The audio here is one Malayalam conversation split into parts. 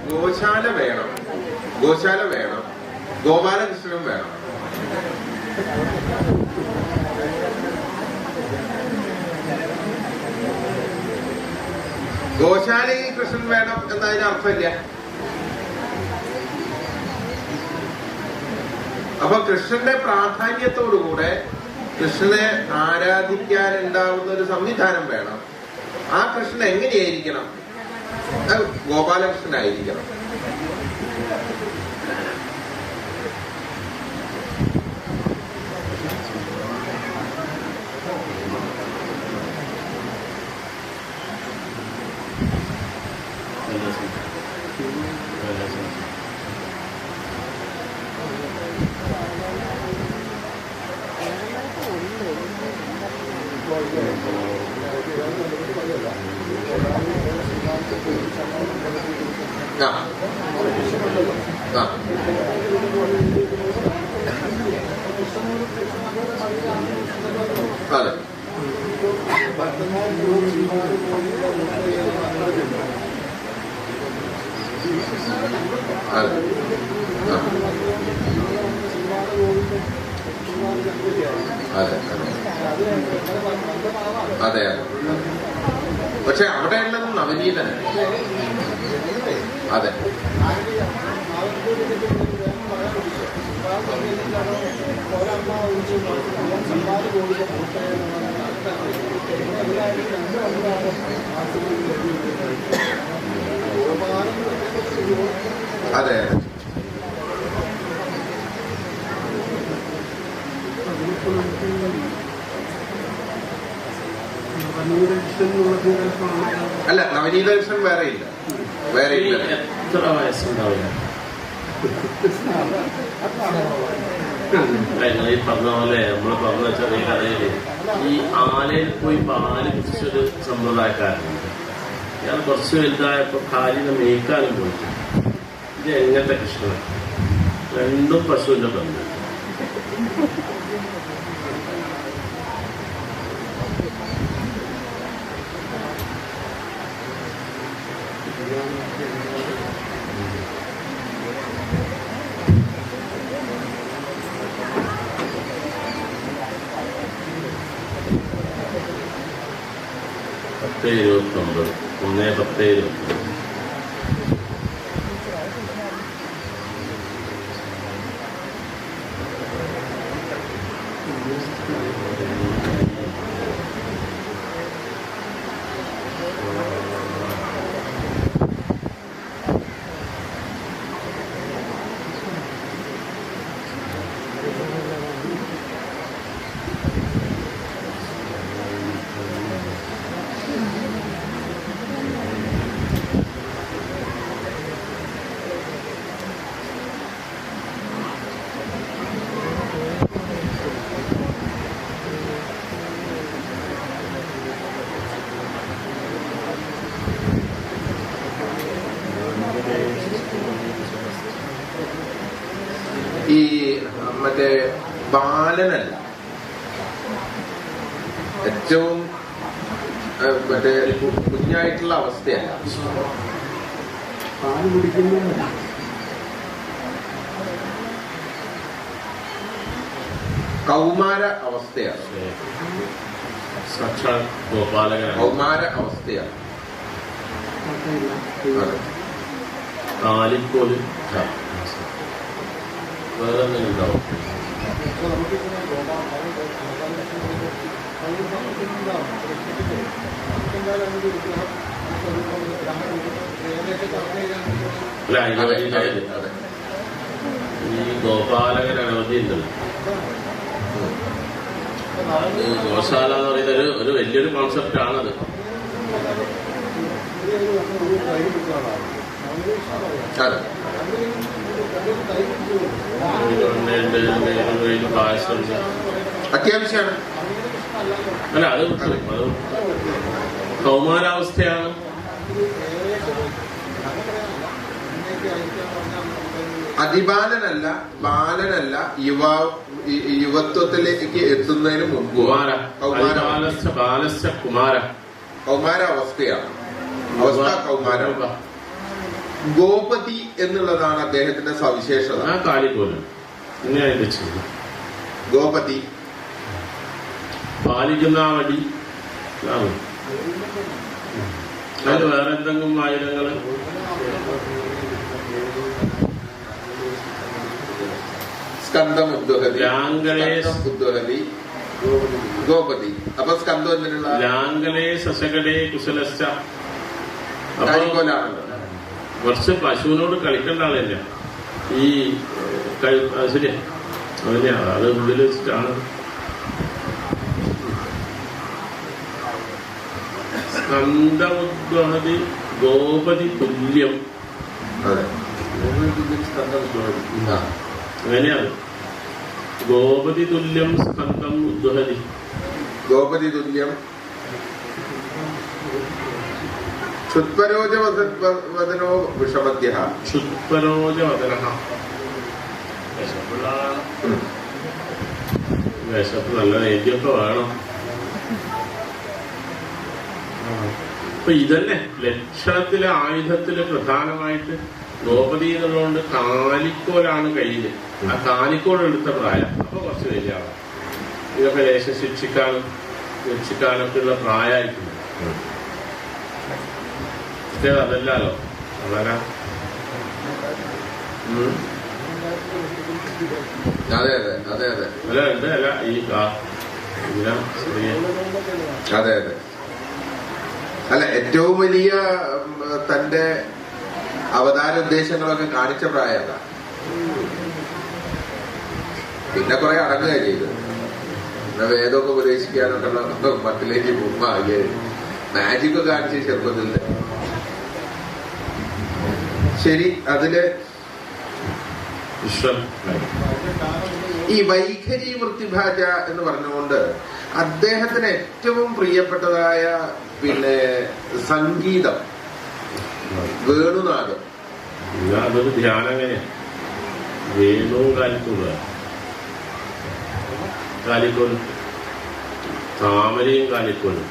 ഗോശാല വേണം, ഗോശാല വേണം, ഗോപാലകൃഷ്ണനും വേണം. ഗോശാലയിൽ കൃഷ്ണൻ വേണം എന്നതിന് അർത്ഥമില്ല. അപ്പൊ കൃഷ്ണന്റെ പ്രാധാന്യത്തോടുകൂടെ കൃഷ്ണനെ ആരാധിക്കാൻ ഉണ്ടാവുന്ന ഒരു സംവിധാനം വേണം. ആ കൃഷ്ണൻ എങ്ങനെയായിരിക്കണം? ഗോപാലകൃഷ്ണനായിരിക്കണം. അതെ, പക്ഷെ അവിടെ ഉള്ളത് നവനീതൻ. അതെ, അതെ, അല്ല നവനീത കൃഷ്ണൻ വേറെ ഇല്ല, വേറെ ഇല്ല. എത്ര വയസ്സുണ്ടാവില്ല ഈ പറഞ്ഞ പോലെ നമ്മള് പറഞ്ഞ ചെറിയ കഥയില് ഈ ആലയിൽ പോയി പാല് കുടിച്ചൊരു സമ്പ്രദായക്കാരനുണ്ട്. ഞാൻ കുറച്ച് വലുതായപ്പോ കാലിനെ മേയ്ക്കാനും പോയിട്ട് ഇത് എങ്ങനത്തെ കൃഷ്ണൻ രണ്ടും പശുവിന്റെ ബന്ധം. $10.29 1:10. ഈ മറ്റേ ബാലനല്ല, ഏറ്റവും മറ്റേ കുഞ്ഞായിട്ടുള്ള അവസ്ഥയല്ല, കൗമാര അവസ്ഥയാണ്, കൗമാര അവസ്ഥയാണ്. കാലിപ്പോലും വേറെ എന്തെങ്കിലും ഉണ്ടാവും. ഈ ഗോപാലകൻ അനവധി ഉണ്ടല്ലോ. ഈ ഗോശാല എന്ന് പറയുന്നത് ഒരു വലിയൊരു കോൺസെപ്റ്റ് ആണത്. അത്യാവശ്യമാണ്. അല്ല അത് കൗമാരാവസ്ഥയാണ്. അതിബാലനല്ല, ബാലനല്ല, യുവത്വത്തിലേക്ക് എത്തുന്നതിന് മുമ്പ് കൗമാര അവസ്ഥയാണ്. അവസ്ഥ കൗമാരം. ഗോപതി എന്നുള്ളതാണ് അദ്ദേഹത്തിന്റെ സവിശേഷത. ഗോപതി പാലിക്കുന്ന ആ വടി അത് വേറെ എന്തെങ്കിലും ആയുധങ്ങള് സ്കന്ധം ഉദ്വഹതി ഗോപതി. അപ്പൊ സ്കന്ധം എന്തിനുള്ള ലാംഗലേ സശകലേ കുശലശ്ച. കരിക്കോലാണല്ലോ. കുറച്ച് പശുവിനോട് കളിക്കേണ്ട ആളല്ല ഈ ശരിയാ അതന്നെയാ. അത് ഉള്ളിൽ വെച്ചിട്ടാണ് സ്കന്ധമുദ്വഹതി ഗോപതി തുല്യം. അങ്ങനെയാണ് ഗോപതി തുല്യം സ്കന്ധം ഉദ്വഹതി. ഗോപതി തുല്യം ക്ഷുത്പരോജവദനോ വിഷമദ്യ. ക്ഷുത്പരോജവദന വിശപ്പ് നല്ല നേദ്യമൊക്കെ വേണം. അപ്പൊ ഇതന്നെ ലക്ഷണത്തിലെ ആയുധത്തില് പ്രധാനമായിട്ട് ഗോപതി എന്നുള്ളതുകൊണ്ട് കാലിക്കോലാണ് കയ്യില്. ആ കാലിക്കോട് എടുത്ത പ്രായം അപ്പൊ കുറച്ച് വലിയാണ്. ഇതൊക്കെ ലേശം ശിക്ഷിക്കാനൊക്കെ ഉള്ള പ്രായമായിട്ടുണ്ട്. അതല്ലല്ലോ വളരെ അല്ല ഈ അതെ അതെ അല്ല ഏറ്റവും വലിയ തന്റെ അവതാര ഉദ്ദേശങ്ങളൊക്കെ കാണിച്ച പ്രായമല്ല. പിന്നെ കുറെ അടങ്ങുക ചെയ്തു. പിന്നെ വേദമൊക്കെ ഉപദേശിക്കാനൊക്കെ ഉള്ള മട്ടിലേക്ക് ആകെ മാജിക് കാണിച്ച് ചെറുപ്പത്തിൽ. ശരി, അതില് ഈ വൈഖരി വൃത്തിഭാജ എന്ന് പറഞ്ഞുകൊണ്ട് അദ്ദേഹത്തിന് ഏറ്റവും പ്രിയപ്പെട്ടതായ പിന്നെ സംഗീതം വേണുനാദം. അതൊരു ധ്യാനം എങ്ങനെയാ? വേണുവും കാലിക്കോലും താമരയും കാലിക്കോലും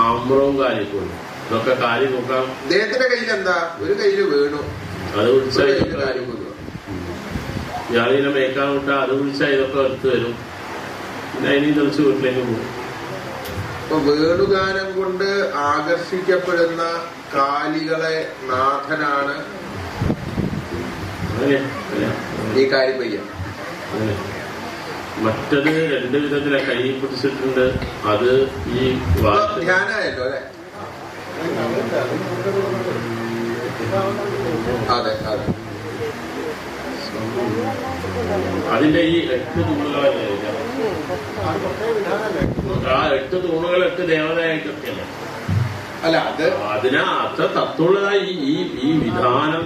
ആമ്രവും കാലിക്കോലും ഇതൊക്കെ കാലി നോക്കാം. അദ്ദേഹത്തിന്റെ കയ്യിൽ എന്താ? ഒരു കയ്യില് വേണു, അത് വിളിച്ചാൽ ഇയാളിനെ മേക്കാൻ വിട്ടാൽ അത് വിളിച്ചാൽ ഇതൊക്കെ എടുത്തു വരും. പിന്നെ അതിനെയും തെളിച്ച് വീട്ടിലേക്ക് പോകും. അപ്പൊ വേണുഗാനം കൊണ്ട് ആകർഷിക്കപ്പെടുന്ന കാലികളെ നാഥനാണ് ഈ കാലിപ്പയ്യൻ. മറ്റത് രണ്ട് വിധത്തിലെ കൈ പിടിച്ചിട്ടുണ്ട്. അത് ഈ ധ്യാനമായല്ലോ അല്ലെ? അതെ അതെ. അതിന്റെ ഈ 8 തൂണുകളല്ലേ? ആ 8 തൂണുകൾ 8 ദേവതയായിട്ടൊക്കെയല്ലേ? അല്ല, അത് അതിനാ അത്ര തത്വമുള്ളതായി ഈ വിധാനം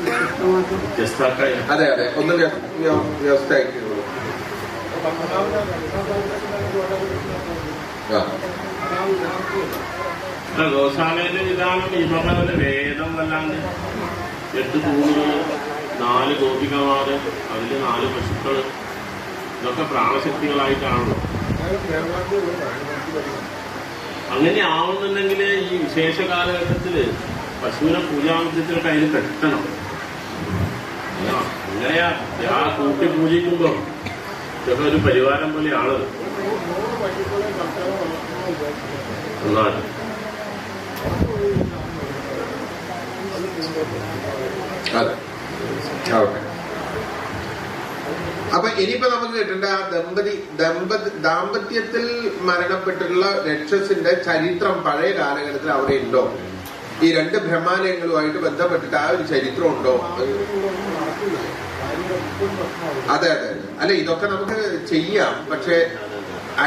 വ്യത്യസ്താക്കായി. അതെ അതെ, ഒന്ന് വ്യവസ്ഥയാക്കിയുള്ളൂ. ഗോശാലയിലെ വിധാനം ഈ പറഞ്ഞ വേദം വല്ലാണ്ട് 8 തൂണുകൾ, 4 ഗോപികമാര്, അതില് 4 പശുക്കള്, ഇതൊക്കെ പ്രാണശക്തികളായിട്ടാണല്ലോ. അങ്ങനെ ആവുന്നുണ്ടെങ്കിൽ ഈ വിശേഷ കാലഘട്ടത്തില് പശുവിനെ പൂജാമധ്യത്തിലൊക്കെ അതിൽ കെട്ടണം. അങ്ങനെയാ ആ കൂട്ടി പൂജിക്കുമ്പോ ഇതൊക്കെ ഒരു പരിവാരം പോലെയാണ്. ഒന്നാണ് അപ്പൊ ഇനിയിപ്പോ നമുക്ക് കിട്ടേണ്ട ആ ദാമ്പത്യത്തിൽ മരണപ്പെട്ടിട്ടുള്ള രക്ഷസിന്റെ ചരിത്രം പഴയ കാലഘട്ടത്തിൽ അവിടെ ഉണ്ടോ? ഈ 2 ബ്രഹ്മാലയങ്ങളുമായിട്ട് ബന്ധപ്പെട്ടിട്ട് ആ ഒരു ചരിത്രം ഉണ്ടോ? അതെ അതെ. അല്ല, ഇതൊക്കെ നമുക്ക് ചെയ്യാം. പക്ഷെ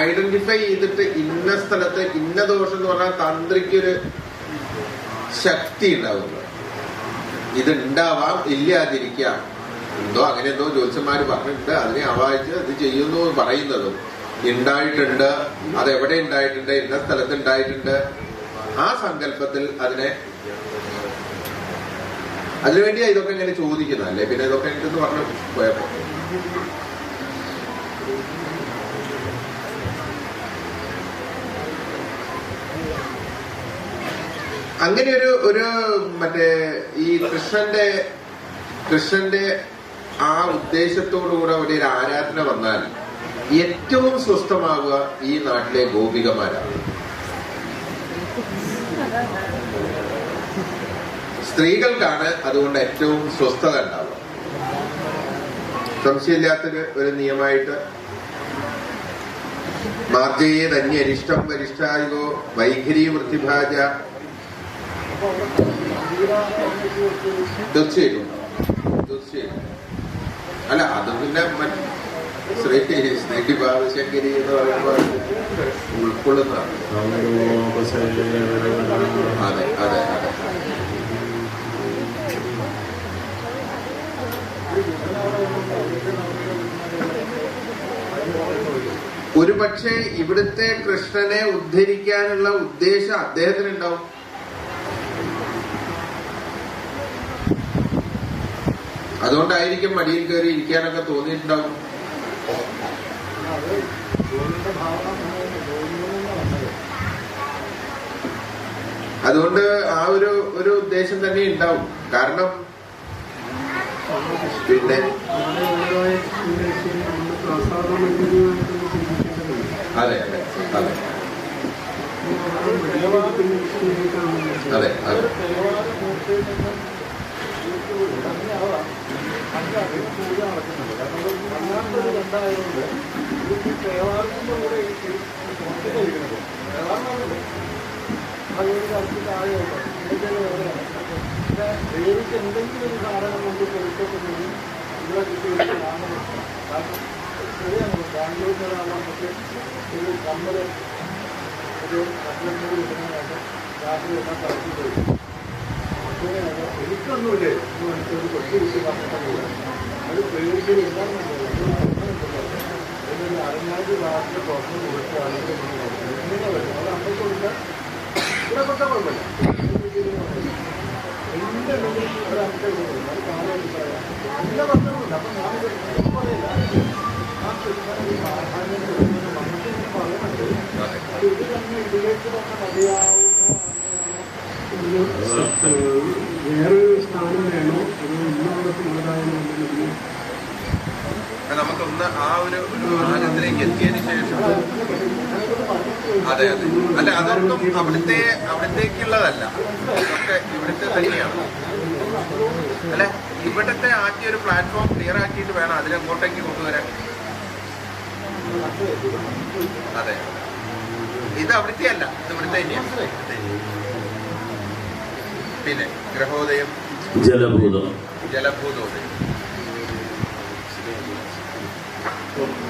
ഐഡന്റിഫൈ ചെയ്തിട്ട് ഇന്ന സ്ഥലത്ത് ഇന്ന ദോഷം എന്ന് പറഞ്ഞാൽ തന്ത്രിക്കൊരു ശക്തി ഉണ്ടാവുന്നു. ഇതുണ്ടാവാം, ഇല്ലാതിരിക്കാം. എന്തോ അങ്ങനെ എന്തോ ജ്യോത്സ്യന്മാര് പറഞ്ഞിട്ടുണ്ട്. അതിനെ അവായിച്ച് അത് ചെയ്യുന്നു പറയുന്നതും ഉണ്ടായിട്ടുണ്ട്. അതെവിടെ ഉണ്ടായിട്ടുണ്ട്, ഇന്ന സ്ഥലത്ത് ഉണ്ടായിട്ടുണ്ട്. ആ സങ്കല്പത്തിൽ അതിനുവേണ്ടിയാ ഇതൊക്കെ ഇങ്ങനെ ചോദിക്കുന്നതല്ലേ. പിന്നെ ഇതൊക്കെ ഉണ്ടെന്ന് പറഞ്ഞു പോയപ്പോ അങ്ങനെ ഒരു മറ്റേ ഈ കൃഷ്ണന്റെ ആ ഉദ്ദേശത്തോടുകൂടെ ഒരു ആരാധന വന്നാൽ ഏറ്റവും സ്വസ്ഥമാവുക ഈ നാട്ടിലെ ഗോപികമാരാണ്. സ്ത്രീകൾക്കാണ് അതുകൊണ്ട് ഏറ്റവും സ്വസ്ഥത ഉണ്ടാവുക. സംശയമില്ലാത്തൊരു ഒരു നിയമമായിട്ട് മാർജയെ തന്നെ അരിഷ്ടം വരിഷ്ഠായുഗോ വൈഖരി വൃത്തിഭാജ തീർച്ചയായിട്ടും അല്ല അത് പിന്നെ ശ്രീപാദശങ്കരി എന്ന് പറയുമ്പോൾ ഉൾക്കൊള്ളുന്നതാണ്. അതെ അതെ അതെ. ഒരു പക്ഷേ ഇവിടുത്തെ കൃഷ്ണനെ ഉദ്ധരിക്കാനുള്ള ഉദ്ദേശം അദ്ദേഹത്തിനുണ്ടാവും. അതുകൊണ്ടായിരിക്കും മടിയിൽ കയറി ഇരിക്കാനൊക്കെ തോന്നിയിട്ടുണ്ടാവും. അതുകൊണ്ട് ആ ഒരു ഉദ്ദേശം തന്നെ ഉണ്ടാവും. കാരണം പിന്നെ അതെ അതെ അതെ അതെ അതെ. ദേവിക്ക് എന്തെങ്കിലും ഒരു കാരണം കൊണ്ട് പൊരുത്തപ്പെടുന്നത് ഇവിടെ കിട്ടിയാണ്. ശരിയാണ്, ബാംഗ്ലൂരിൽ നമുക്ക് ഒരു കമ്മൽ ഒരു കമ്മലിനോട് കിട്ടുന്നതായിട്ട് രാത്രി എല്ലാം കളക്ട് ചെയ്തു. എനിക്കൊന്നുമില്ലേ എന്ന് മനസ്സിലൊരു കൊച്ചു കുട്ടി പറഞ്ഞിട്ടില്ല. അത് പേടിച്ച് എന്താണെന്നുള്ളത് അതിനൊരു അരങ്ങാഴ്ച രാത്രി തുറന്ന് കൊടുക്കുകയാണെങ്കിൽ ഇങ്ങനെ വരും. അത് അമ്മയ്ക്ക് കൊടുത്താൽ ഇവിടെ കൊടുത്താൽ കുഴപ്പമില്ല. എന്റെ ഒരു അമ്മയ്ക്ക് കൊടുക്കും. അത് കാലമായിട്ട് പറയാം. എല്ലാ ഭക്ഷണമുണ്ട്. അപ്പം ഞാനിത് പറയില്ല. ആ കൃഷ്ണൻ പ്രാധാന്യം കൊടുക്കുന്ന മനുഷ്യന് പറയുന്നുണ്ട്. അത് ഇത് തന്നെ ഇതിലേക്ക് തന്നെ മതിയാവുമോ? വേറൊരു സ്ഥാനം വേണോ അതോ ഇന്നുള്ളത് സമുദായം? നമുക്കൊന്ന് ആ ഒരു മാനത്തിലേക്ക് എത്തിയതിനു ശേഷം അതെ അതെ അല്ല അതൊന്നും അവിടത്തേക്കുള്ളതല്ല, ഇതൊക്കെ ഇവിടുത്തെ തന്നെയാണ്. അല്ല ഇവിടത്തെ ആദ്യ ഒരു പ്ലാറ്റ്ഫോം ക്ലിയർ ആക്കിയിട്ട് വേണം അതിലങ്ങോട്ടേക്ക് കൊണ്ടുവരാൻ. അതെ ഇത് അവിടുത്തെ അല്ല, ഇത് ഇവിടുത്തെ തന്നെയാണ്. പിന്നെ ഗ്രഹോദയം ജലഭൂതോദയം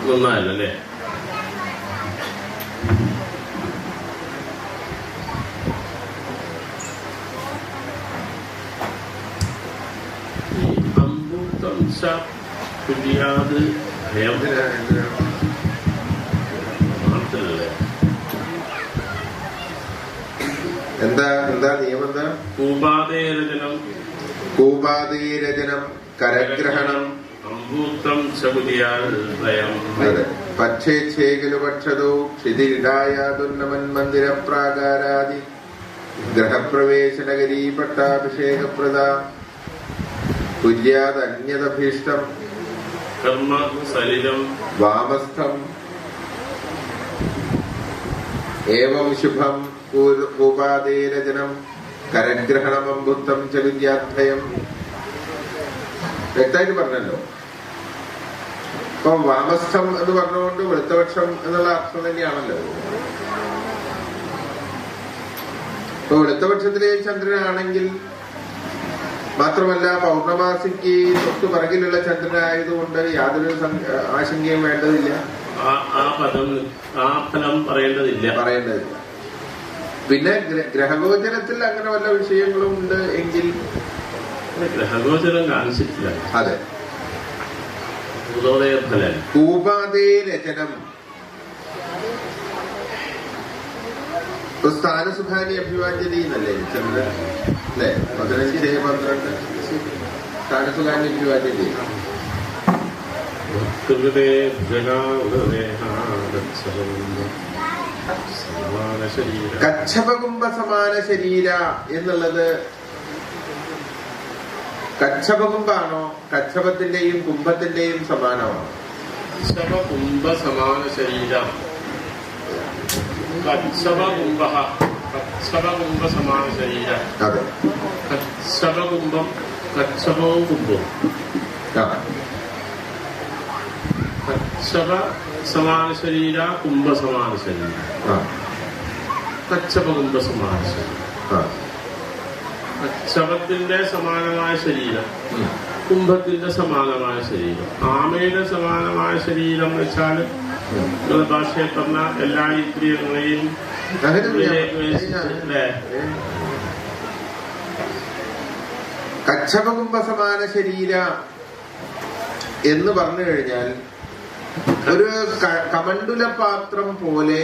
നന്നായല്ലേ? ഈ അമ്പൂത്തംശ കുര്യാത് എന്താ നിയമം? എന്താ? കൂപാദേരചനം കരഗ്രഹണം പക്ഷേഖലു പക്ഷതോ ക്ഷിതിരിടായാതുന്നമൻ മന്ദിര പ്രാകാരാദി ഗ്രഹപ്രവേശനഗരീ പട്ടാഭിഷേകപ്രദ കുര്യാദന്യതഭീഷ്ടം കർമ്മ സലിലം വാമസ്ഥം ഏവം ശുഭം കൂപാദേരചനം കരഗ്രഹണമംബുദ്ധം ചലുര്യാധ്യയം. വ്യക്തമായിട്ട് പറഞ്ഞല്ലോ. അപ്പൊ വാമസ്ഥം എന്ന് പറഞ്ഞുകൊണ്ട് വെളുത്തപക്ഷം എന്നുള്ള അർത്ഥം തന്നെയാണല്ലോ. ഇപ്പൊ വെളുത്തപക്ഷത്തിലെ ചന്ദ്രനാണെങ്കിൽ മാത്രമല്ല പൗർണമാസിക്ക് തൊട്ട് പിറകിലുള്ള ചന്ദ്രനായതുകൊണ്ട് യാതൊരു ആശങ്കയും വേണ്ടതില്ല, പറയേണ്ടതില്ല. പിന്നെ ഗ്രഹഗോചരത്തിൽ അങ്ങനെ വല്ല വിഷയങ്ങളും ഉണ്ട് എങ്കിൽ ഗ്രഹഗോചരം കാണിച്ചിട്ടില്ല. അതെ. കൂപാദേ രചനം സ്ഥാനസുഖാനി അഭിവാഞ്ജലി എന്നല്ലേ ചന്ദ്രൻ അല്ലേ? 15-12 സ്ഥാനസുഖാനി അഭിവാഞ്ജലി. സമാന ശരീര. കച്ഛപകുംഭ സമാന ശരീര എന്നുള്ളത് കച്ഛപകുംഭാണോ കച്ഛപത്തിന്റെയും കുംഭത്തിന്റെയും സമാനമാണോ? കച്ഛപ കുംഭ സമാന ശരീരം. കച്ഛപ കുംഭ സമാന ശരീരം. അതെ. കച്ഛപ കുംഭം കച്ഛപവും കുംഭവും. കച്ഛപ സമാന ശരീര കുംഭ സമാന ശരീര. കച്ഛപ കുംഭ സമാന ശരീരം. കച്ഛപത്തിന്റെ സമാനമായ ശരീരം, കുംഭത്തിന്റെ സമാനമായ ശരീരം. ആമയുടെ സമാനമായ ശരീരം എന്ന് വെച്ചാൽ നിങ്ങളുടെ ഭാഷയിൽ പറഞ്ഞ എല്ലാ ഇന്ദ്രിയങ്ങളെയും കച്ഛപകുംഭ സമാന ശരീര എന്ന് പറഞ്ഞു കഴിഞ്ഞാൽ ഒരു കമണ്ഡുലപാത്രം പോലെ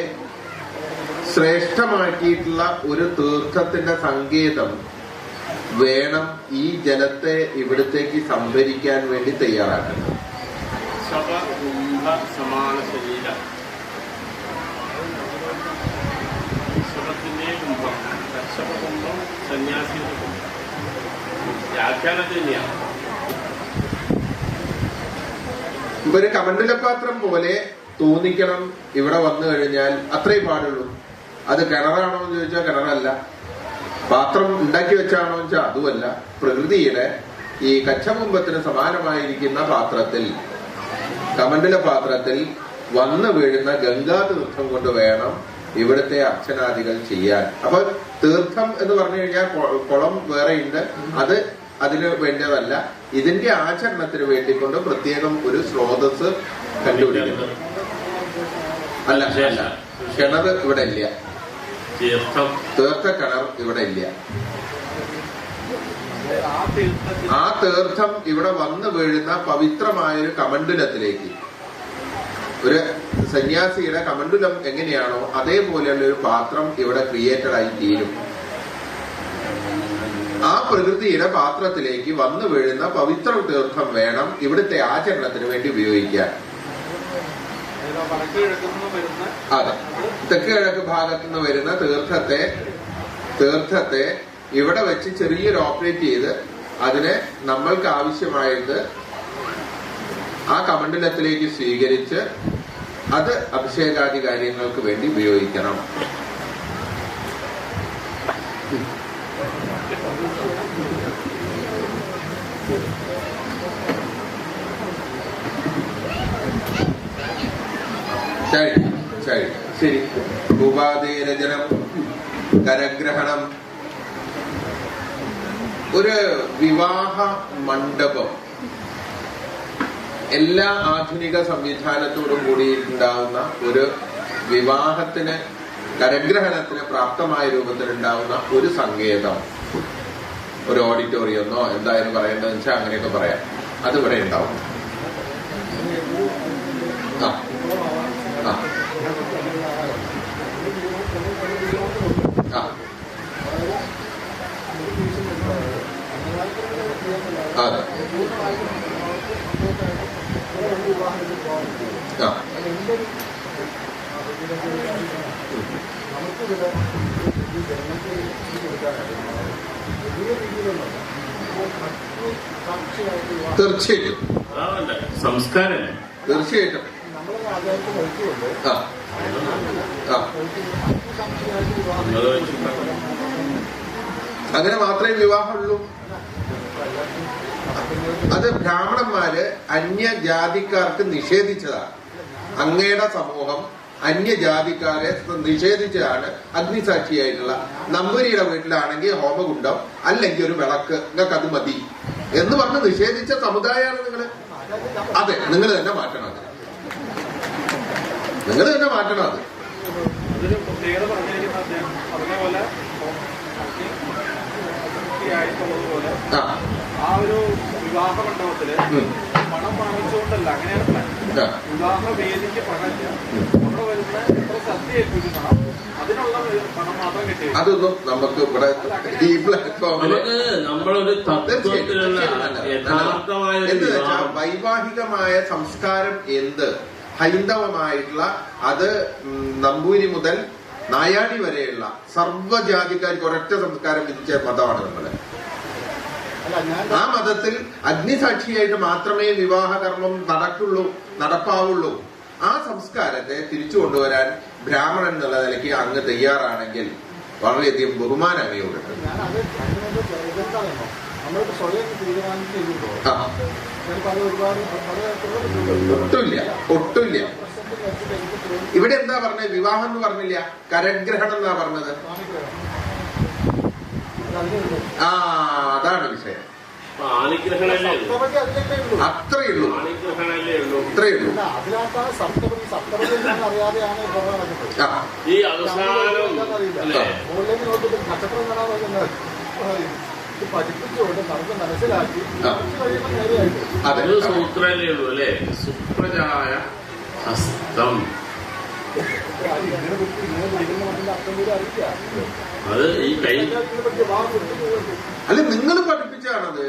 ശ്രേഷ്ഠമാക്കിയിട്ടുള്ള ഒരു തീർത്ഥത്തിന്റെ സങ്കേതം വേണം ഈ ജലത്തെ ഇവിടത്തേക്ക് സംഭരിക്കാൻ വേണ്ടി തയ്യാറാക്കുന്നത്. സമാന ശരീരം. കുംഭം കച്ഛപകുംഭം സന്യാസിയുടെ കുംഭം വ്യാഖ്യാനത്തിൽ തന്നെയാണ്. ഒരു കമണ്ഡലപാത്രം പോലെ തോന്നിക്കണം ഇവിടെ വന്നു കഴിഞ്ഞാൽ, അത്രേ പാടുള്ളൂ. അത് കിണറാണോ എന്ന് ചോദിച്ചാൽ കിണറല്ല, പാത്രം ഉണ്ടാക്കി വെച്ചാണോ എന്ന് വെച്ചാൽ അതുമല്ല. പ്രകൃതിയുടെ ഈ കച്ഛകുംഭത്തിന് സമാനമായിരിക്കുന്ന പാത്രത്തിൽ, കമണ്ഡല പാത്രത്തിൽ വന്നു വീഴുന്ന ഗംഗാതീർത്ഥം കൊണ്ട് വേണം ഇവിടുത്തെ അർച്ചനാദികൾ ചെയ്യാൻ. അപ്പൊ തീർത്ഥം എന്ന് പറഞ്ഞു കഴിഞ്ഞാൽ കുളം വേറെയുണ്ട്, അത് അതിന് വേണ്ടതല്ല. ഇതിന്റെ ആചരണത്തിന് വേണ്ടിക്കൊണ്ട് പ്രത്യേകം ഒരു സ്രോതസ് കണ്ടുപിടിക്കണം. അല്ല, കിണർ ഇവിടെ ഇല്ല, തീർത്ഥ കിണർ ഇവിടെ ഇല്ല. ആ തീർത്ഥം ഇവിടെ വന്നു വീഴുന്ന പവിത്രമായൊരു കമണ്ഡലത്തിലേക്ക്, ഒരു സന്യാസിയുടെ കമണ്ഡലം എങ്ങനെയാണോ അതേപോലെയുള്ള ഒരു പാത്രം ഇവിടെ ക്രിയേറ്റഡ് ആയി തീരും. ആ പ്രകൃതിയുടെ പാത്രത്തിലേക്ക് വന്നു വീഴുന്ന പവിത്ര തീർത്ഥം വേണം ഇവിടുത്തെ ആചരണത്തിന് വേണ്ടി ഉപയോഗിക്കാൻ. അതെ, തെക്ക് കിഴക്ക് ഭാഗത്തു നിന്ന് വരുന്ന തീർത്ഥത്തെ ഇവിടെ വെച്ച് ചെറിയൊരു ഓപ്പറേറ്റ് ചെയ്ത് അതിനെ നമ്മൾക്ക് ആവശ്യമായത് ആ കമണ്ഡലത്തിലേക്ക് സ്വീകരിച്ച് അത് അഭിഷേകാദി കാര്യങ്ങൾക്ക് വേണ്ടി ഉപയോഗിക്കണം. ശരി. ഉപാധിരചനം, കരഗ്രഹണം. ഒരു വിവാഹ മണ്ഡപം എല്ലാ ആധുനിക സംവിധാനത്തോടും കൂടി ഉണ്ടാവുന്ന ഒരു വിവാഹത്തിന്, കരഗ്രഹണത്തിന് പ്രാപ്തമായ രൂപത്തിലുണ്ടാവുന്ന ഒരു സങ്കേതം, ഒരു ഓഡിറ്റോറിയെന്നോ എന്തായാലും പറയേണ്ടതെന്ന് വെച്ചാൽ അങ്ങനെയൊക്കെ പറയാം, അതിവിടെ ഉണ്ടാവും. അതെ. തീർച്ചയായിട്ടും സംസ്കാരമല്ലേ, തീർച്ചയായിട്ടും. അങ്ങനെ മാത്രമേ വിവാഹമുള്ളൂ. അത് ബ്രാഹ്മണന്മാര് അന്യജാതിക്കാർക്ക് നിഷേധിച്ചതാണ്. അങ്ങയുടെ സമൂഹം അന്യജാതിക്കാരെ നിഷേധിച്ചതാണ്. അഗ്നിസാക്ഷിയായിട്ടുള്ള നമ്പൂരിയുടെ വീട്ടിലാണെങ്കിൽ ഹോമകുണ്ടം അല്ലെങ്കിൽ ഒരു വിളക്ക്, നിങ്ങൾക്ക് അത് മതി എന്ന് പറഞ്ഞ് നിഷേധിച്ച സമുദായമാണ് നിങ്ങള്. അതെ, നിങ്ങൾ തന്നെ മാറ്റണം. അത് നിങ്ങൾ തന്നെ മാറ്റണം. അത് ആ ഒരു വിവാഹ മണ്ഡപത്തില് പണം വാങ്ങിച്ചുകൊണ്ടല്ല, അങ്ങനെയാണ് വിവാഹ വേദിക്ക് പണമില്ല. അവിടെ വരുന്ന എത്ര സദ്യ ഏൽപ്പിക്കണം അതിനുള്ള പണം മാത്രം കിട്ടിയത്. അതൊന്നും നമുക്ക് ഇവിടെ ഈ പ്ലാറ്റ്ഫോമിൽ നമ്മളൊരു എന്ത് വെച്ചാൽ വൈവാഹികമായ സംസ്കാരം എന്ത്, ഹൈന്ദവമായിട്ടുള്ള അത് നമ്പൂരി മുതൽ നായാടി വരെയുള്ള സർവ്വജാതിക്കാർക്ക് ഒരൊറ്റ സംസ്കാരം വിധിച്ച മതമാണ് നമ്മള്. ആ മതത്തിൽ അഗ്നിസാക്ഷിയായിട്ട് മാത്രമേ വിവാഹകർമ്മം നടപ്പാവുള്ളൂ. ആ സംസ്കാരത്തെ തിരിച്ചു കൊണ്ടുവരാൻ ബ്രാഹ്മണൻ എന്നുള്ള നിലയ്ക്ക് അങ്ങ് തയ്യാറാണെങ്കിൽ വളരെയധികം ബഹുമാനം അങ്ങയോടുണ്ട്. ഒട്ടുമില്ല. ഇവിടെ എന്താ പറഞ്ഞത്? വിവാഹം എന്ന് പറഞ്ഞില്ല, കരഗ്രഹണം എന്നാ പറഞ്ഞത്. അതാണ് വിഷയം. അത്രേ ഉള്ളൂ. ഈ അവസാനം അതൊരു സൂത്രല്ലേ ഉള്ളൂ അല്ലേ? സുപ്രജായ ഹസ്തം. അത് ഈ കൈ അല്ല, നിങ്ങൾ പഠിപ്പിച്ചാണത്.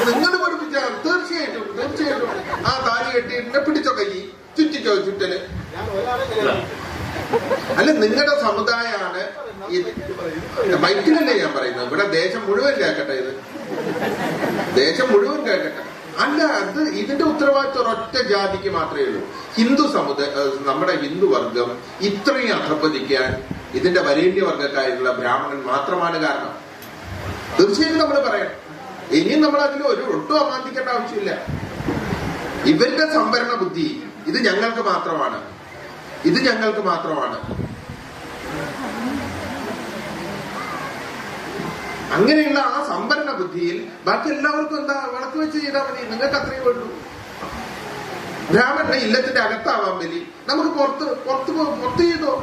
നിങ്ങൾ പഠിപ്പിച്ചാണ്. തീർച്ചയായിട്ടും ആ താലി കെട്ടി എന്നെ പിടിച്ചോ, കൈ ചുറ്റിച്ചോ, ചുറ്റല്. അല്ല, നിങ്ങളുടെ സമുദായമാണ്. മൈക്കിലല്ലേ ഞാൻ പറയുന്നത്? ഇവിടെ ദേശം മുഴുവൻ കേൾക്കട്ടെ, ഇത് ദേശം മുഴുവൻ കേൾക്കട്ടെ. അല്ല, അത് ഇതിന്റെ ഉത്തരവാദിത്വം ഒരൊറ്റ ജാതിക്ക് മാത്രമേ ഉള്ളൂ. ഹിന്ദു നമ്മുടെ ഹിന്ദു വർഗം ഇത്രയും അധപ്പതിക്കാൻ ഇതിന്റെ വരേണ്യവർഗക്കാരുള്ള ബ്രാഹ്മണൻ മാത്രമാണ് കാരണം. തീർച്ചയായും നമ്മൾ പറയണം. ഇനിയും നമ്മൾ അതിൽ ഒട്ടും അമാന്തിക്കേണ്ട ആവശ്യമില്ല. ഇവരുടെ സംവരണ ബുദ്ധി ഇത് ഞങ്ങൾക്ക് മാത്രമാണ്. അങ്ങനെയുള്ള ആ സംവരണ ബുദ്ധിയിൽ ബാക്കി എല്ലാവർക്കും എന്താ വിളക്ക് വെച്ച് ചെയ്താൽ മതി. നിങ്ങൾക്ക് അത്രയും വേണ്ടു. ബ്രാഹ്മണ ഇല്ലത്തിന്റെ അകത്താവാൻ വേണ്ടി നമുക്ക് പുറത്ത് ചെയ്തോ.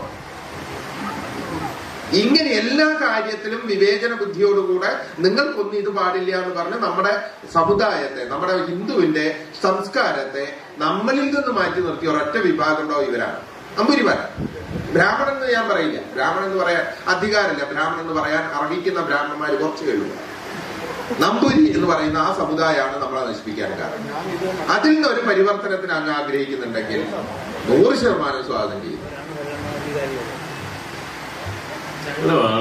ഇങ്ങനെ എല്ലാ കാര്യത്തിലും വിവേചന ബുദ്ധിയോടുകൂടെ നിങ്ങൾക്കൊന്നും ഇത് പാടില്ല എന്ന് പറഞ്ഞ് നമ്മുടെ സമുദായത്തെ, നമ്മുടെ ഹിന്ദുവിന്റെ സംസ്കാരത്തെ നമ്മളിൽ നിന്ന് മാറ്റി നിർത്തി ഒരൊറ്റ വിഭാഗമുണ്ടോ? ഇവരാണ് നമ്പൂരിമാരാണ്. ബ്രാഹ്മണൻ എന്ന് ഞാൻ പറയില്ല. ബ്രാഹ്മണൻ എന്ന് പറയാൻ അധികാരമില്ല. ബ്രാഹ്മണൻ എന്ന് പറയാൻ അർഹിക്കുന്ന ബ്രാഹ്മണന്മാർ കുറച്ച് കഴിയുള്ളൂ. നമ്പൂരി എന്ന് പറയുന്ന ആ സമുദായമാണ് നമ്മളെ നശിപ്പിക്കാൻ കാരണം. അതിൽ നിന്ന് ഒരു പരിവർത്തനത്തിന് അങ്ങ് ആഗ്രഹിക്കുന്നുണ്ടെങ്കിൽ 100% സ്വാഗതം ചെയ്യും.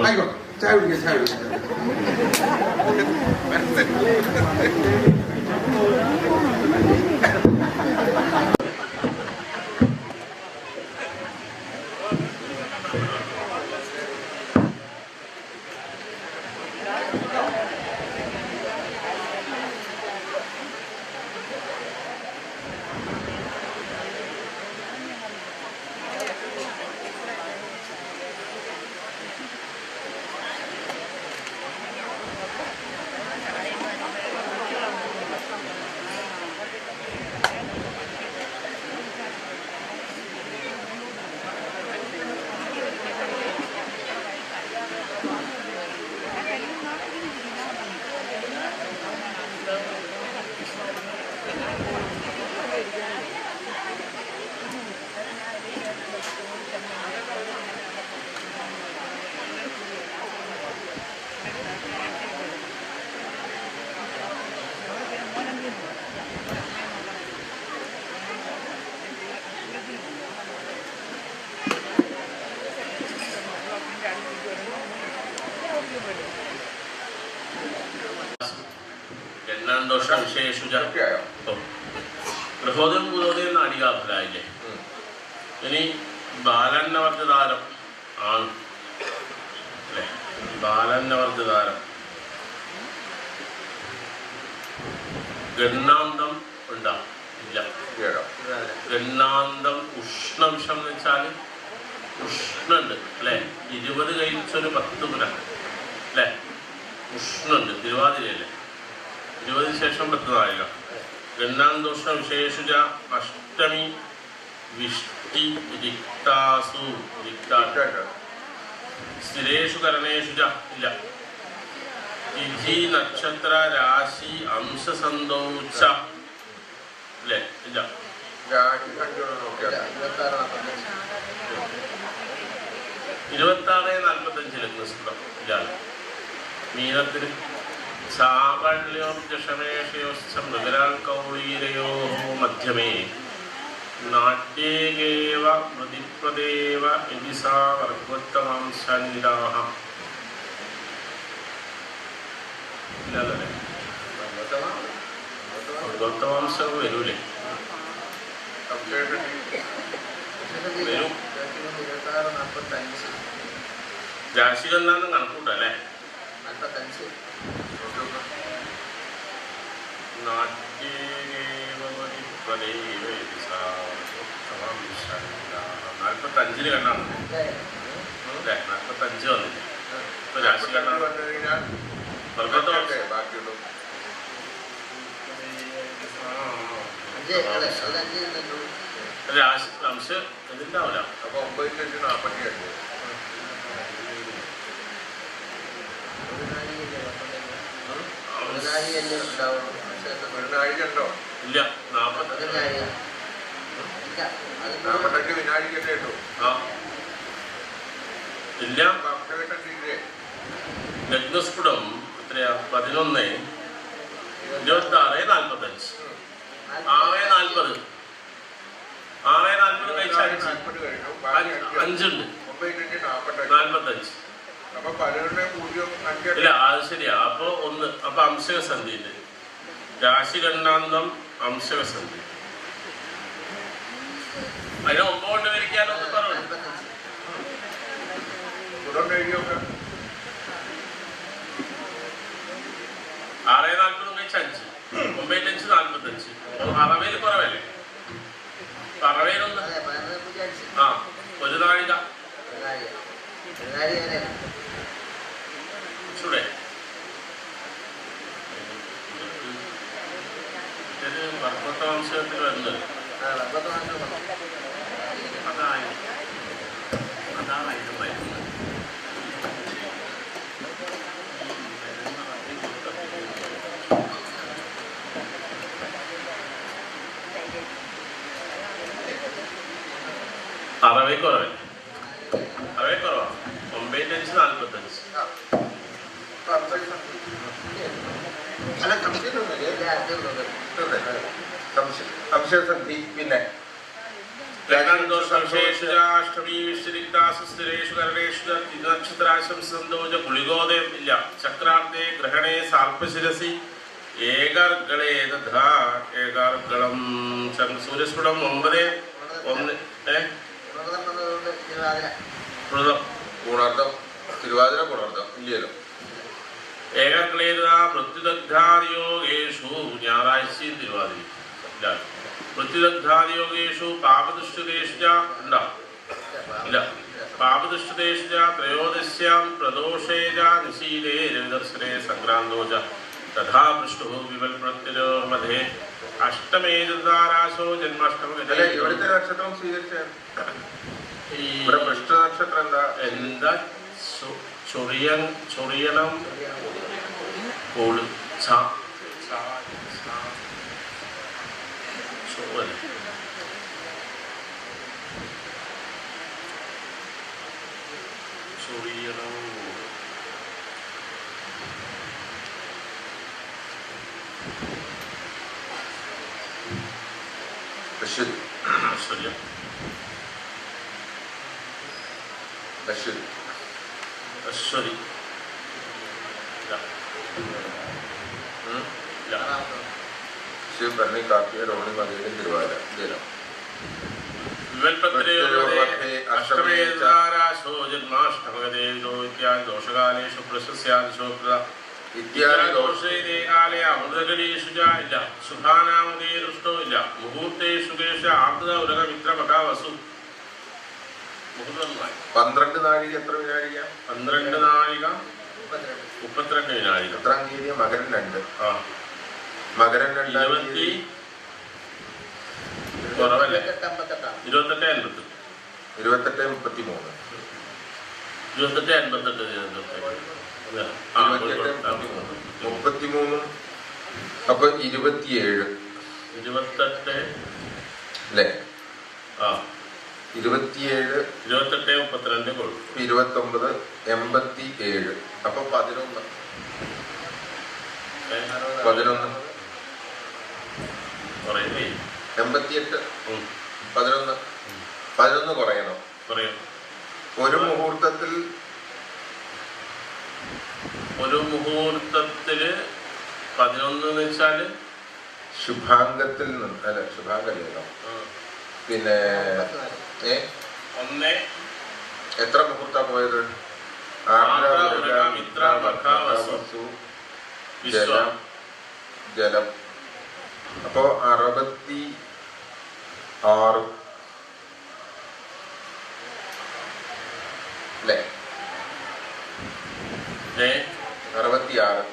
ആയിക്കോട്ടെ, ചായ കുടിക്കാം. പ്രഹോദയം പൂതോദയം നാടികാഫലായില്ലേ? ഇനി ബാലന്നവർദ്ധാരം ആണ് അല്ലേ? ബാലന്നവർദ്ധാരം ഗണ്ണാന്തം ഉണ്ടാ ഇല്ല. ഗണ്ണാന്തം ഉഷ്ണവിഷം എന്ന് വെച്ചാല് ഉഷ്ണുണ്ട് അല്ലെ? 20 കഴിച്ചൊരു 10 പുര അല്ലെ? ഉഷ്ണുണ്ട്. തിരുവാതിരയല്ലേ? 20 ശേഷം 10 നാഴിക. ഗണ്ണാന്തോഷ വിശേഷുജ അഷ്ടമി വിഷ്ടി രിക്താസു സ്ഥിരേഷു കരണേഷു ഇല്ല. തിഥി നക്ഷത്ര രാശി അംശസന്തോച്ച അല്ലേ? ഇല്ല. 26:45 ലഗ്നസ്ഫുടം ഇല്ലാതെ. മീനത്തിന് സാകല്യോർജഷമേഷയോശ്ച മൃഗരാൽ കൗളീരയോ മധ്യമേ നാട്യേകേവ മൃതിപ്രദേവ എതിസാ വർഗോത്തമാംശനിരാഹ. ഇല്ലല്ലേ? വർഗോത്തമാംശം വരൂലേ? വരും. രാശികളെന്നാണ് കണക്കൂട്ടല്ലേ? നാൽപ്പത്തഞ്ചില് കണ്ടാണ് അല്ലേ? 45 വന്നില്ല. ഇപ്പൊ രാശി കണ്ടാണ് രാശി അംശം ഇതിണ്ടാവില്ല. അപ്പൊ 9:42 ഉണ്ടോ? ഇല്ല. 45 വിനാഴികല്ലേ ഉള്ളൂ. ഇല്ല. ലഗ്നസ്ഫുടം എത്രയാ? 11, 26, 45, 6:40. 6:40 കഴിച്ച 5 ഉണ്ട്. 45. ഇല്ല, അത് ശരിയാ. അപ്പൊ 1. അപ്പൊ അംശകസന്ധി ഉണ്ട്. രാശി ഗണ്ണാന്തം അംശകസന്ധി. അതിനെ 9 കൊണ്ട് വരിക്കാനൊന്ന് പറഞ്ഞു. 6:40 കഴിച്ച 5, 9:5, 45. 60 കുറവല്ലേ? 60 ആ 1 നാഴിക ചൂടെ. ഇത് വർഗോത്തമാംശത്തിൽ വരുന്നത് അതാണ് അതിന്റെ മരുന്ന്. അറവേ കുറവല്ലേ? അറവേ കുറവാണ്. 9:5, 45. സംശയസന്ധി. പിന്നെ ഗുളികോദയം ഇല്ല. ചക്രാർദ്ദേ ഗ്രഹണേ സാൽപ്പശിരസി ഏകാർഗളം സൂര്യസ്ഫുടം 9, 1 ഗുണാർത്ഥം തിരുവാതിര ഗുണാർത്ഥം ഇല്ലല്ലോ. ഏകർക്ലേത മൃത്യുദഗ്ധാദിയോഗേഷു ഞായറാഴ്ചയും തിരുവാതിര മൃത്യുദഗ്ധാദിയോഗേഷു പാപദുഷ്ടേഷു ഉണ്ടോ? ഇല്ല. പാപദുഷ്ടേഷു ത്രയോദശ്യാം പ്രദോഷേജ നിശീലേ രവിദർശനേ സംക്രാന്തോജ തഥാ പൃഷ്ടു വിവൽപ്രത്യയോർമധേ അഷ്ടമേ ചതുരാശോ ജന്മാഷ്ടമ. ഇവിടുത്തെ നക്ഷത്രം സ്വീകരിച്ച പൃഷ്ട നക്ഷത്രം എന്താ? ചൊറിയണം കോള് ചൊറിയണം ഐശ്വര്യം അശ്വതി ശിവഭരണി കാർത്തിക രോഹിണി മകയിലും തിരുവാതിര ജലം. അഷ്ടമേതാരാശോ ജന്മാഷ്ടമഗതേജോ ഇത്യാദി ദോഷകാലേഷു പ്രശസ്യാദിശോ ഇത്യാദി ദോഷേകാലേ അമൃതകരീഷു ഇല്ല. ശുഭാനാമുദേ ദുഷ്ടോ ഇല്ല. മുഹൂർത്തേഷു കേശ ആർദ്ര ഉരക മിത്ര മകാ വസു. 12 നാഴിക എത്ര വിനാഴിക? 12 നാഴിക 32 വിനാഴിക. എത്രാം തീയതി? മകരം 2. മകരം 2 കുറവല്ലേ? 28:50. 28:33. 33. അപ്പൊ 27 28 അല്ലേ? 27 28:32 കൊടുക്കും. 29 87. അപ്പൊ 11 88. 11 കുറയണം. ഒരു മുഹൂർത്തത്തില് 11 എന്ന് വെച്ചാല് ശുഭാംഗത്തിൽ നിന്ന് അല്ല ശുഭാംഗല്ലോ പിന്നെ എത്ര മുഹൂർത്ത പോയത്? ജലം. അപ്പോ 66 അല്ലേ? 66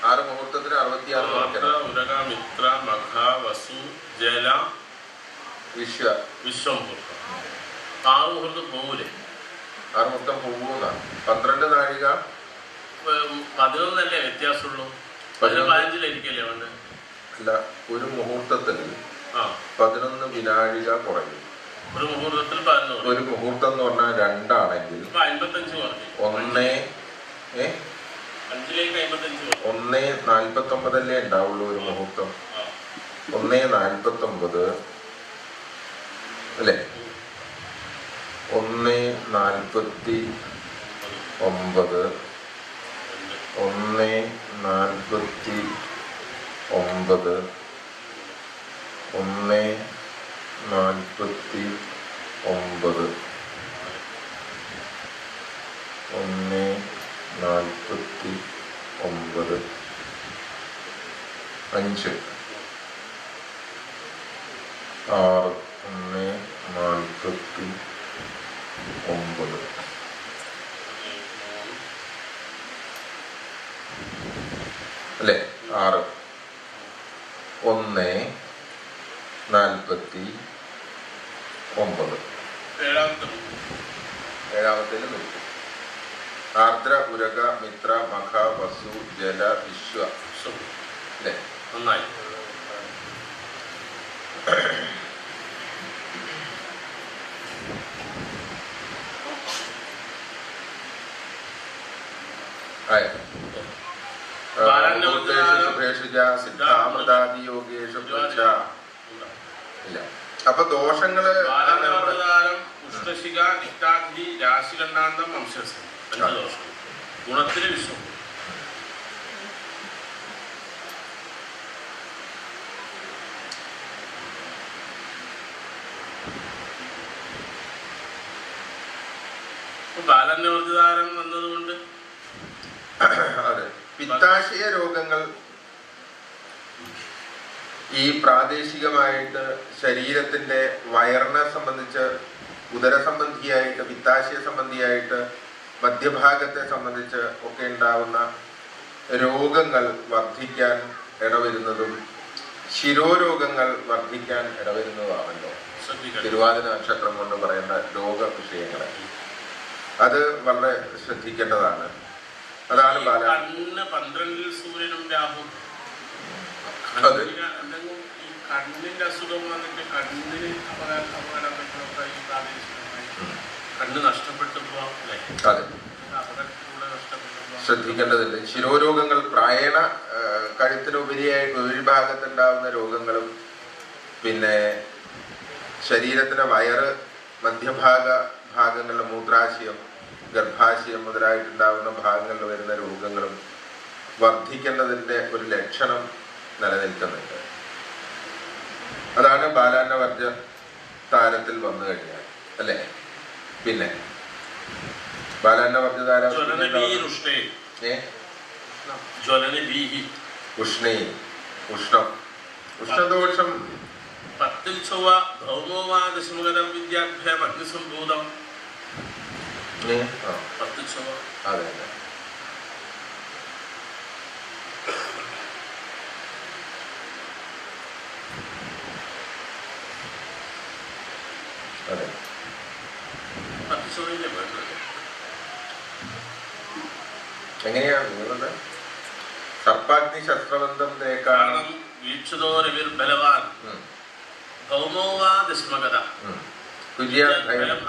6 മുഹൂർത്തത്തിന് 66 മിത്ര മഖ വസു ജല വിശ്വമുഹൂർത്തം 6 മുഹൂർത്തം പോകൂലേ? 6 മുഹൂർത്തം പോകൂല. 12 നാഴിക 11 അല്ലേ വ്യത്യാസമുള്ളൂ? 15 അല്ല, ഒരു മുഹൂർത്തത്തിൽ 11 വിനാഴിക കുറയും. ഒരു മുഹൂർത്തത്തിൽ 11. ഒരു മുഹൂർത്തം എന്ന് പറഞ്ഞാൽ 2 ആണെങ്കിൽ 55 1:49 ഉണ്ടാവുള്ളൂ ഒരു മുഹൂർത്തം. 1:49 അല്ലേ? 1:49 1:49 5 6 1:49 അല്ലേ? 6 1:49 ഏഴാമത്തേല് നിൽക്കും. ആർദ്ര ഉരക മിത്ര മഖ വസു ജല വിശ്വ അല്ലേ? നന്നായി. അപ്പൊ ദോഷങ്ങള് ഉഷ്ണശിക നിഷ്ഠാഗ്നി രാശികണ്ഡാന്തം വംശസം 5 ദോഷം. ഗുണത്തിന് വിശ്വം. ബാലന്യവർദ്ധിതാരം വന്നതുകൊണ്ട് അതെ, പിത്താശയ രോഗങ്ങൾ ഈ പ്രാദേശികമായിട്ട് ശരീരത്തിന്റെ വയറിനെ സംബന്ധിച്ച്, ഉദര സംബന്ധിയായിട്ട്, പിത്താശയ സംബന്ധിയായിട്ട്, മധ്യഭാഗത്തെ സംബന്ധിച്ച് ഒക്കെ ഉണ്ടാവുന്ന രോഗങ്ങൾ വർദ്ധിക്കാൻ ഇടവരുന്നതും ശിരോരോഗങ്ങൾ വർദ്ധിക്കാൻ ഇടവരുന്നതാണല്ലോ തിരുവാതിര നക്ഷത്രം കൊണ്ട് പറയുന്ന രോഗ വിഷയങ്ങളെ. അത് വളരെ ശ്രദ്ധിക്കേണ്ടതാണ്. അതാണ് കണ്ണ് 12 സൂര്യനും രാഹു. കണ്ണിന്റെ അസുഖം വന്നിട്ട് കണ്ണിന് അപകടം പറ്റുന്നൊക്കെ ഈ പ്രാദേശികമായി കണ്ണ് നഷ്ടപ്പെട്ടപ്പോ ശ്രദ്ധിക്കേണ്ടതുണ്ട്. ശിരോരോഗങ്ങൾ പ്രായണ കഴുത്തിനുപരിയായിട്ട് ഉപരിഭാഗത്തുണ്ടാവുന്ന രോഗങ്ങളും പിന്നെ ശരീരത്തിന്റെ വയറ് ഭാഗങ്ങളിലെ മൂത്രാശയം, ഗർഭാശയം മുതലായിട്ടുണ്ടാവുന്ന ഭാഗങ്ങളിൽ വരുന്ന രോഗങ്ങളും വർദ്ധിക്കേണ്ടതിന്റെ ഒരു ലക്ഷണം നിലനിൽക്കുന്നുണ്ട്. അതാണ് ബാലാന്നവർജ താരത്തിൽ വന്നു കഴിഞ്ഞാൽ അല്ലേ? പിന്നെ ബാലാന്നവർജ താരം ഉഷ്ണദോഷം 10 ചൊവ്വ ഭൗമോവാദശമുഖതം വിദ്യാഭ്യാസം അഗ്നിസംഭൂതം 10 ചൊവ്വ. അതെ അതെ. എങ്ങനെയാണ് നിങ്ങളുടെ സർപ്പാഗ്നി ശസ്ത്രബന്ധം കാരണം വീക്ഷതോരവിർബലവാൻ ഭൗമോവാദശമഗത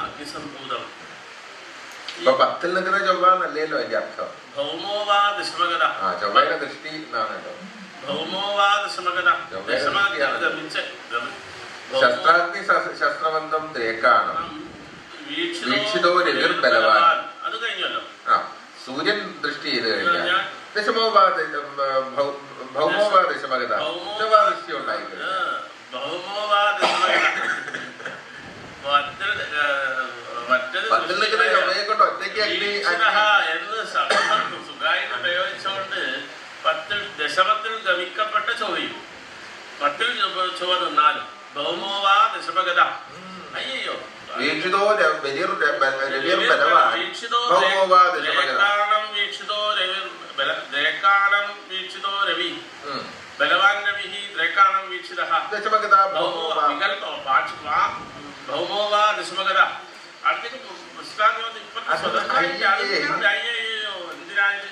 അഗ്നിസംഭൂതം. ഇപ്പൊ 10ൽ നിൽക്കുന്ന ചൊവ്വ നല്ലല്ലോ അതിന്റെ അർത്ഥം. ഭൗമോവാദശമഗത ചൊവ്വയുടെ ദൃഷ്ടി എന്നാണല്ലോ. ഭൗമോവാദശമഗത ശസ്ത്രാഗ്നി ശസ്ത്രബന്ധം ദ്രേക്കാണം വീക്ഷിതോ രവിർ ബലവാൻ. അത് കഴിഞ്ഞല്ലോ. ആ, സൂര്യൻ ദൃഷ്ടി ചെയ്ത് കഴിഞ്ഞാൽ ദശമോപാദ ഭൗമോപാ ദശമഗത ദൃഷ്ടി ഉണ്ടായി എന്ന് സുഖായിട്ട് പ്രയോഗിച്ചുകൊണ്ട് 10 ദശമത്തിൽ ഗമിക്കപ്പെട്ട ചൊവ്വയും 10 ചൊവ്വ നിന്നാലും ഭൗമോവാ ദശമഗത. അയ്യോ, വീക്ഷിതോ രവി ബലവാൻ രവി ദ്രേക്കാണം വീക്ഷിത ഭൗമോവാ ദശമഗത. അടുത്തേക്ക് പുസ്തകം എന്തിനായത്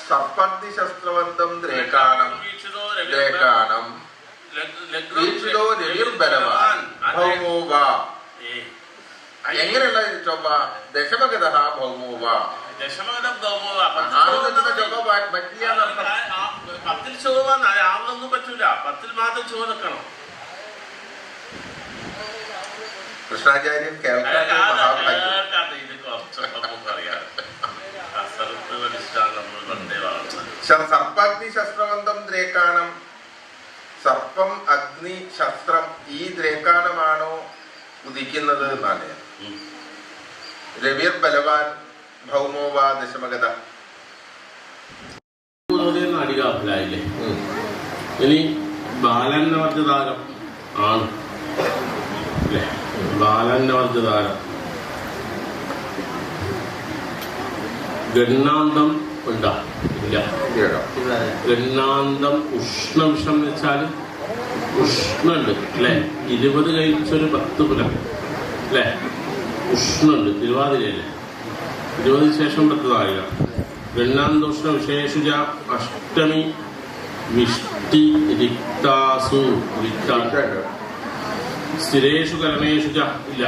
സപ്പർദി ശസ്ത്രബന്ധം ദ്രേക്കാണം ദ്രേക്കാണം വീക്ഷിതോ രവിർ ബലവാൻ ഭൗമോവാ. എങ്ങനെയുള്ള ചൊവ്വ? ദശമഗത ഭൗമോവ. ദശമഗത ഭൗമോവ. 10 ചൊവ്വ ആവുന്നൊന്നും പറ്റൂല. 10 മാത്രം ചൊവ്വ നിൽക്കണം. കൃഷ്ണാചാര്യൻ ഇത് കുറച്ചൊക്കെ നമുക്കറിയാം. സർപ്പാഗ്നി ശസ്ത്രബന്ധം ദ്രേക്കാണം. സർപ്പം, അഗ്നി, ശസ്ത്രം ഈ ദ്രേക്കാണമാണോ ഉദിക്കുന്നത് എന്നാണ്. രവിർ ബലവാൻ ഭൗമോവാ ദശമഗത. നാടികാപ്പിലായില്ലേ? ഇനി ബാലന്നവർജതാരം ആണ് അല്ലേ? ബാലന്നവർജതാരം ഗണ്ണാന്തം ഉണ്ടാ ഇല്ല. ഗണ്ണാന്തം ഉഷ്ണവിഷം എന്ന് വെച്ചാൽ ഉഷ്ണുണ്ട് അല്ലെ? 20 കഴിച്ചൊരു 10 പുലം അല്ലെ? ഉഷ്ണുണ്ട്. തിരുവാതിരയല്ലേ? 20 ശേഷം 10 നാഴിക. ഗണ്ണാന്തോഷ്ണ വിശേഷുജ അഷ്ടമി മിഷ്ടി രിക്താസു സ്ഥിരേഷു കരണേഷു ച ഇല്ല.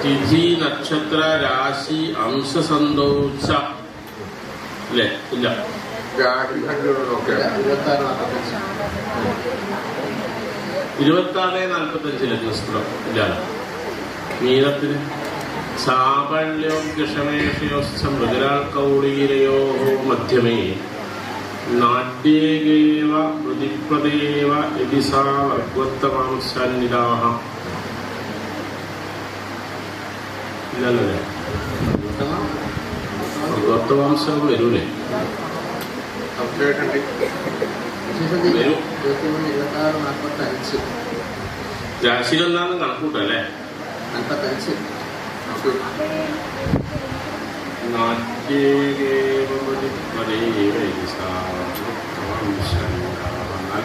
തിഥി നക്ഷത്ര രാശി അംശസന്തോഷ ഇല്ലേ? ഇല്ല. 26:45 ലഗ്നസ്ഫുടം ഇല്ല. മീനത്തിന് സാപല്യോഗ്യഷമേഷയോശ്ച മൃഗരാൾക്കൗളീരയോ മധ്യമേ നാട്യേകേവ പ്രതിപദേവ യതി സാ വർഗവത്തമാംശാന്വിതാഃ. ഇല്ലല്ലേ? വർഗവത്തമാംശം വരൂലേ? രാശിയിലൊന്നാന്ന് കണക്കൂട്ടല്ലേ?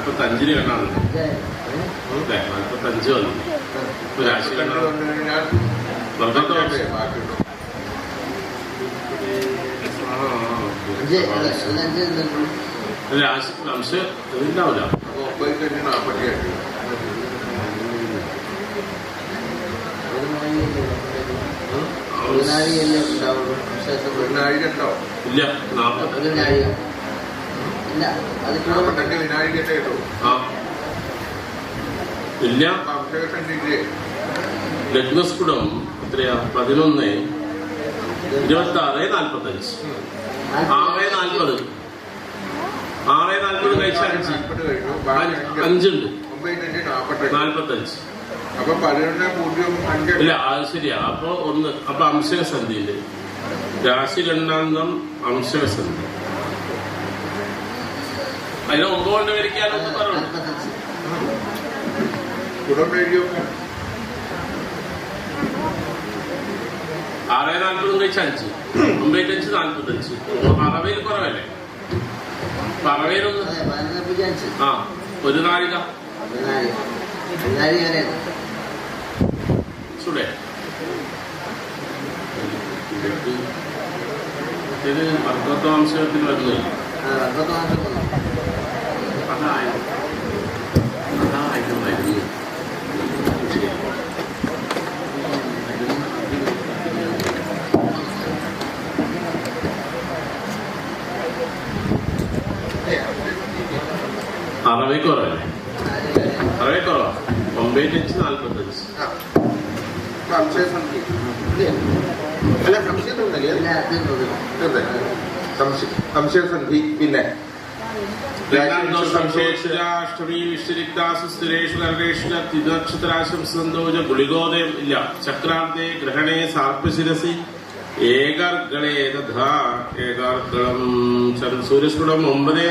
45 എണ്ണാണ്. 45 വന്നു. രാശി രാശി അംശം ഉണ്ടാവില്ല. ഇല്ല. 40 ഇല്ല. ലഗ്നസ്ഫുടം എത്രയാ? 11, 26, 45. 6:40. 6:40 കഴിച്ച 5 ഉണ്ട്. 45. ഇല്ല, അത് ശരിയാ. അപ്പൊ 1. അപ്പൊ അംശകസന്ധിയില് രാശി ഗണ്ണാന്തം അംശകസന്ധി. അതിന് 9 കൊണ്ട് വരിക്കാനൊന്നും പറഞ്ഞു. 6:40 കഴിച്ച 5. 95, 45. പറവയിൽ കുറവല്ലേ? പറവയിലൊന്ന് ആ 1 നാഴിക ചൂടേ. ഇത് വർഗവംശത്തിൽ വരുന്നത് അതായിരുന്നു. അറവേ കുറവല്ലേ? 9 55 45. സംശയസന്ധി അല്ല, സംശയം തോന്നില്ലേ? സംശയസന്ധി. പിന്നെ ഗുളികോദയം ഇല്ല. ചക്രാന്തേ ഗ്രഹണേ സാർപ്പശിരസി ഏകാർഗളം സൂര്യസ്ഫുടം 9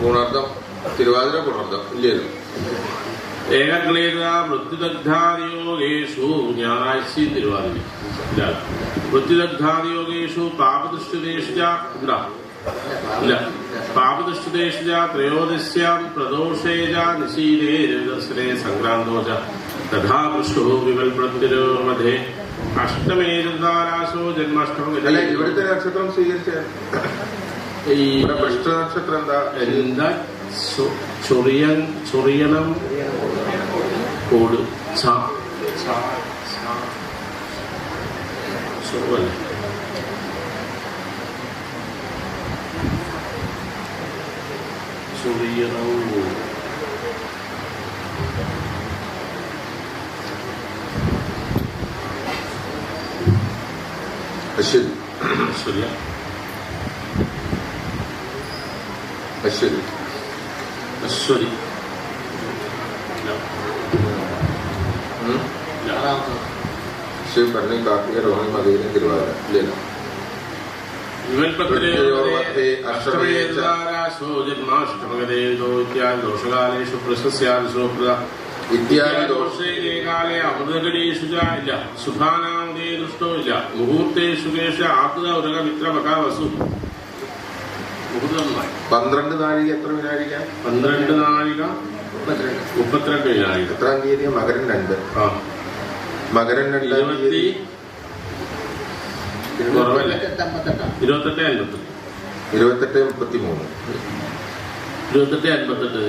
ഗുണർദ്ധം തിരുവാതിര ഗുണർദ്ധം ഇല്ലല്ലോ. ഏകഗ്ലേത മൃത്യുദഗ്ധാദിയോഗേഷു ഞായറാഴ്ച തിരുവാതിര മൃത്യുദഗ്ധാദിയോഗേഷു പാപദുഷ്ടിതേഷു ഇല്ല പാപദുഷ്ടിതേഷു ത്രയോദശ്യാം പ്രദോഷേ നിശീലേ രവിദർശനേ സംക്രാന്തോ തഥാ പൃഷ്ടു വിമൽപ്രത്യരോർമധേ അഷ്ടമേ ചന്ദ്രാരാശോ ജന്മാഷ്ടമം. ഇവിടുത്തെ നക്ഷത്രം സ്വീകരിച്ച പൃഷ്ട നക്ഷത്രം എന്താ? ചൊറിയണം കോട് ചൊറിയണം അശ്വതി. അശ്വതി അശ്വതി ശിവ ഭരണി കാർത്തിക രോഹിണി മകയിലും തിരുവാതിര ഇല്ലല്ലോ. ദോഷകാലേഷു പ്രശസ്യാദിശോപ്രദ ഇത്യാദി ദോഷേകാലേ അമൃതഗണീഷു ഇല്ല. ശുഭാനാമതേ ദുഷ്ടോ ഇല്ല. മുഹൂർത്തേഷു കേശ ആപ്ത ഉരക മിത്ര മകാ വസു. 12 നാഴിക എത്ര വിനാഴിക? 12 നാഴിക 32 വിനാഴിക. എത്രാം തീയതി? മകരം 2. മകരം 2 28 28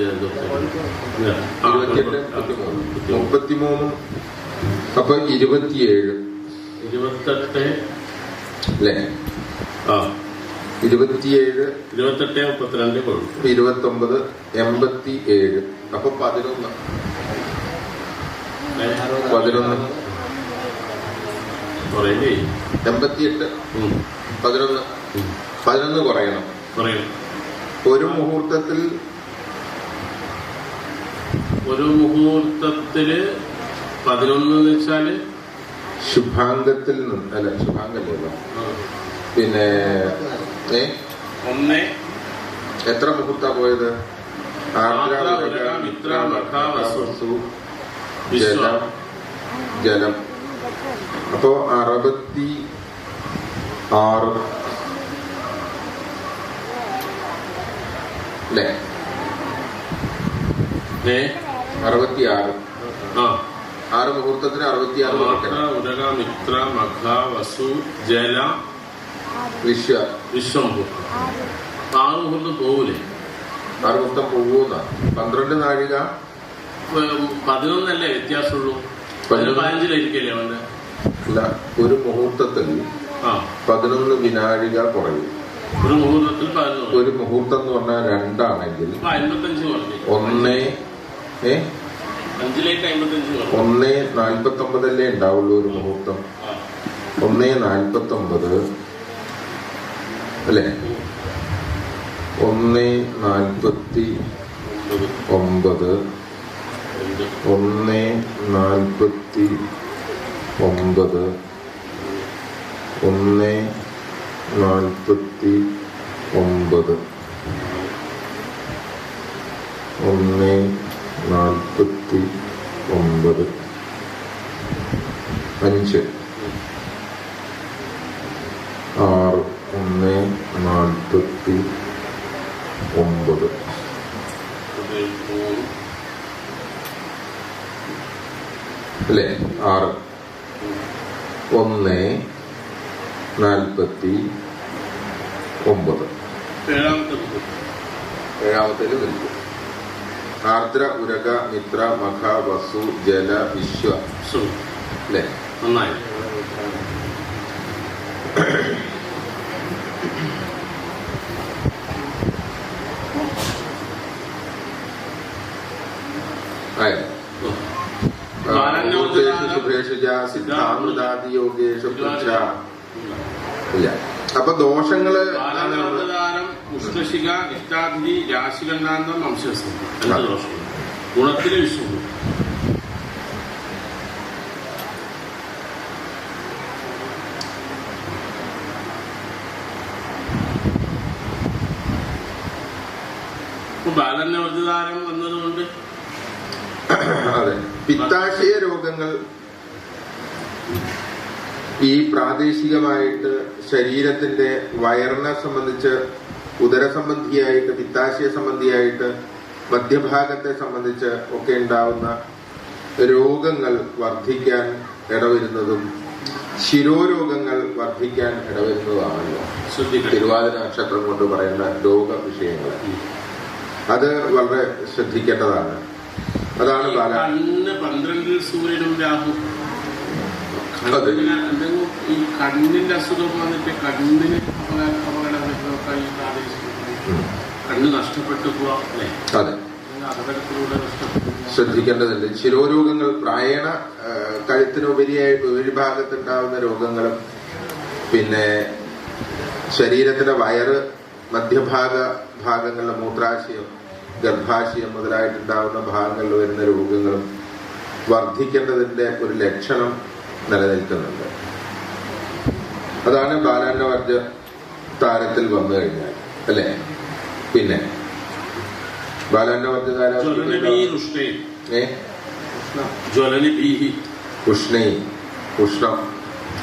അപ്പൊ 27 അല്ലേ? 27 28 32 29 87. അപ്പൊ 11 88 11 കുറയണം. ഒരു മുഹൂർത്തത്തില് 11 വെച്ചാല് ശുഭാംഗത്തിൽ നിന്ന് അല്ല, ശുഭാംഗല്ലോ. പിന്നെ എത്ര മുഹൂർത്ത പോയത്? ജലം. അപ്പോ 66 അല്ലേ? 66. 6 മുഹൂർത്തത്തിന് 66. മിത്ര മഖ വസു ജല വിശ്വം 6 മുഹൂർത്തം പോകൂലേ? 6 മുഹൂർത്തം പോകൂന്ന. 12 നാഴിക 11 വ്യത്യാസമുള്ളൂ. 15 വേണ്ട. അല്ല, ഒരു മുഹൂർത്തത്തിൽ 11 വിനാഴിക കുറയും. ഒരു മുഹൂർത്തത്തിൽ 11. ഒരു മുഹൂർത്തം എന്ന് പറഞ്ഞാൽ 2 ആണെങ്കിൽ 55 1:49 ഉണ്ടാവുള്ളൂ ഒരു മുഹൂർത്തം. 1:49 അല്ലേ? 1:49 1:49 5 6 1:49 അല്ലേ? 6 1:49. ഏഴാമത്തേല് നിൽക്കും. ആർദ്ര ഉരക മിത്ര മഖ വസു ജല വിശ്വ അല്ലേ? നന്നായി. സിദ്ധാമൃതാദി യോഗേഷു ഇല്ല. അപ്പൊ ദോഷങ്ങള് ഉഷ്ണശിക ഇഷ്ടാധിതി രാശികണ്ണാന്തം വംശസം ദോഷങ്ങൾ ഗുണത്തിലെ വിഷയം. ബാലന്യവർദ്ധിതാരം വന്നതുകൊണ്ട് അതെ പിത്താശയ രോഗങ്ങൾ ഈ പ്രാദേശികമായിട്ട് ശരീരത്തിന്റെ വയറിനെ സംബന്ധിച്ച് ഉദര സംബന്ധിയായിട്ട് പിത്താശയ സംബന്ധിയായിട്ട് മധ്യഭാഗത്തെ സംബന്ധിച്ച് ഒക്കെ ഉണ്ടാവുന്ന രോഗങ്ങൾ വർദ്ധിക്കാൻ ഇടവരുന്നതും ശിരോരോഗങ്ങൾ വർദ്ധിക്കാൻ ഇടവരുന്നതാണല്ലോ തിരുവാതിര നക്ഷത്രം കൊണ്ട് പറയുന്ന രോഗ വിഷയങ്ങൾ. അത് വളരെ ശ്രദ്ധിക്കേണ്ടതാണ്. അതാണ് 12 സൂര്യനും രാഹു ഈ കണ്ണിന്റെ അസുഖം വന്നിട്ട് കണ്ണിന് അപകടം വരുന്നതൊക്കെ ഈ കണ്ണ് നഷ്ടപ്പെട്ടു പോവാ അല്ലെ? അതെ, അപകടത്തിലൂടെ നഷ്ടപ്പെട്ടു ശ്രദ്ധിക്കേണ്ടതുണ്ട്. ശിരോരോഗങ്ങൾ പ്രായണ കഴുത്തിനുപരിയായിട്ട് ഉപരിഭാഗത്തുണ്ടാവുന്ന രോഗങ്ങളും പിന്നെ ശരീരത്തിന്റെ വയറ് ഭാഗങ്ങളിലെ മൂത്രാശയം ഗർഭാശയം മുതലായിട്ടുണ്ടാവുന്ന ഭാഗങ്ങളിൽ വരുന്ന രോഗങ്ങളും വർദ്ധിക്കേണ്ടതിന്റെ ഒരു ലക്ഷണം നിലനിൽക്കുന്നുണ്ട്. അതാണ് ബാലാന്നവർജ താരത്തിൽ വന്നു കഴിഞ്ഞാൽ അല്ലെ. പിന്നെ ബാലാന്നവർജ താരം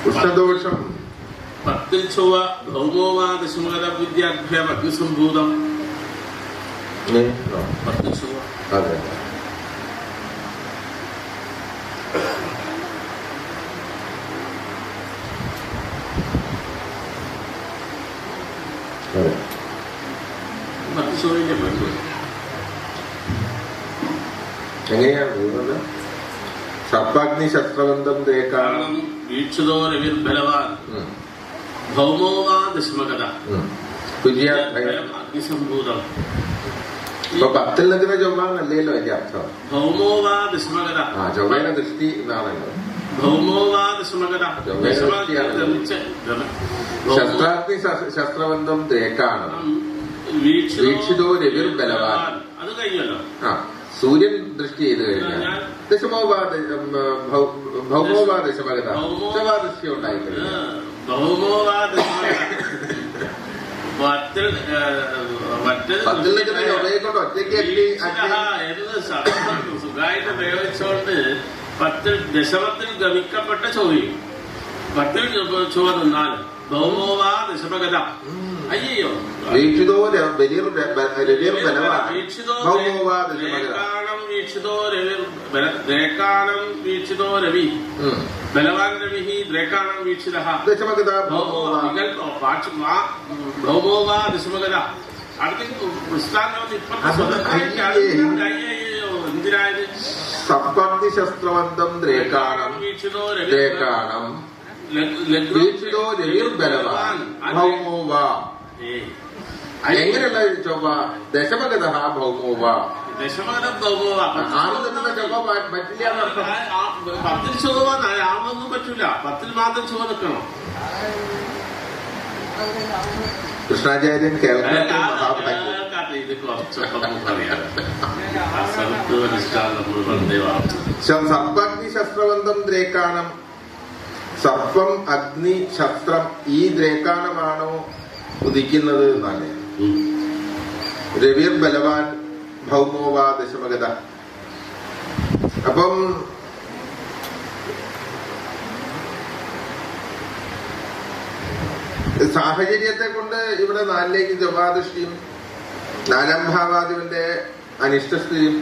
ഉഷ്ണദോഷം 10 ചൊവ്വ ഭൗമോവാ ദശമകര വിദ്യാഭ്യാം അഗ്നിസംഭൂതം 10 ചൊവ്വ. അതെ, എങ്ങനെയാണ് സർപ്പാഗ്നി ശസ്ത്രബന്ധം തേക്കാണം വീക്ഷിതോ രവിർബലവാൻ ഭൗമോവാ ദശമകഥ അഗ്നിസംഭൂതം. ഇപ്പൊ 10 നിൽക്കുന്ന ചൊവ്വാന്നല്ലല്ലോ അതിന്റെ അർത്ഥം. ഭൗമോവാ ദശമകഥ ചൊവ്വയുടെ ദൃഷ്ടി എന്നാണല്ലോ. ഭൗമോവാ ദശമകഥ ശസ്ത്രാഗ്നി ശസ്ത്രബന്ധം തേക്കാണം വീക്ഷിതോ രവിർ ബലവാൻ. അത് കഴിഞ്ഞല്ലോ. സൂര്യൻ ദൃഷ്ടി ചെയ്ത് കഴിഞ്ഞാൽ ഭൗമോവാ ദശമകഥ ദൃഷ്ടി ഉണ്ടായിക്കഴിഞ്ഞാൽ സുഖമായിട്ട് പ്രയോഗിച്ചുകൊണ്ട് 10 ദശമത്തിൽ ഗമിക്കപ്പെട്ട ചോദ്യം 10 ചൊവ്വ നിന്നാൽ ഭൗമോവാ ദശമകഥ. അയ്യോ വീക്ഷിതോ രവി ബലവാൻ രവി ദ്രേക്കാണം വീക്ഷിത ഭൗമോവാ ദശമകഥ. അടുത്ത പുസ്തകം എന്തിനായത് സപ്തഗ്നി ശസ്ത്രബന്ധം ദ്രേക്കാണം ദ്രേക്കാണം വീക്ഷിതോ രവിർ ബലവാൻ ഭൗമോവാ. എങ്ങനെയുള്ള ചൊവ്വ ദശമഗത ഭൗമോവ. ദശമഗത ഭൗമോവ 6 നിൽക്കുന്ന ചൊവ്വ പറ്റില്ല. 10 ചൊവ്വ 6 പറ്റൂല. 10 മാത്രം ചൊവ്വ നിൽക്കണം. കൃഷ്ണാചാര്യൻ കേരളത്തിൽ ഇത് കുറച്ചൊക്കെ അറിയാം. സർപ്പഗ്നി ശസ്ത്രബന്ധം ദ്രേക്കാണം. സർപ്പം അഗ്നി ശസ്ത്രം ഈ ദ്രേക്കാണമാണോ ഉദിക്കുന്നത് എന്നാണ്. രവിർ ബലവാൻ ഭൗമോവാ ദശമഗത. അപ്പം സാഹചര്യത്തെ കൊണ്ട് ഇവിടെ 4ലേക്ക് ചൊവ്വാദൃഷ്ടിയും 4ാം ഭാവാധിപന്റെ അനിഷ്ടസ്ഥിതിയും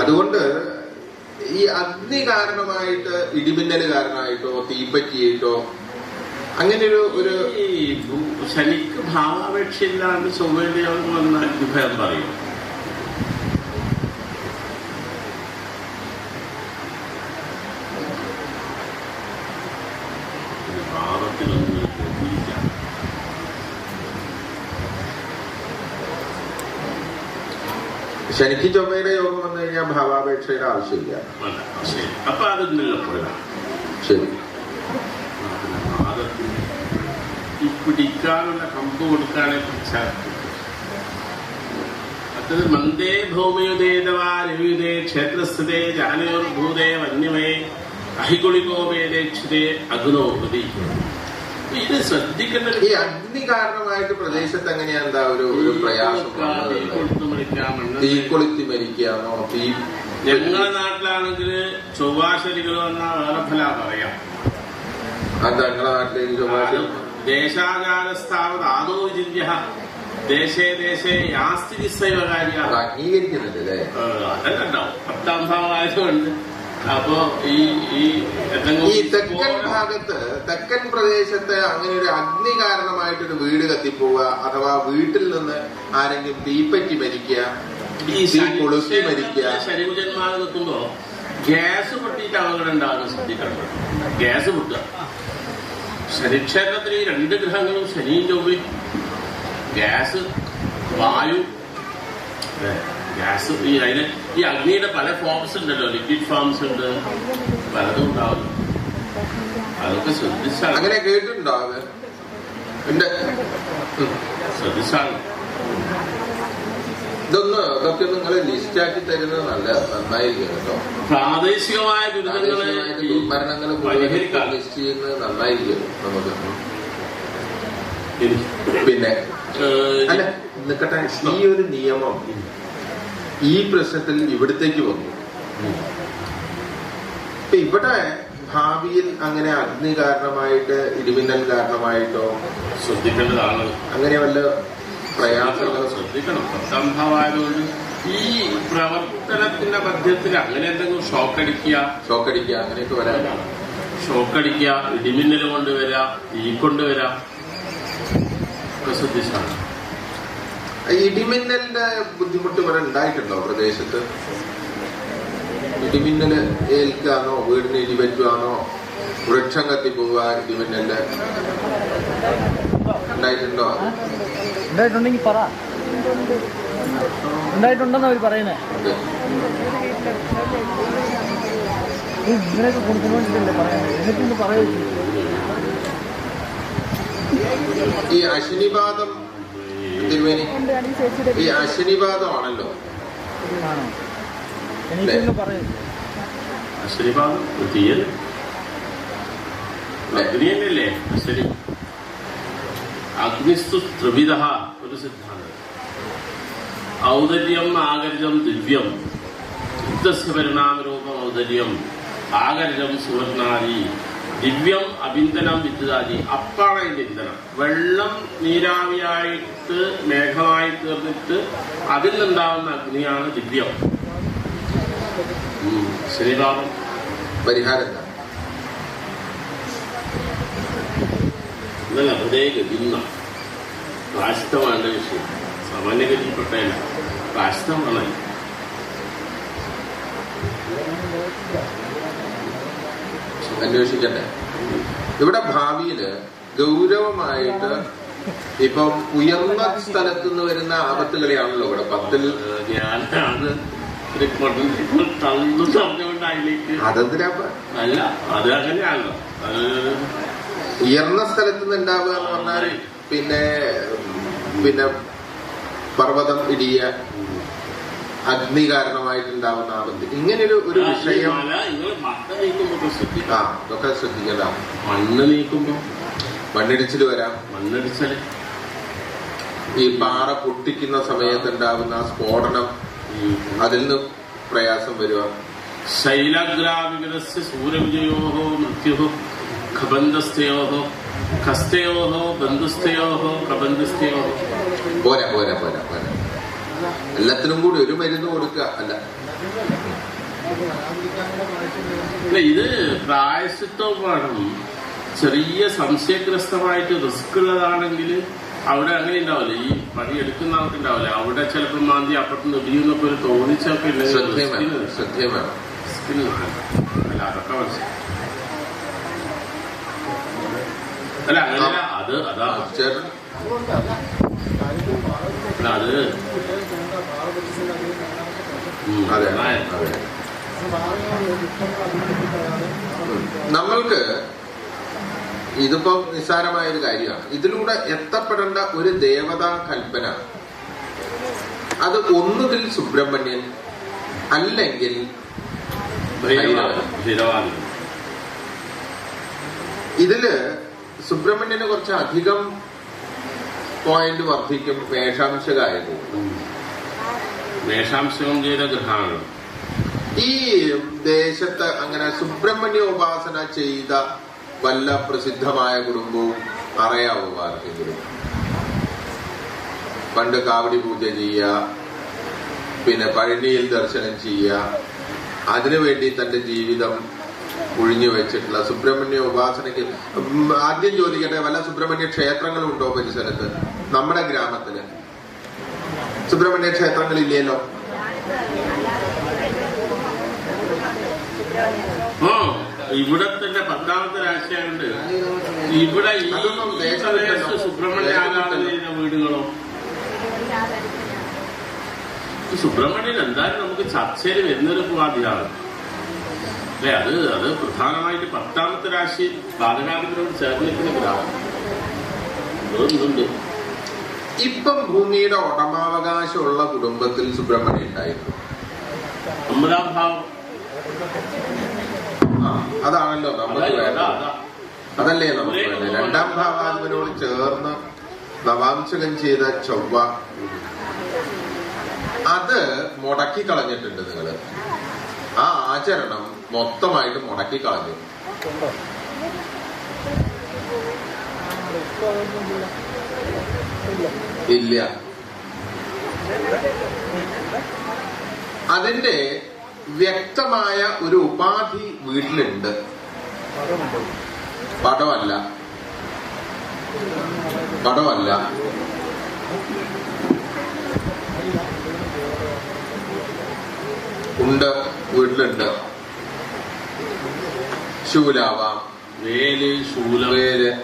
അതുകൊണ്ട് ഈ അഗ്നി കാരണമായിട്ട് ഇടിമിന്നല് കാരണമായിട്ടോ തീപ്പറ്റിയിട്ടോ അങ്ങനെ ഒരു ശനിക്ക് ഭാവാപേക്ഷയില്ലാണ്ട് ചൊവ്വയുടെ വന്ന അഭിപ്രായം പറയും. ഭാവത്തിലൊന്നും ശനിക്ക് ചൊവ്വയുടെ യോഗം വന്നു കഴിഞ്ഞാൽ ഭാവാപേക്ഷയുടെ ആവശ്യമില്ല. അപ്പൊ അതില്ല ശരി. ഈ പിടിക്കാനുള്ള കമ്പ് കൊടുക്കാനെ അത് മന്ദേ ഭൗമയുദേതവാരവിദേ ക്ഷേത്രസ്ഥിതേ ജാനയോർഭൂതേ വന്യമേ അഹികുളികോപേക്ഷതേ അഗ്നോപതി. ഇത് ശ്രദ്ധിക്കേണ്ട ഈ അഗ്നി കാരണമായിട്ട് പ്രദേശത്ത് എങ്ങനെയാ എന്താ ഒരു പ്രയാസം? തീക്കൊളുത്തി മരിക്കാമോ? ഞങ്ങളുടെ നാട്ടിലാണെങ്കിൽ ചൊവ്വാശരികൾ വന്നാൽ വേറെ ഫല പറയാം. അതാ ഞങ്ങളുടെ നാട്ടിലേക്ക് ചൊവ്വാശരി ദേശാചാരസ്ഥാവത് ആദോ ചിന്യ ദേശേ ദേശേ യാസ്തി നിസ്സൈവകാര്യ അംഗീകരിക്കുന്നില്ലേ? അതെല്ലാം ഉണ്ടാവും. 10ാം ഭാവമായതുകൊണ്ട്. അപ്പോ ഈ തെക്കൻ ഭാഗത്ത്, തെക്കൻ പ്രദേശത്ത് അങ്ങനെ ഒരു അഗ്നി കാരണമായിട്ടൊരു വീട് കത്തിപ്പോവുക, അഥവാ വീട്ടിൽ നിന്ന് ആരെങ്കിലും തീപ്പറ്റി മരിക്കുക, തീ കൊളുത്തി മരിക്കുക, ശരീരജന്മാർ നിൽക്കുമ്പോ ഗ്യാസ് പൊട്ടിയിട്ട് അപകടം ഉണ്ടാകുന്ന ശ്രദ്ധിക്കണം. ഗ്യാസ് പൊട്ടുക. ശനിക്ഷേത്രത്തിൽ ഈ 2 ഗ്രഹങ്ങളും ശനിയും ചൊവ്വയും ഗ്യാസ്, വായു, ഗ്യാസ്. ഈ അഗ്നിയുടെ പല ഫോംസ് ഉണ്ടല്ലോ, ലിക്വിഡ് ഫോംസ് ഉണ്ട്, പലതും ഉണ്ടാവും. അതൊക്കെ ശ്രദ്ധിച്ചാണ്. അങ്ങനെ കേട്ടിട്ടുണ്ടോ? ശ്രദ്ധിച്ചാണ്. ഇതൊക്കെ നിങ്ങൾ ലിസ്റ്റാക്കി തരുന്നത് നന്നായിരിക്കും കേട്ടോ. പ്രാദേശികമായ ദുർമരണങ്ങൾ ലിസ്റ്റ് ചെയ്യുന്നത് നന്നായിരിക്കും നമുക്ക്. പിന്നെ അല്ല നിൽക്കട്ടെ, ഈ ഒരു നിയമം ഈ പ്രശ്നത്തിൽ ഇവിടത്തേക്ക് വന്നു. ഇവിടെ ഭാവിയിൽ അങ്ങനെ അഗ്നി കാരണമായിട്ട്, ഇടിമിന്നൽ കാരണമായിട്ടോ ശ്രദ്ധിക്കേണ്ടതാണ്. അങ്ങനെ വല്ല പ്രയാസങ്ങൾ ശ്രദ്ധിക്കണം. 10ാം ഭാവമായതുകൊണ്ട് ഈ പ്രവർത്തനത്തിന്റെ മധ്യത്തിൽ അങ്ങനെ എന്തെങ്കിലും ഷോക്കടിക്കുക അങ്ങനെയൊക്കെ വരാനാണ്. ഷോക്കടിക്കുക, ഇടിമിന്നൽ കൊണ്ടുവരാം, തീ കൊണ്ടുവരാം, ശ്രദ്ധിച്ചാണ്. ഇടിമിന്നലിന്റെ ബുദ്ധിമുട്ട് ഇവിടെ ഉണ്ടായിട്ടുണ്ടോ പ്രദേശത്ത്? ഇടിമിന്നല് ഏൽക്കാന്നോ, വീടിന് ഇടിപറ്റുവാണോ, വൃക്ഷം കത്തിപ്പോവുക, ഇടിമിന്നല് ഉണ്ടായിട്ടുണ്ടോ? ഉണ്ടായിട്ടുണ്ടെങ്കിൽ പറ. ഉണ്ടായിട്ടുണ്ടെന്ന് അവർ പറയുന്നേ. ഇങ്ങനെയൊക്കെ കൊടുക്കുന്നോണ്ടില്ലേ പറയാൻ, എന്നിട്ടൊന്ന് പറയൂ. ഈ അശ്വിനിപാദം തിരുവേനി, ഈ അശ്വിനിപാദമാണല്ലോ. അശ്വിനിപാദം തീയൽ അഗ്നി തന്നെയല്ലേ? അശ്വിനി അഗ്നിസ്തു ത്രിവിധ ഒരു സിദ്ധാന്തം. ഔദര്യം, ആകർജം, ദിവ്യം. യുദ്ധസ്യ പരിണാമരൂപം ഔദര്യം, ആകർജം സുവർണാദി, ദിവ്യം അഭിന്ദനം വിദ്യുതാദി. അപ്പാണ് അതിന്റെ ഇന്ധനം. വെള്ളം നീരാവിയായിട്ട് മേഘമായി തീർന്നിട്ട് അതിൽ നിന്നുണ്ടാവുന്ന അഗ്നിയാണ് ദിവ്യം. ശനിഭാവം പരിഹാരം ഇന്നല്ല ഹൃദയ ഗതിന്ന പ്രാശ്ചിത്തമാണ് വിഷയം. സാമാന്യഗതിയിൽപ്പെട്ടല്ല, പ്രാശ്ചിത്തമാണ്. അന്വേഷിക്കട്ടെ. ഇവിടെ ഭാവിയില് ഗൗരവമായിട്ട് ഇപ്പം ഉയർന്ന സ്ഥലത്തു നിന്ന് വരുന്ന ആപത്തുകളെയാണല്ലോ ഇവിടെ 10ൽ ഞാനാണ് പറഞ്ഞുകൊണ്ട് അതിലേക്ക് അതെന്തിനാ അല്ല, അത് അങ്ങനെയാണല്ലോ. ഉയർന്ന സ്ഥലത്ത് നിന്ന് ഉണ്ടാവുക എന്ന് പറഞ്ഞാൽ പിന്നെ പർവ്വതം ഇടിയ, അഗ്നി കാരണമായിട്ടുണ്ടാവുന്ന ആപത്ത്, ഇങ്ങനൊരു വിഷയം. ഇതൊക്കെ ശ്രദ്ധിക്കണ്ട. മണ്ണ് നീക്കുമ്പോ മണ്ണിടിച്ചിൽ വരാം. മണ്ണിടിച്ചല് ഈ പാറ പൊട്ടിക്കുന്ന സമയത്ത് ഉണ്ടാവുന്ന സ്ഫോടനം, അതിൽ നിന്ന് പ്രയാസം വരിക. ശൈലഗ്രാവികരസ്യ സൂര്യവിജയോഹോ മൃത്യുഹോ ഖബന്ധസ്ഥയോഹോ ഖസ്തയോഹോ ബന്ധുസ്ഥയോഹോ ഖബന്ധസ്ഥയോഹോ. പോരാ പോരാ പോരാ പോരാ, എല്ലാത്തിനും കൂടി ഒരു മരുന്ന് കൊടുക്കുക അല്ല. ഇത് പ്രായശ്ചിത്വമാണ്. ചെറിയ സംശയഗ്രസ്തമായിട്ട് റിസ്ക് ഉള്ളതാണെങ്കിൽ അവിടെ അങ്ങനെ ഉണ്ടാവില്ല. ഈ പണി എടുക്കുന്ന ആൾക്കുണ്ടാവില്ല. അവിടെ ചിലപ്പോൾ മാന്തി അപ്പുറത്ത് ഇടിയുന്നൊക്കെ ഒരു തോന്നിച്ചൊക്കെ അല്ല, അതൊക്കെ മനസ്സിലായി. അല്ല അങ്ങനെയല്ല, അത് അതാ അത് അതെ അതെ. നമ്മൾക്ക് ഇതിപ്പോ നിസ്സാരമായ ഒരു കാര്യമാണ്. ഇതിലൂടെ എത്തപ്പെടേണ്ട ഒരു ദേവതാ കൽപ്പന, അത് ഒന്നുകിൽ സുബ്രഹ്മണ്യൻ അല്ലെങ്കിൽ ഇതില് സുബ്രഹ്മണ്യന് കുറച്ച് അധികം പോയിന്റ് വർദ്ധിക്കും മേഷാംശകായത്. മേഷാംശം ചെയ്ത ഗ്രഹമാണ്. ഈ ദേശത്ത് അങ്ങനെ സുബ്രഹ്മണ്യ ഉപാസന ചെയ്ത വല്ല പ്രസിദ്ധമായ കുടുംബവും അറിയാവോ ആർക്കെങ്കിലും? പണ്ട് കാവടി പൂജ ചെയ്യുക, പിന്നെ പഴനിയിൽ ദർശനം ചെയ്യുക, അതിനുവേണ്ടി തന്റെ ജീവിതം ഒഴിഞ്ഞു വെച്ചിട്ടുള്ള സുബ്രഹ്മണ്യ ഉപാസനയ്ക്ക്. ആദ്യം ചോദിക്കട്ടെ, വല്ല സുബ്രഹ്മണ്യ ക്ഷേത്രങ്ങളും ഉണ്ടോ പരിസരത്ത്? നമ്മുടെ ഗ്രാമത്തില് സുബ്രഹ്മണ്യ ക്ഷേത്രങ്ങളില്ലല്ലോ. ഇവിടെ തന്നെ 10ാമത്തെ രാശിയായുണ്ട്. ഇവിടെ ഈ സുബ്രഹ്മണ്യ ആരാധന ചെയ്യുന്ന വീടുകളോ? സുബ്രഹ്മണ്യൻ എന്തായാലും നമുക്ക് ചർച്ചയിൽ വരുന്നൊരു ഉപാധിയാണ് അല്ലെ? അത് പ്രധാനമായിട്ട് 10ാമത്തെ രാശി പാതകാതിനോട് ചേർന്ന് നിൽക്കുന്ന ഗ്രാമം ഉണ്ട്. ഇപ്പം ഭൂമിയുടെ ഉടമാവകാശമുള്ള കുടുംബത്തിൽ സുബ്രഹ്മണ്യൻ ഉണ്ടായിരുന്നു. 9ാം ഭാവം അതാണല്ലോ നമുക്ക് വേണ്ടത്. അതല്ലേ നമുക്ക് വേണ്ടത്. 2ാം ഭാവാധിപനോട് ചേർന്ന് നവാംശകം ചെയ്ത ചൊവ്വ, അത് മുടക്കി കളഞ്ഞിട്ടുണ്ട് നിങ്ങള്. ആ ആചരണം മൊത്തമായിട്ട് മുടക്കി കളഞ്ഞു. ഇല്ല. അതിന്റെ വ്യക്തമായ ഒരു ഉപാധി വീട്ടിലുണ്ട്. പടമല്ല ഉണ്ട്, വീട്ടിലുണ്ട്. ശൂലാവാം,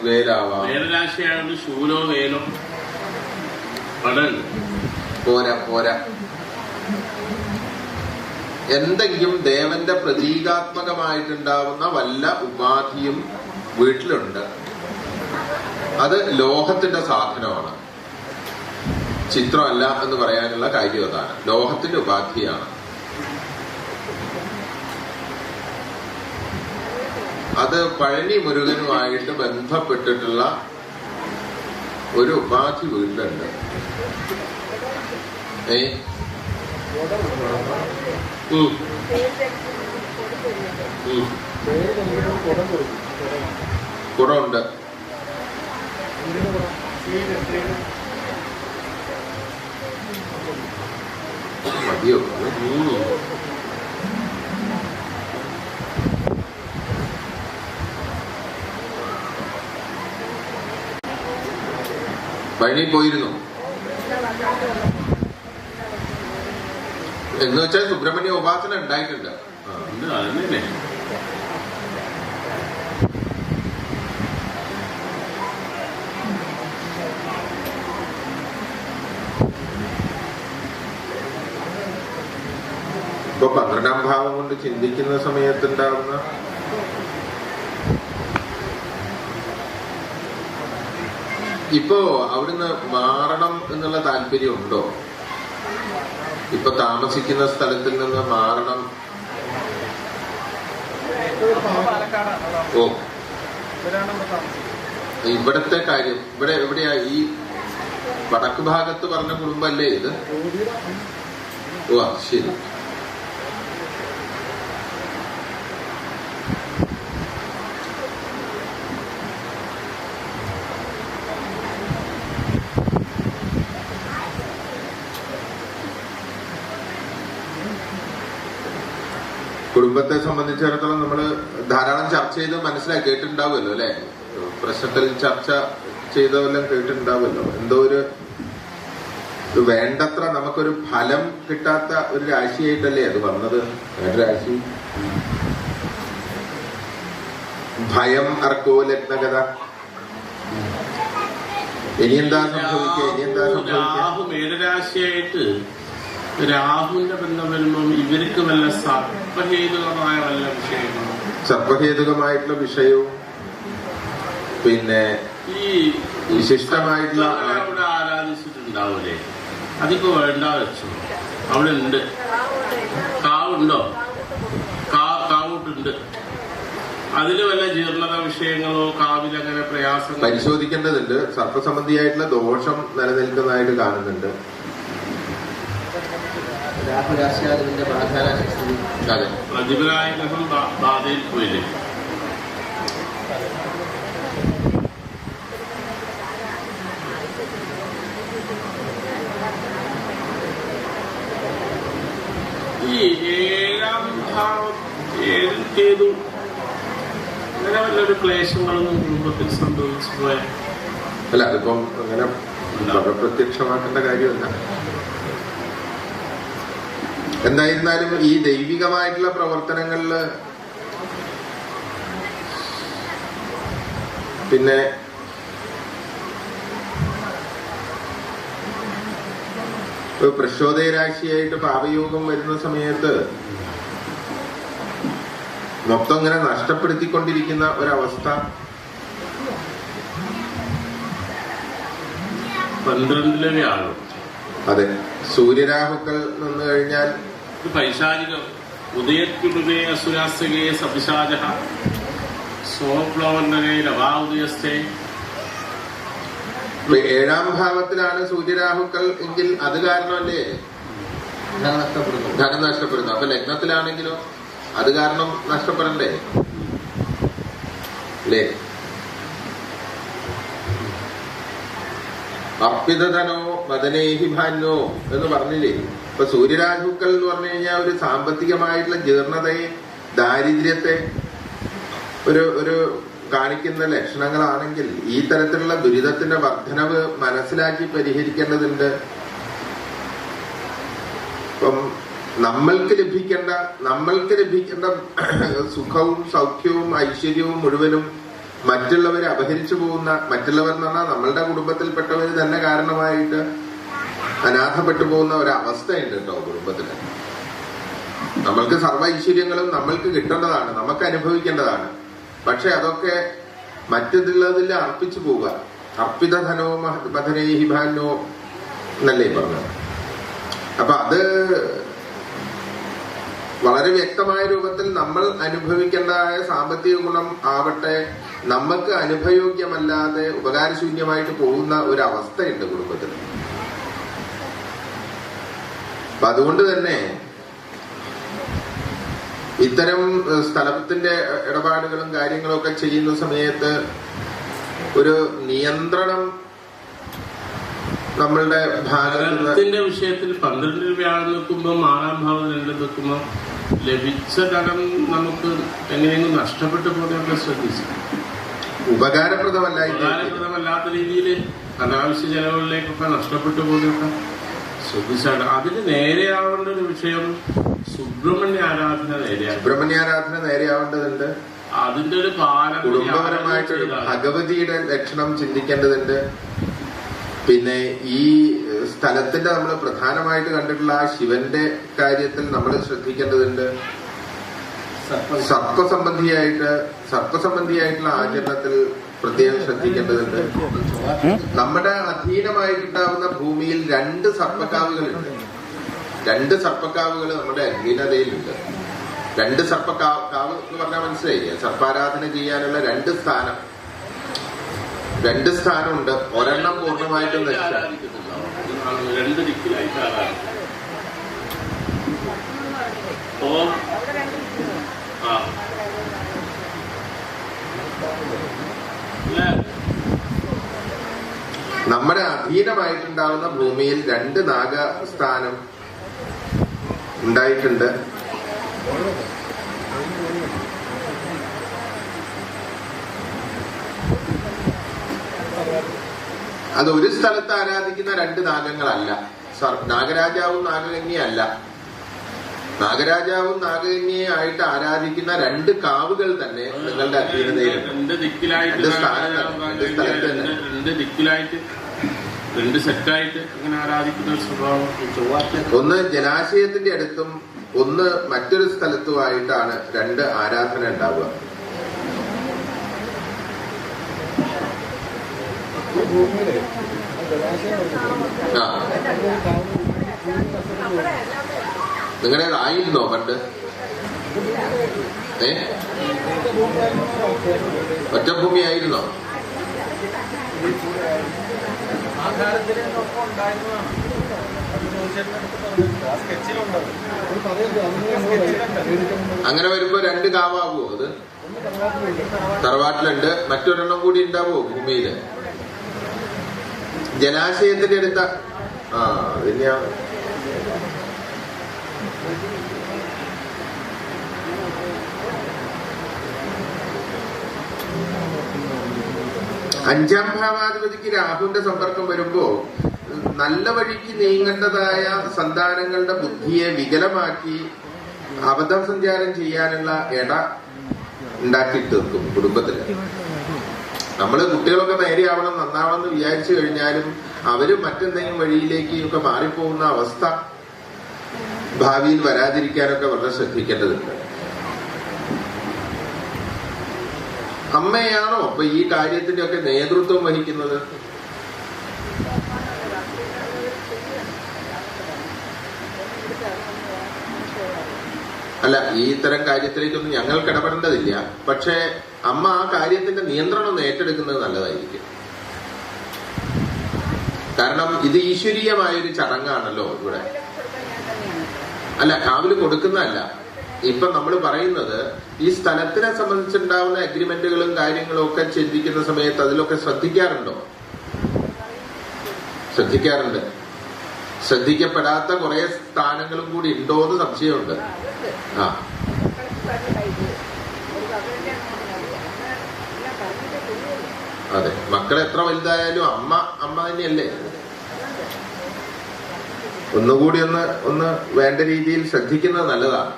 വേലാവാം. വേലരാശിയായത് ശൂലോ വേലോ പോരാ. എന്തെങ്കിലും ദേവന്റെ പ്രതീകാത്മകമായിട്ടുണ്ടാവുന്ന വല്ല ഉപാധിയും വീട്ടിലുണ്ട്. അത് ലോഹത്തിന്റെ സാധനമാണ്, ചിത്രമല്ല എന്ന് പറയാനുള്ള കാര്യം അതാണ്. ലോഹത്തിന്റെ ഉപാധിയാണ് അത്. പഴനി മുരുകനുമായിട്ട് ബന്ധപ്പെട്ടിട്ടുള്ള ഒരു ഉപാധി വീട്ടിലുണ്ട്. കുടമുണ്ട്. മതിയോ? പഴനി പോയിരുന്നു എന്ന് വെച്ചാൽ സുബ്രഹ്മണ്യ ഉപാസന ഉണ്ടായിട്ടുണ്ട്. ഇപ്പൊ 12ാം ഭാവം കൊണ്ട് ചിന്തിക്കുന്ന സമയത്തുണ്ടാവുന്ന ഇപ്പോ അവിടുന്ന് മാറണം എന്നുള്ള താല്പര്യം ഉണ്ടോ? ഇപ്പൊ താമസിക്കുന്ന സ്ഥലത്തിൽ നിന്ന് മാറണം. ഇവിടത്തെ കാര്യം ഇവിടെ എവിടെയാ? ഈ വടക്ക് ഭാഗത്ത് പറഞ്ഞ കുടുംബല്ലേ ഇത്? ശരി. കുടുംബത്തെ സംബന്ധിച്ചിടത്തോളം നമ്മൾ ധാരാളം ചർച്ച ചെയ്ത് മനസ്സിലാക്കി കേട്ടിട്ടുണ്ടാവുമല്ലോ അല്ലെ? പ്രശ്നത്തിൽ ചർച്ച ചെയ്തതെല്ലാം കേട്ടിട്ടുണ്ടാവുമല്ലോ. എന്തോ ഒരു വേണ്ടത്ര നമുക്കൊരു ഫലം കിട്ടാത്ത ഒരു രാശിയായിട്ടല്ലേ അത് വന്നത്. രാശി ഭയം, അർക്കോ, ലഗ്നഗത. ഇനിയെന്താ സംഭവിക്കുക? മേടരാശിയായിട്ട് രാഹുവിന്റെ ബന്ധം വരുമ്പം ഇവർക്ക് വല്ല സർപ്പഹേതുകമായ വല്ല വിഷയങ്ങളും സർപ്പഹേതുകമായിട്ടുള്ള വിഷയവും പിന്നെ ഈ വിശിഷ്ടമായിട്ടുള്ള അവിടെ ആരാധിച്ചിട്ടുണ്ടാവൂലേ? അതിപ്പോ വേണ്ട വെച്ചു. അവിടെ ഉണ്ട് കാവുണ്ടോ? കാവുട്ടുണ്ട്. അതില് വല്ല ജീർണത വിഷയങ്ങളോ കാവിലങ്ങനെ പ്രയാസം പരിശോധിക്കേണ്ടതുണ്ട്. സർപ്പസംബന്ധിയായിട്ടുള്ള ദോഷം നിലനിൽക്കുന്നതായിട്ട് കാണുന്നുണ്ട്. അതെ, പ്രതിപരായ ഗ്രഹം ബാധയിൽ പോയില്ലേ? ഈ ഏഴാം ഭാവം ഏഴും കേതു അങ്ങനെ വല്ലൊരു ക്ലേശങ്ങളൊന്നും കുടുംബത്തിൽ സംഭവിച്ചു പോയ അല്ല, അതിപ്പം അങ്ങനെ പ്രത്യക്ഷമാക്കേണ്ട കാര്യമല്ല. എന്തായിരുന്നാലും ഈ ദൈവികമായിട്ടുള്ള പ്രവർത്തനങ്ങളില് പിന്നെ പ്രചോദയരാശിയായിട്ട് പാപയോഗം വരുന്ന സമയത്ത് മൊത്തം ഇങ്ങനെ നഷ്ടപ്പെടുത്തിക്കൊണ്ടിരിക്കുന്ന ഒരവസ്ഥ 12 ആളും. അതെ, സൂര്യരാഹുക്കൾ നിന്ന് കഴിഞ്ഞാൽ പൈശാചികം ഉദയത്യുടേ അസുരാസ്തകേ സപിശാച സോപ്ലവന്ദനേ രവാഉദയസ്ഥേ. ഏഴാം ഭാവത്തിലാണ് സൂര്യരാഹുക്കൾ എങ്കിൽ അത് കാരണമല്ലേ ധനം നഷ്ടപ്പെടുന്നു. അപ്പൊ ലഗ്നത്തിലാണെങ്കിലോ അത് കാരണം നഷ്ടപ്പെടണ്ടേ അല്ലേ? അർപ്പിതധനോ മദനേഹിഭാന്യോ എന്ന് പറഞ്ഞില്ലേ? ഇപ്പൊ സൂര്യരാഹുക്കൾ എന്ന് പറഞ്ഞു കഴിഞ്ഞാൽ ഒരു സാമ്പത്തികമായിട്ടുള്ള ജീർണതയെ, ദാരിദ്ര്യത്തെ ഒരു കാണിക്കുന്ന ലക്ഷണങ്ങളാണെങ്കിൽ ഈ തരത്തിലുള്ള ദുരിതത്തിന്റെ വർധനവ് മനസ്സിലാക്കി പരിഹരിക്കേണ്ടതുണ്ട്. ഇപ്പം നമ്മൾക്ക് ലഭിക്കേണ്ട സുഖവും സൗഖ്യവും ഐശ്വര്യവും മുഴുവനും മറ്റുള്ളവർ അപഹരിച്ചു പോകുന്ന, മറ്റുള്ളവർ എന്ന് പറഞ്ഞാൽ നമ്മളുടെ കുടുംബത്തിൽപ്പെട്ടവർ തന്നെ കാരണമായിട്ട് അനാഥപ്പെട്ടു പോകുന്ന ഒരവസ്ഥയുണ്ട് കേട്ടോ കുടുംബത്തില്. നമ്മൾക്ക് സർവ്വ ഐശ്വര്യങ്ങളും നമ്മൾക്ക് കിട്ടേണ്ടതാണ്, നമുക്ക് അനുഭവിക്കേണ്ടതാണ്. പക്ഷെ അതൊക്കെ മറ്റുള്ളതിൽ അർപ്പിച്ചു പോവുക. അർപ്പിതധനോ മധനേഹിഭാനോ എന്നല്ലേ പറഞ്ഞത്. അപ്പൊ അത് വളരെ വ്യക്തമായ രൂപത്തിൽ നമ്മൾ അനുഭവിക്കേണ്ടതായ സാമ്പത്തിക ഗുണം ആവട്ടെ നമുക്ക് അനുഭവയോഗ്യമല്ലാതെ ഉപകാരശൂന്യമായിട്ട് പോകുന്ന ഒരു അവസ്ഥയുണ്ട് കുടുംബത്തിൽ. അപ്പൊ അതുകൊണ്ട് തന്നെ ഇത്തരം സ്ഥലത്തിന്റെ ഇടപാടുകളും കാര്യങ്ങളും ഒക്കെ ചെയ്യുന്ന സമയത്ത് ഒരു നിയന്ത്രണം നമ്മളുടെ ഭാരതത്തിന്റെ വിഷയത്തിൽ 12 വ്യാഴം നിൽക്കുമ്പോൾ 6ാം ഭാവം 2 നിൽക്കുമ്പോൾ ലഭിച്ച ധനം നമുക്ക് എങ്ങനെയെങ്കിലും നഷ്ടപ്പെട്ടു പോകുന്നതൊക്കെ ശ്രദ്ധിച്ചു. ഉപകാരപ്രദമല്ലാത്ത രീതിയിൽ അനാവശ്യ ചെലവുകളിലേക്കൊക്കെ നഷ്ടപ്പെട്ടു പോകുന്നതൊക്കെ ശ്രദ്ധിച്ചാണ്. അതിന് നേരെയാവേണ്ട ഒരു വിഷയം സുബ്രഹ്മണ്യാരാധന നേരെയാവേണ്ടതുണ്ട്. അതിന്റെ ഒരു പാലം കുടുംബപരമായിട്ട് ഭഗവതിയുടെ ലക്ഷണം ചിന്തിക്കേണ്ടതുണ്ട്. പിന്നെ ഈ സ്ഥലത്തിന്റെ നമ്മൾ പ്രധാനമായിട്ട് കണ്ടിട്ടുള്ള ആ ശിവന്റെ കാര്യത്തിൽ നമ്മൾ ശ്രദ്ധിക്കേണ്ടതുണ്ട്. സർപ്പസംബന്ധിയായിട്ടുള്ള ആചരണത്തിൽ പ്രത്യേകം ശ്രദ്ധിക്കേണ്ടതുണ്ട്. നമ്മുടെ അധീനമായിട്ടുണ്ടാവുന്ന ഭൂമിയിൽ 2 സർപ്പക്കാവുകളുണ്ട്. 2 സർപ്പക്കാവുകൾ നമ്മുടെ അധീനതയിലുണ്ട്. 2 സർപ്പക്കാവ് എന്ന് പറഞ്ഞാൽ മനസ്സിലായില്ലേ? സർപ്പാരാധന ചെയ്യാനുള്ള 2 സ്ഥാനമുണ്ട്. ഒരെണ്ണം പൂർണ്ണമായിട്ടും നശിച്ചു. 2 ദിക്കിലായിട്ട് നമ്മുടെ അധീനമായിട്ടുണ്ടാവുന്ന ഭൂമിയിൽ 2 നാഗസ്ഥാനം ഉണ്ടായിട്ടുണ്ട്. അത് ഒരു സ്ഥലത്ത് ആരാധിക്കുന്ന 2 നാഗങ്ങളല്ല. നാഗരാജാവും നാഗകന്യയല്ല. നാഗരാജാവും നാഗകന്യയും ആയിട്ട് ആരാധിക്കുന്ന 2 കാവുകൾ തന്നെ നിങ്ങളുടെ അധീനതയിലുണ്ട്. 2 ദിക്കിലായിട്ട് രണ്ട് സെറ്റായിട്ട് അങ്ങനെ ആരാധിക്കുന്ന ഒരു സ്വഭാവം ഒന്ന് ജലാശയത്തിന്റെ അടുത്തും ഒന്ന് മറ്റൊരു സ്ഥലത്തുമായിട്ടാണ് രണ്ട് ആരാധന ഉണ്ടാവുക. നിങ്ങളുടേതായിരുന്നോ പണ്ട്? ഒറ്റഭൂമി ആയിരുന്നോ? അങ്ങനെ വരുമ്പോ രണ്ട് കാവാകുമോ? അത് തറവാട്ടിലുണ്ട്, മറ്റൊരെണ്ണം കൂടി ഉണ്ടാവോ ഭൂമിയില്? ജലാശയത്തിന്റെ അടുത്ത പിന്നെ അഞ്ചാം ഭാവാധിപതിക്ക് രാഹുവിന്റെ സമ്പർക്കം വരുമ്പോ നല്ല വഴിക്ക് നീങ്ങേണ്ടതായ സന്താനങ്ങളുടെ ബുദ്ധിയെ വികലമാക്കി അബദ്ധസഞ്ചാരം ചെയ്യാനുള്ള ഇട ഉണ്ടാക്കി തീർക്കും കുടുംബത്തില്. നമ്മള് കുട്ടികളൊക്കെ നേരെയാവണം, നന്നാവണം എന്ന് വിചാരിച്ചു കഴിഞ്ഞാലും അവര് മറ്റെന്തെങ്കിലും വഴിയിലേക്ക് ഒക്കെ മാറിപ്പോകുന്ന അവസ്ഥ ഭാവിയിൽ വരാതിരിക്കാനൊക്കെ വളരെ ശ്രദ്ധിക്കേണ്ടതുണ്ട്. അമ്മയാണോ അപ്പൊ ഈ കാര്യത്തിന്റെ ഒക്കെ നേതൃത്വം വഹിക്കുന്നത്? അല്ല, ഈ ഇത്തരം കാര്യത്തിലേക്കൊന്നും ഞങ്ങൾക്ക് ഇടപെടേണ്ടതില്ല. പക്ഷെ അമ്മ ആ കാര്യത്തിന്റെ നിയന്ത്രണം ഒന്ന് ഏറ്റെടുക്കുന്നത് നല്ലതായിരിക്കും. കാരണം ഇത് ഈശ്വരീയമായൊരു ചടങ്ങാണല്ലോ ഇവിടെ. അല്ല, കാവില് കൊടുക്കുന്നതല്ല. ഇപ്പൊ നമ്മൾ പറയുന്നത് ഈ സ്ഥലത്തിനെ സംബന്ധിച്ചുണ്ടാവുന്ന അഗ്രിമെന്റുകളും കാര്യങ്ങളും ഒക്കെ ചിന്തിക്കുന്ന സമയത്ത് അതിലൊക്കെ ശ്രദ്ധിക്കാറുണ്ടോ? ശ്രദ്ധിക്കാറുണ്ട്. ശ്രദ്ധിക്കപ്പെടാത്ത കുറെ സ്ഥാനങ്ങളും കൂടി ഉണ്ടോ എന്ന് സംശയമുണ്ട്. അതെ, മക്കൾ എത്ര വലുതായാലും അമ്മ അമ്മ തന്നെയല്ലേ. ഒന്നുകൂടി ഒന്ന് വേണ്ട രീതിയിൽ ശ്രദ്ധിക്കുന്നത് നല്ലതാണ്.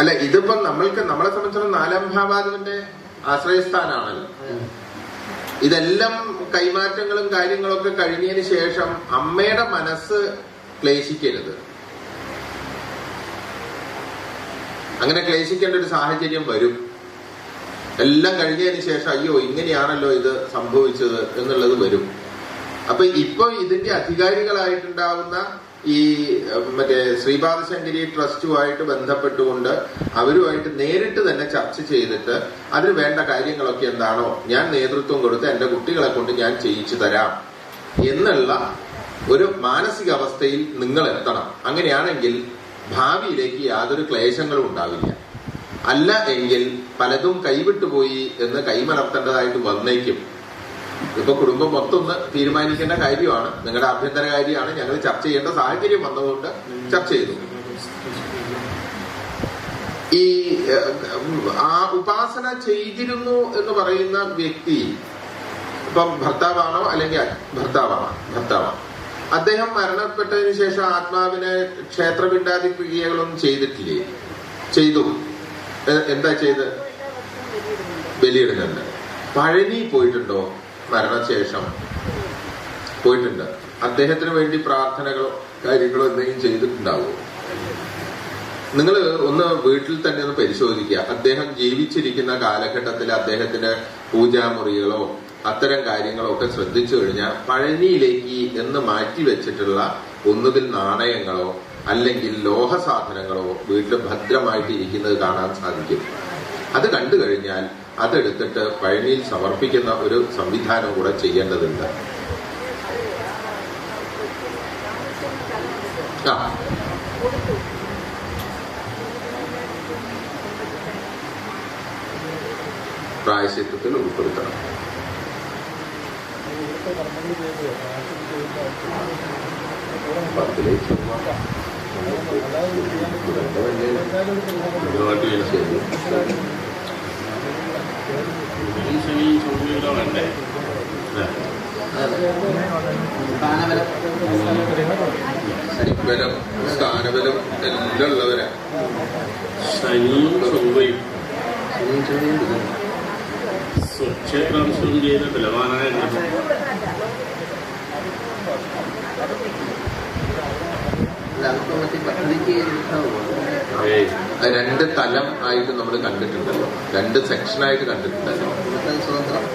അല്ല, ഇതിപ്പം നമ്മളെ സംബന്ധിച്ചിടത്തോളം നാലാം ഭാവാധിപന്റെ ആശ്രയസ്ഥാനാണല്ലോ. ഇതെല്ലാം കൈമാറ്റങ്ങളും കാര്യങ്ങളൊക്കെ കഴിഞ്ഞതിന് ശേഷം അമ്മയുടെ മനസ്സ് ക്ലേശിക്കരുത്. അങ്ങനെ ക്ലേശിക്കേണ്ട ഒരു സാഹചര്യം വരും. എല്ലാം കഴിഞ്ഞതിന് ശേഷം അയ്യോ ഇങ്ങനെയാണല്ലോ ഇത് സംഭവിച്ചത് എന്നുള്ളത് വരും. അപ്പൊ ഇപ്പൊ ഇതിന്റെ അധികാരികളായിട്ടുണ്ടാവുന്ന ഈ മറ്റേ ശ്രീപാദശങ്കരി ട്രസ്റ്റുമായിട്ട് ബന്ധപ്പെട്ടുകൊണ്ട് അവരുമായിട്ട് നേരിട്ട് തന്നെ ചർച്ച ചെയ്തിട്ട് അതിന് വേണ്ട കാര്യങ്ങളൊക്കെ എന്താണോ ഞാൻ നേതൃത്വം കൊടുത്ത് എന്റെ കുട്ടികളെ കൊണ്ട് ഞാൻ ചെയ്യിച്ചു തരാം എന്നുള്ള ഒരു മാനസികാവസ്ഥയിൽ നിങ്ങൾ എത്തണം. അങ്ങനെയാണെങ്കിൽ ഭാവിയിലേക്ക് യാതൊരു ക്ലേശങ്ങളും ഉണ്ടാവില്ല. അല്ല എങ്കിൽ പലതും കൈവിട്ടുപോയി എന്ന് കൈമലർത്തേണ്ടതായിട്ട് വന്നേക്കും. ഇപ്പൊ കുടുംബം മൊത്തം ഒന്ന് തീരുമാനിക്കേണ്ട കാര്യമാണ്, നിങ്ങളുടെ ആഭ്യന്തര കാര്യമാണ്. ഞങ്ങൾ ചർച്ച ചെയ്യേണ്ട സാഹചര്യം വന്നതുകൊണ്ട് ചർച്ച ചെയ്തു. ഈ ആ ഉപാസന ചെയ്തിരുന്നു എന്ന് പറയുന്ന വ്യക്തി ഇപ്പം ഭർത്താവാണോ അല്ലെങ്കിൽ ഭർത്താവാണ്. അദ്ദേഹം മരണപ്പെട്ടതിന് ശേഷം ആത്മാവിനെ ക്ഷേത്രപിണ്ഡാദി ക്രിയകളൊന്നും ചെയ്തിട്ടില്ലേ? ചെയ്തു. എന്താ ചെയ്ത്? ബലിയിടുന്നുണ്ട്. പഴനി പോയിട്ടുണ്ടോ? മരണശേഷം പോയിട്ടുണ്ട്. അദ്ദേഹത്തിന് വേണ്ടി പ്രാർത്ഥനകളോ കാര്യങ്ങളോ എന്തെങ്കിലും ചെയ്തിട്ടുണ്ടാവുമോ? നിങ്ങൾ ഒന്ന് വീട്ടിൽ തന്നെ ഒന്ന് പരിശോധിക്കുക. അദ്ദേഹം ജീവിച്ചിരിക്കുന്ന കാലഘട്ടത്തിൽ അദ്ദേഹത്തിന്റെ പൂജാമുറികളോ അത്തരം കാര്യങ്ങളോ ഒക്കെ ശ്രദ്ധിച്ചു കഴിഞ്ഞാൽ പഴനിയിലേക്ക് എന്ന് മാറ്റി വെച്ചിട്ടുള്ള ഒന്നുകിൽ നാണയങ്ങളോ അല്ലെങ്കിൽ ലോഹ സാധനങ്ങളോ വീട്ടിൽ ഭദ്രമായിട്ട് ഇരിക്കുന്നത് കാണാൻ സാധിക്കും. അത് കണ്ടു കഴിഞ്ഞാൽ അതെടുത്തിട്ട് പഴനിയിൽ സമർപ്പിക്കുന്ന ഒരു സംവിധാനം കൂടെ ചെയ്യേണ്ടതുണ്ട്. പ്രായശ്ചിത്തത്തിൽ ഉൾപ്പെടുത്തണം. ശനിബലം സ്ഥാനബലം എല്ലാം ഉള്ളവരാ. ശനിയും ചൊവ്വയും സ്വക്ഷേത്രാംശം ചെയ്ത ബലവാനായ രണ്ട് തലം ആയിട്ട് നമ്മൾ കണ്ടിട്ടുണ്ടല്ലോ, രണ്ട് സെക്ഷനായിട്ട് കണ്ടിട്ടുണ്ടല്ലോ.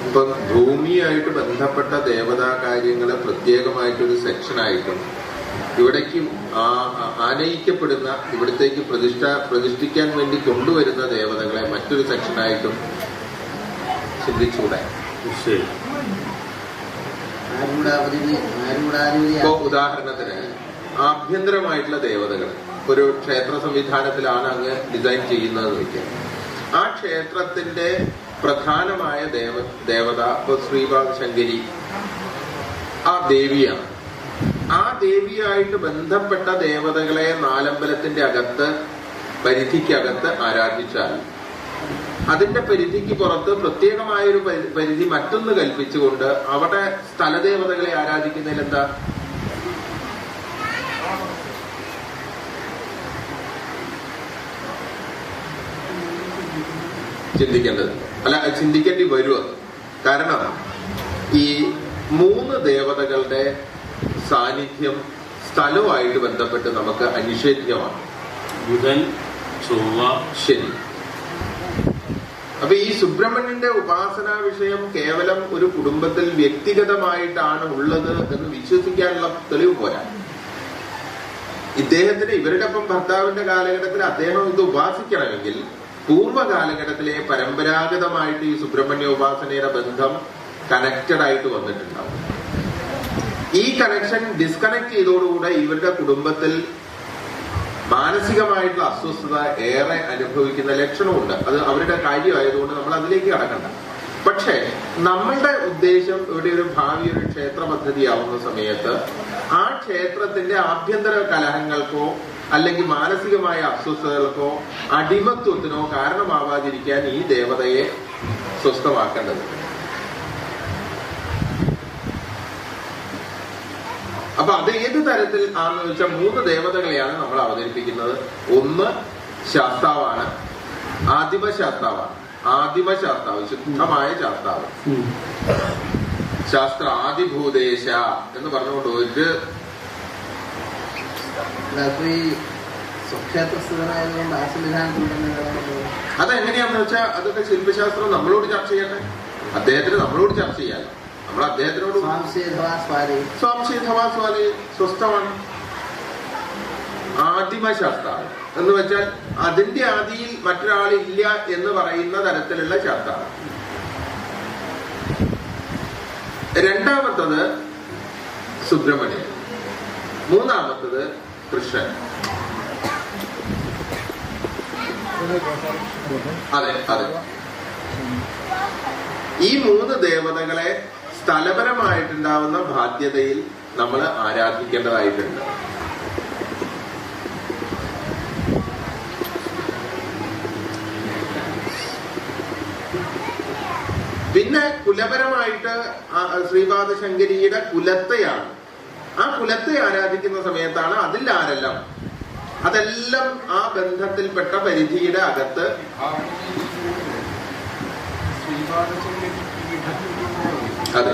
ഇപ്പൊ ഭൂമിയായിട്ട് ബന്ധപ്പെട്ട ദേവതാ കാര്യങ്ങള് പ്രത്യേകമായിട്ടൊരു സെക്ഷനായിട്ടും ഇവിടേക്ക് ആനയിക്കപ്പെടുന്ന ഇവിടത്തേക്ക് പ്രതിഷ്ഠിക്കാൻ വേണ്ടി കൊണ്ടുവരുന്ന ദേവതകളെ മറ്റൊരു സെക്ഷനായിട്ടും ചിന്തിച്ചുകൂടെ? ഇപ്പോ ഉദാഹരണത്തിന് ആഭ്യന്തരമായിട്ടുള്ള ദേവതകൾ ഒരു ക്ഷേത്ര സംവിധാനത്തിലാണ് അങ്ങ് ഡിസൈൻ ചെയ്യുന്നത് വയ്ക്കുക. ആ ക്ഷേത്രത്തിന്റെ പ്രധാനമായ ദേവത ഇപ്പൊ ശ്രീപാദ ശങ്കരി ആ ദേവിയാണ്. ആ ദേവിയായിട്ട് ബന്ധപ്പെട്ട ദേവതകളെ നാലമ്പലത്തിന്റെ അകത്ത് പരിധിക്കകത്ത് ആരാധിച്ചാൽ അതിന്റെ പരിധിക്ക് പുറത്ത് പ്രത്യേകമായൊരു പരിധി മറ്റൊന്ന് കൽപ്പിച്ചുകൊണ്ട് അവിടെ സ്ഥലദേവതകളെ ആരാധിക്കുന്നതിൽ എന്താ? ചിന്തിക്കേണ്ടത് അല്ല, ചിന്തിക്കേണ്ടി വരുമോ? കാരണം ഈ 3 ദേവതകളുടെ സാന്നിധ്യം സ്ഥലവുമായിട്ട് ബന്ധപ്പെട്ട് നമുക്ക് അനിഷേധ്യമാണ്. ബുധൻ, ചൊവ്വ, ശനി. അപ്പൊ ഈ സുബ്രഹ്മണ്യന്റെ ഉപാസനാ വിഷയം കേവലം ഒരു കുടുംബത്തിൽ വ്യക്തിഗതമായിട്ടാണ് ഉള്ളത് എന്ന് വിശ്വസിക്കാനുള്ള തെളിവ് പോരാ. ഇദ്ദേഹത്തിന് ഇവരുടെ ഒപ്പം ഭർത്താവിന്റെ കാലഘട്ടത്തിൽ അദ്ദേഹം ഇത് ഉപാസിക്കണമെങ്കിൽ പൂർവ്വ കാലഘട്ടത്തിലെ പരമ്പരാഗതമായിട്ട് ഈ സുബ്രഹ്മണ്യ ഉപാസനയുടെ ബന്ധം കണക്റ്റഡ് ആയിട്ട് വന്നിട്ടുണ്ടാവും. ഈ കണക്ഷൻ ഡിസ്കണക്ട് ചെയ്തോടുകൂടെ ഇവരുടെ കുടുംബത്തിൽ മാനസികമായിട്ടുള്ള അസ്വസ്ഥത ഏറെ അനുഭവിക്കുന്ന ലക്ഷണമുണ്ട്. അത് അവരുടെ കാര്യമായതുകൊണ്ട് നമ്മൾ അതിലേക്ക് കടക്കണ്ട. പക്ഷേ നമ്മളുടെ ഉദ്ദേശം ഇവിടെ ഒരു ഭാവി ഒരു ക്ഷേത്ര പദ്ധതിയാവുന്ന സമയത്ത് ആ ക്ഷേത്രത്തിന്റെ ആഭ്യന്തര കലഹങ്ങൾക്കോ അല്ലെങ്കിൽ മാനസികമായ അസ്വസ്ഥതകൾക്കോ അടിമത്വത്തിനോ കാരണമാവാതിരിക്കാൻ ഈ ദേവതയെ സ്വസ്ഥമാക്കേണ്ടത്. അപ്പൊ അത് ഏത് തരത്തിൽ ആണെന്ന് വെച്ചാൽ 3 ദേവതകളെയാണ് നമ്മൾ അവതരിപ്പിക്കുന്നത്. ഒന്ന് ശാസ്താവാണ്, ആദിമശാസ്താവാണ്. ആദിമശാസ്താവ്, ശുദ്ധമായ ശാസ്താവ്, ശാസ്ത്രാദിഭൂദേശ എന്ന് പറഞ്ഞുകൊണ്ട് ഒരു അതെങ്ങനെയാണെന്ന് വെച്ചാൽ അതൊക്കെ ശില്പശാസ്ത്രം നമ്മളോട് ചർച്ച ചെയ്യട്ടെ. അദ്ദേഹത്തിന് നമ്മളോട് ചർച്ച ചെയ്യാലോ. നമ്മൾ അദ്ദേഹത്തിനോട് സ്വാംശീധവാസ്വാലി സ്വസ്ഥമാണ്. ആദിമശാസ്ത്രാവ് എന്ന് വെച്ചാൽ അതിന്റെ ആദിയിൽ മറ്റൊരാളില്ല എന്ന് പറയുന്ന തരത്തിലുള്ള ശാസ്ത്രാവ്. രണ്ടാമത്തത് സുബ്രഹ്മണ്യൻ, മൂന്നാമത്തത് കൃഷ്ണൻ. അതെ അതെ, ഈ 3 ദേവതകളെ സ്ഥലപരമായിട്ടുണ്ടാവുന്ന ബാധ്യതയിൽ നമ്മൾ ആരാധിക്കേണ്ടതായിട്ടുണ്ട്. പിന്നെ കുലപരമായിട്ട് ശ്രീപാദ ശങ്കരിയുടെ കുലത്തെയാണ്. ആ കുലത്തെ ആരാധിക്കുന്ന സമയത്താണ് അതിൽ ആരെല്ലാം അതെല്ലാം ആ ബന്ധത്തിൽപ്പെട്ട പരിധിയുടെ അകത്ത് അതെ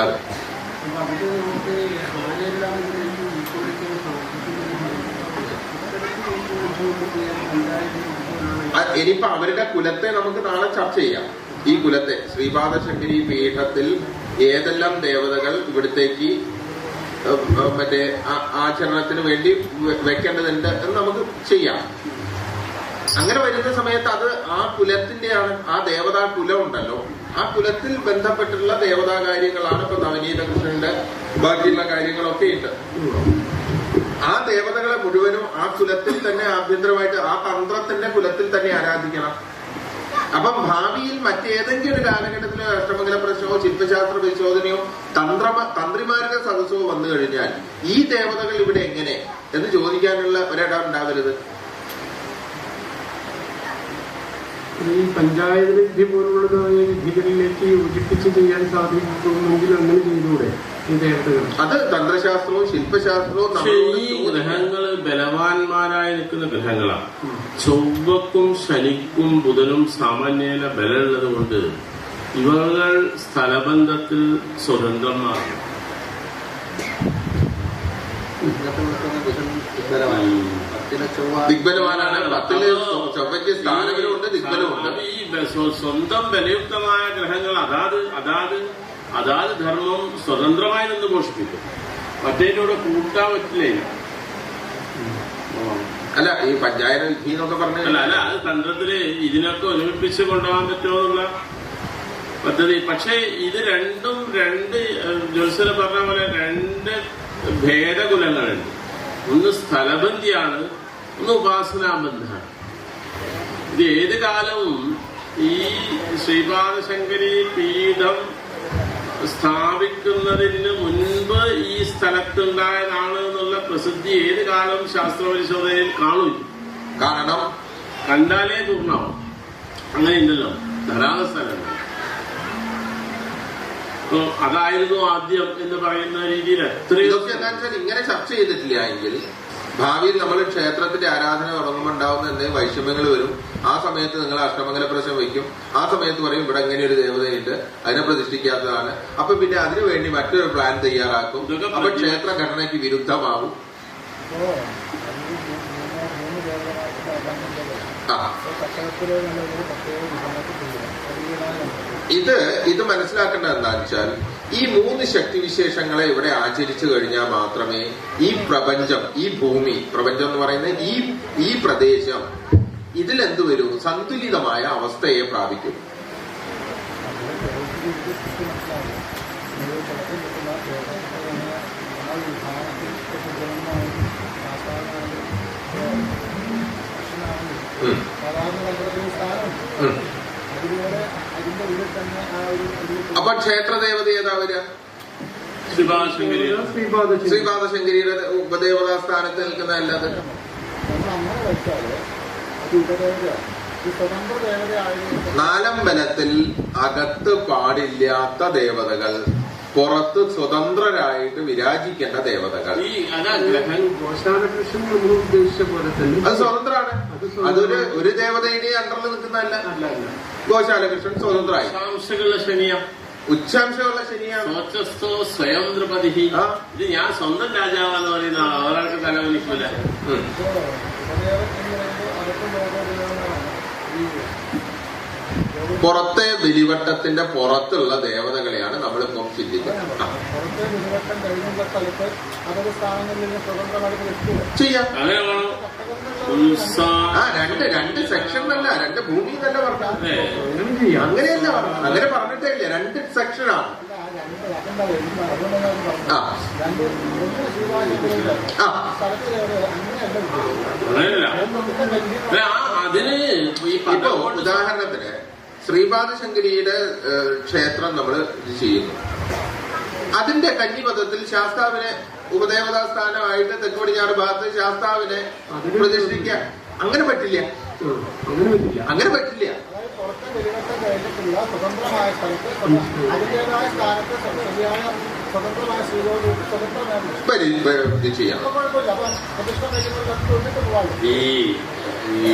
അതെ. ഇനിയിപ്പോ അവരുടെ കുലത്തെ നമുക്ക് നാളെ ചർച്ച ചെയ്യാം. ഈ കുലത്തെ ശ്രീപാദ ശങ്കരി പീഠത്തിൽ ഏതെല്ലാം ദേവതകൾ ഇവിടത്തേക്ക് മറ്റേ ആചരണത്തിന് വേണ്ടി വെക്കേണ്ടതുണ്ട് എന്ന് നമുക്ക് ചെയ്യാം. അങ്ങനെ വരുന്ന സമയത്ത് അത് ആ കുലത്തിന്റെയാണ്. ആ ദേവതാ കുലം ഉണ്ടല്ലോ, ആ കുലത്തിൽ ബന്ധപ്പെട്ടുള്ള ദേവതാ കാര്യങ്ങളാണ് ഇപ്പൊ നവനീത കൃഷ്ണന്റെ ബാക്കിയുള്ള കാര്യങ്ങളൊക്കെ ഉണ്ട്. ആ ദേവതകളെ മുഴുവനും ആ കുലത്തിൽ തന്നെ ആഭ്യന്തരമായിട്ട് ആ തന്ത്രത്തിന്റെ കുലത്തിൽ തന്നെ ആരാധിക്കണം. അപ്പം ഭാവിയിൽ മറ്റേതെങ്കിലും ഒരു കാലഘട്ടത്തിലോ അഷ്ടമംഗല പ്രശ്നമോ ശില്പശാസ്ത്ര പരിശോധനയോ തന്ത്രിമാരുടെ സദസ്സോ വന്നു കഴിഞ്ഞാൽ ഈ ദേവതകൾ ഇവിടെ എങ്ങനെ എന്ന് ചോദിക്കാനുള്ള ഒരിടം ഉണ്ടാവരുത്. ഈ പഞ്ചായത്ത് വിധി പോലുള്ളതായ വിധികളിലേക്ക് യോജിപ്പിച്ച് ചെയ്യാൻ സാധിക്കുമെങ്കിൽ അങ്ങനെ ചെയ്തുകൂടെ? അത് തന്ത്രശാസ്ത്രവും ശില്പശാസ്ത്രവും. പക്ഷേ ഈ ഗ്രഹങ്ങൾ ബലവാന്മാരായി നിൽക്കുന്ന ഗ്രഹങ്ങളാണ്. ചൊവ്വക്കും ശനിക്കും ബുധനും സാമാന്യേന ബലമുള്ളത് കൊണ്ട് ഇവകൾ സ്ഥലബന്ധത്തിൽ സ്വതന്ത്രമാണ്. ദിഗ്ബലവാനാണ്. 10 ചൊവ്വയ്ക്ക് സ്ഥാനങ്ങളുണ്ട്, ദിഗ്ബലമുണ്ട്. ഈ സ്വന്തം ബലയുക്തമായ ഗ്രഹങ്ങൾ അതാത് ധർമ്മം സ്വതന്ത്രമായി നിന്ന് പോഷിപ്പിക്കും. മറ്റേതിനോട് കൂട്ടാൻ പറ്റില്ല. അല്ല, ഈ പഞ്ചായത്ത് വിധി എന്നൊക്കെ പറഞ്ഞ അല്ല അത് തന്ത്രത്തില് ഇതിനൊക്കെ ഒരുമിപ്പിച്ച് കൊണ്ടുപോകാൻ പറ്റുമോ എന്നുള്ള പദ്ധതി. പക്ഷെ ഇത് രണ്ടും ജോത്സ്യര് പറഞ്ഞ പോലെ 2 ഭേദകുലങ്ങളുണ്ട്. ഒന്ന് സ്ഥലബന്ധിയാണ്, ഒന്ന് ഉപാസനാബന്ധമാണ്. ഇത് ഏത് കാലവും ഈ ശ്രീപാദശങ്കരി പീഠം സ്ഥാപിക്കുന്നതിന് മുൻപ് ഈ സ്ഥലത്തുണ്ടായതാണ് എന്നുള്ള പ്രസിദ്ധി ഏത് കാലം ശാസ്ത്രപരിശോധനയിൽ കാണൂല. കാരണം കണ്ടാലേ പൂർണ്ണമാവും. അങ്ങനെ ഉണ്ടല്ലോ ധാരാളം സ്ഥലങ്ങൾ. അതായിരുന്നു ആദ്യം എന്ന് പറയുന്ന രീതിയിൽ ഇതൊക്കെ എന്താ വെച്ചാൽ ഇങ്ങനെ ചർച്ച ചെയ്തിട്ടില്ല എങ്കിൽ ഭാവിയിൽ നമ്മൾ ക്ഷേത്രത്തിന്റെ ആരാധന തുടങ്ങുമ്പോൾ ഉണ്ടാവുന്ന എന്തെങ്കിലും വൈഷമ്യങ്ങൾ വരും. ആ സമയത്ത് നിങ്ങൾ അഷ്ടമംഗല പ്രശ്നം വയ്ക്കും. ആ സമയത്ത് പറയും ഇവിടെ ഇങ്ങനെ ഒരു ദേവതയുണ്ട്, അതിനെ പ്രതിഷ്ഠിക്കാത്തതാണ്. അപ്പൊ പിന്നെ അതിനു വേണ്ടി മറ്റൊരു പ്ലാൻ തയ്യാറാക്കും. അപ്പൊ ക്ഷേത്ര ഘടനയ്ക്ക് വിരുദ്ധമാവും. ഇത് മനസ്സിലാക്കേണ്ടത് എന്താണെന്ന് വെച്ചാൽ ഈ 3 ശക്തിവിശേഷങ്ങളെ ഇവിടെ ആചരിച്ചു കഴിഞ്ഞാൽ മാത്രമേ ഈ പ്രപഞ്ചം, ഈ ഭൂമി, പ്രപഞ്ചം എന്ന് പറയുന്ന ഈ പ്രദേശം ഇതിലെന്ത് വരൂ, സന്തുലിതമായ അവസ്ഥയെ പ്രാപിക്കും. അപ്പൊ ക്ഷേത്രദേവത ഏതാ വരിക? ശ്രീപാദശങ്കരിയുടെ ഉപദേവതാ സ്ഥാനത്ത് നിൽക്കുന്ന അല്ലാതെ 4 ബലത്തിൽ അകത്ത് പാടില്ലാത്ത ദേവതകൾ, പുറത്ത് സ്വതന്ത്രരായിട്ട് വിരാജിക്കേണ്ട ദേവതകൾ. അത് സ്വതന്ത്രമാണ്. അതൊരു ദേവതയുടെ അണ്ടറിൽ നിൽക്കുന്നതല്ല. ഗോശാലകൃഷ്ണൻ സ്വതന്ത്രമായി. ഉച്ചാംശമുള്ള ശനിയാണ്. സ്വയം ദ്രപതി. ഇത് ഞാൻ സ്വന്തം രാജാവെന്ന് പറയുന്ന ഒരാൾക്ക് തലവലിക്കൂല. പുറത്തെ ബലിവട്ടത്തിന്റെ പുറത്തുള്ള ദേവതകളെയാണ് നമ്മളിപ്പം ചിന്തിക്കുന്നത്. ചെയ്യാം. രണ്ട് സെക്ഷൻ അല്ല, 2 ഭൂമി എന്നല്ല പറഞ്ഞത്. അങ്ങനെയല്ല പറഞ്ഞത്. അങ്ങനെ പറഞ്ഞിട്ടേ ഇല്ല. 2 സെക്ഷനാണ്. അതിന് ഇപ്പൊ ഉദാഹരണത്തിന് ശ്രീപാദശങ്കരിയുടെ ക്ഷേത്രം നമ്മൾ ഇത് ചെയ്യുന്നു. അതിന്റെ കന്നിപഥത്തിൽ ശാസ്താവിനെ ഉപദേവതാ സ്ഥാനമായിട്ട് തെക്ക് പടിഞ്ഞാറ് ഭാഗത്ത് ശാസ്താവിനെ പ്രതിഷ്ഠിക്കാൻ അങ്ങനെ പറ്റില്ല. അങ്ങനെ പറ്റില്ല. ചെയ്യാം. ഈ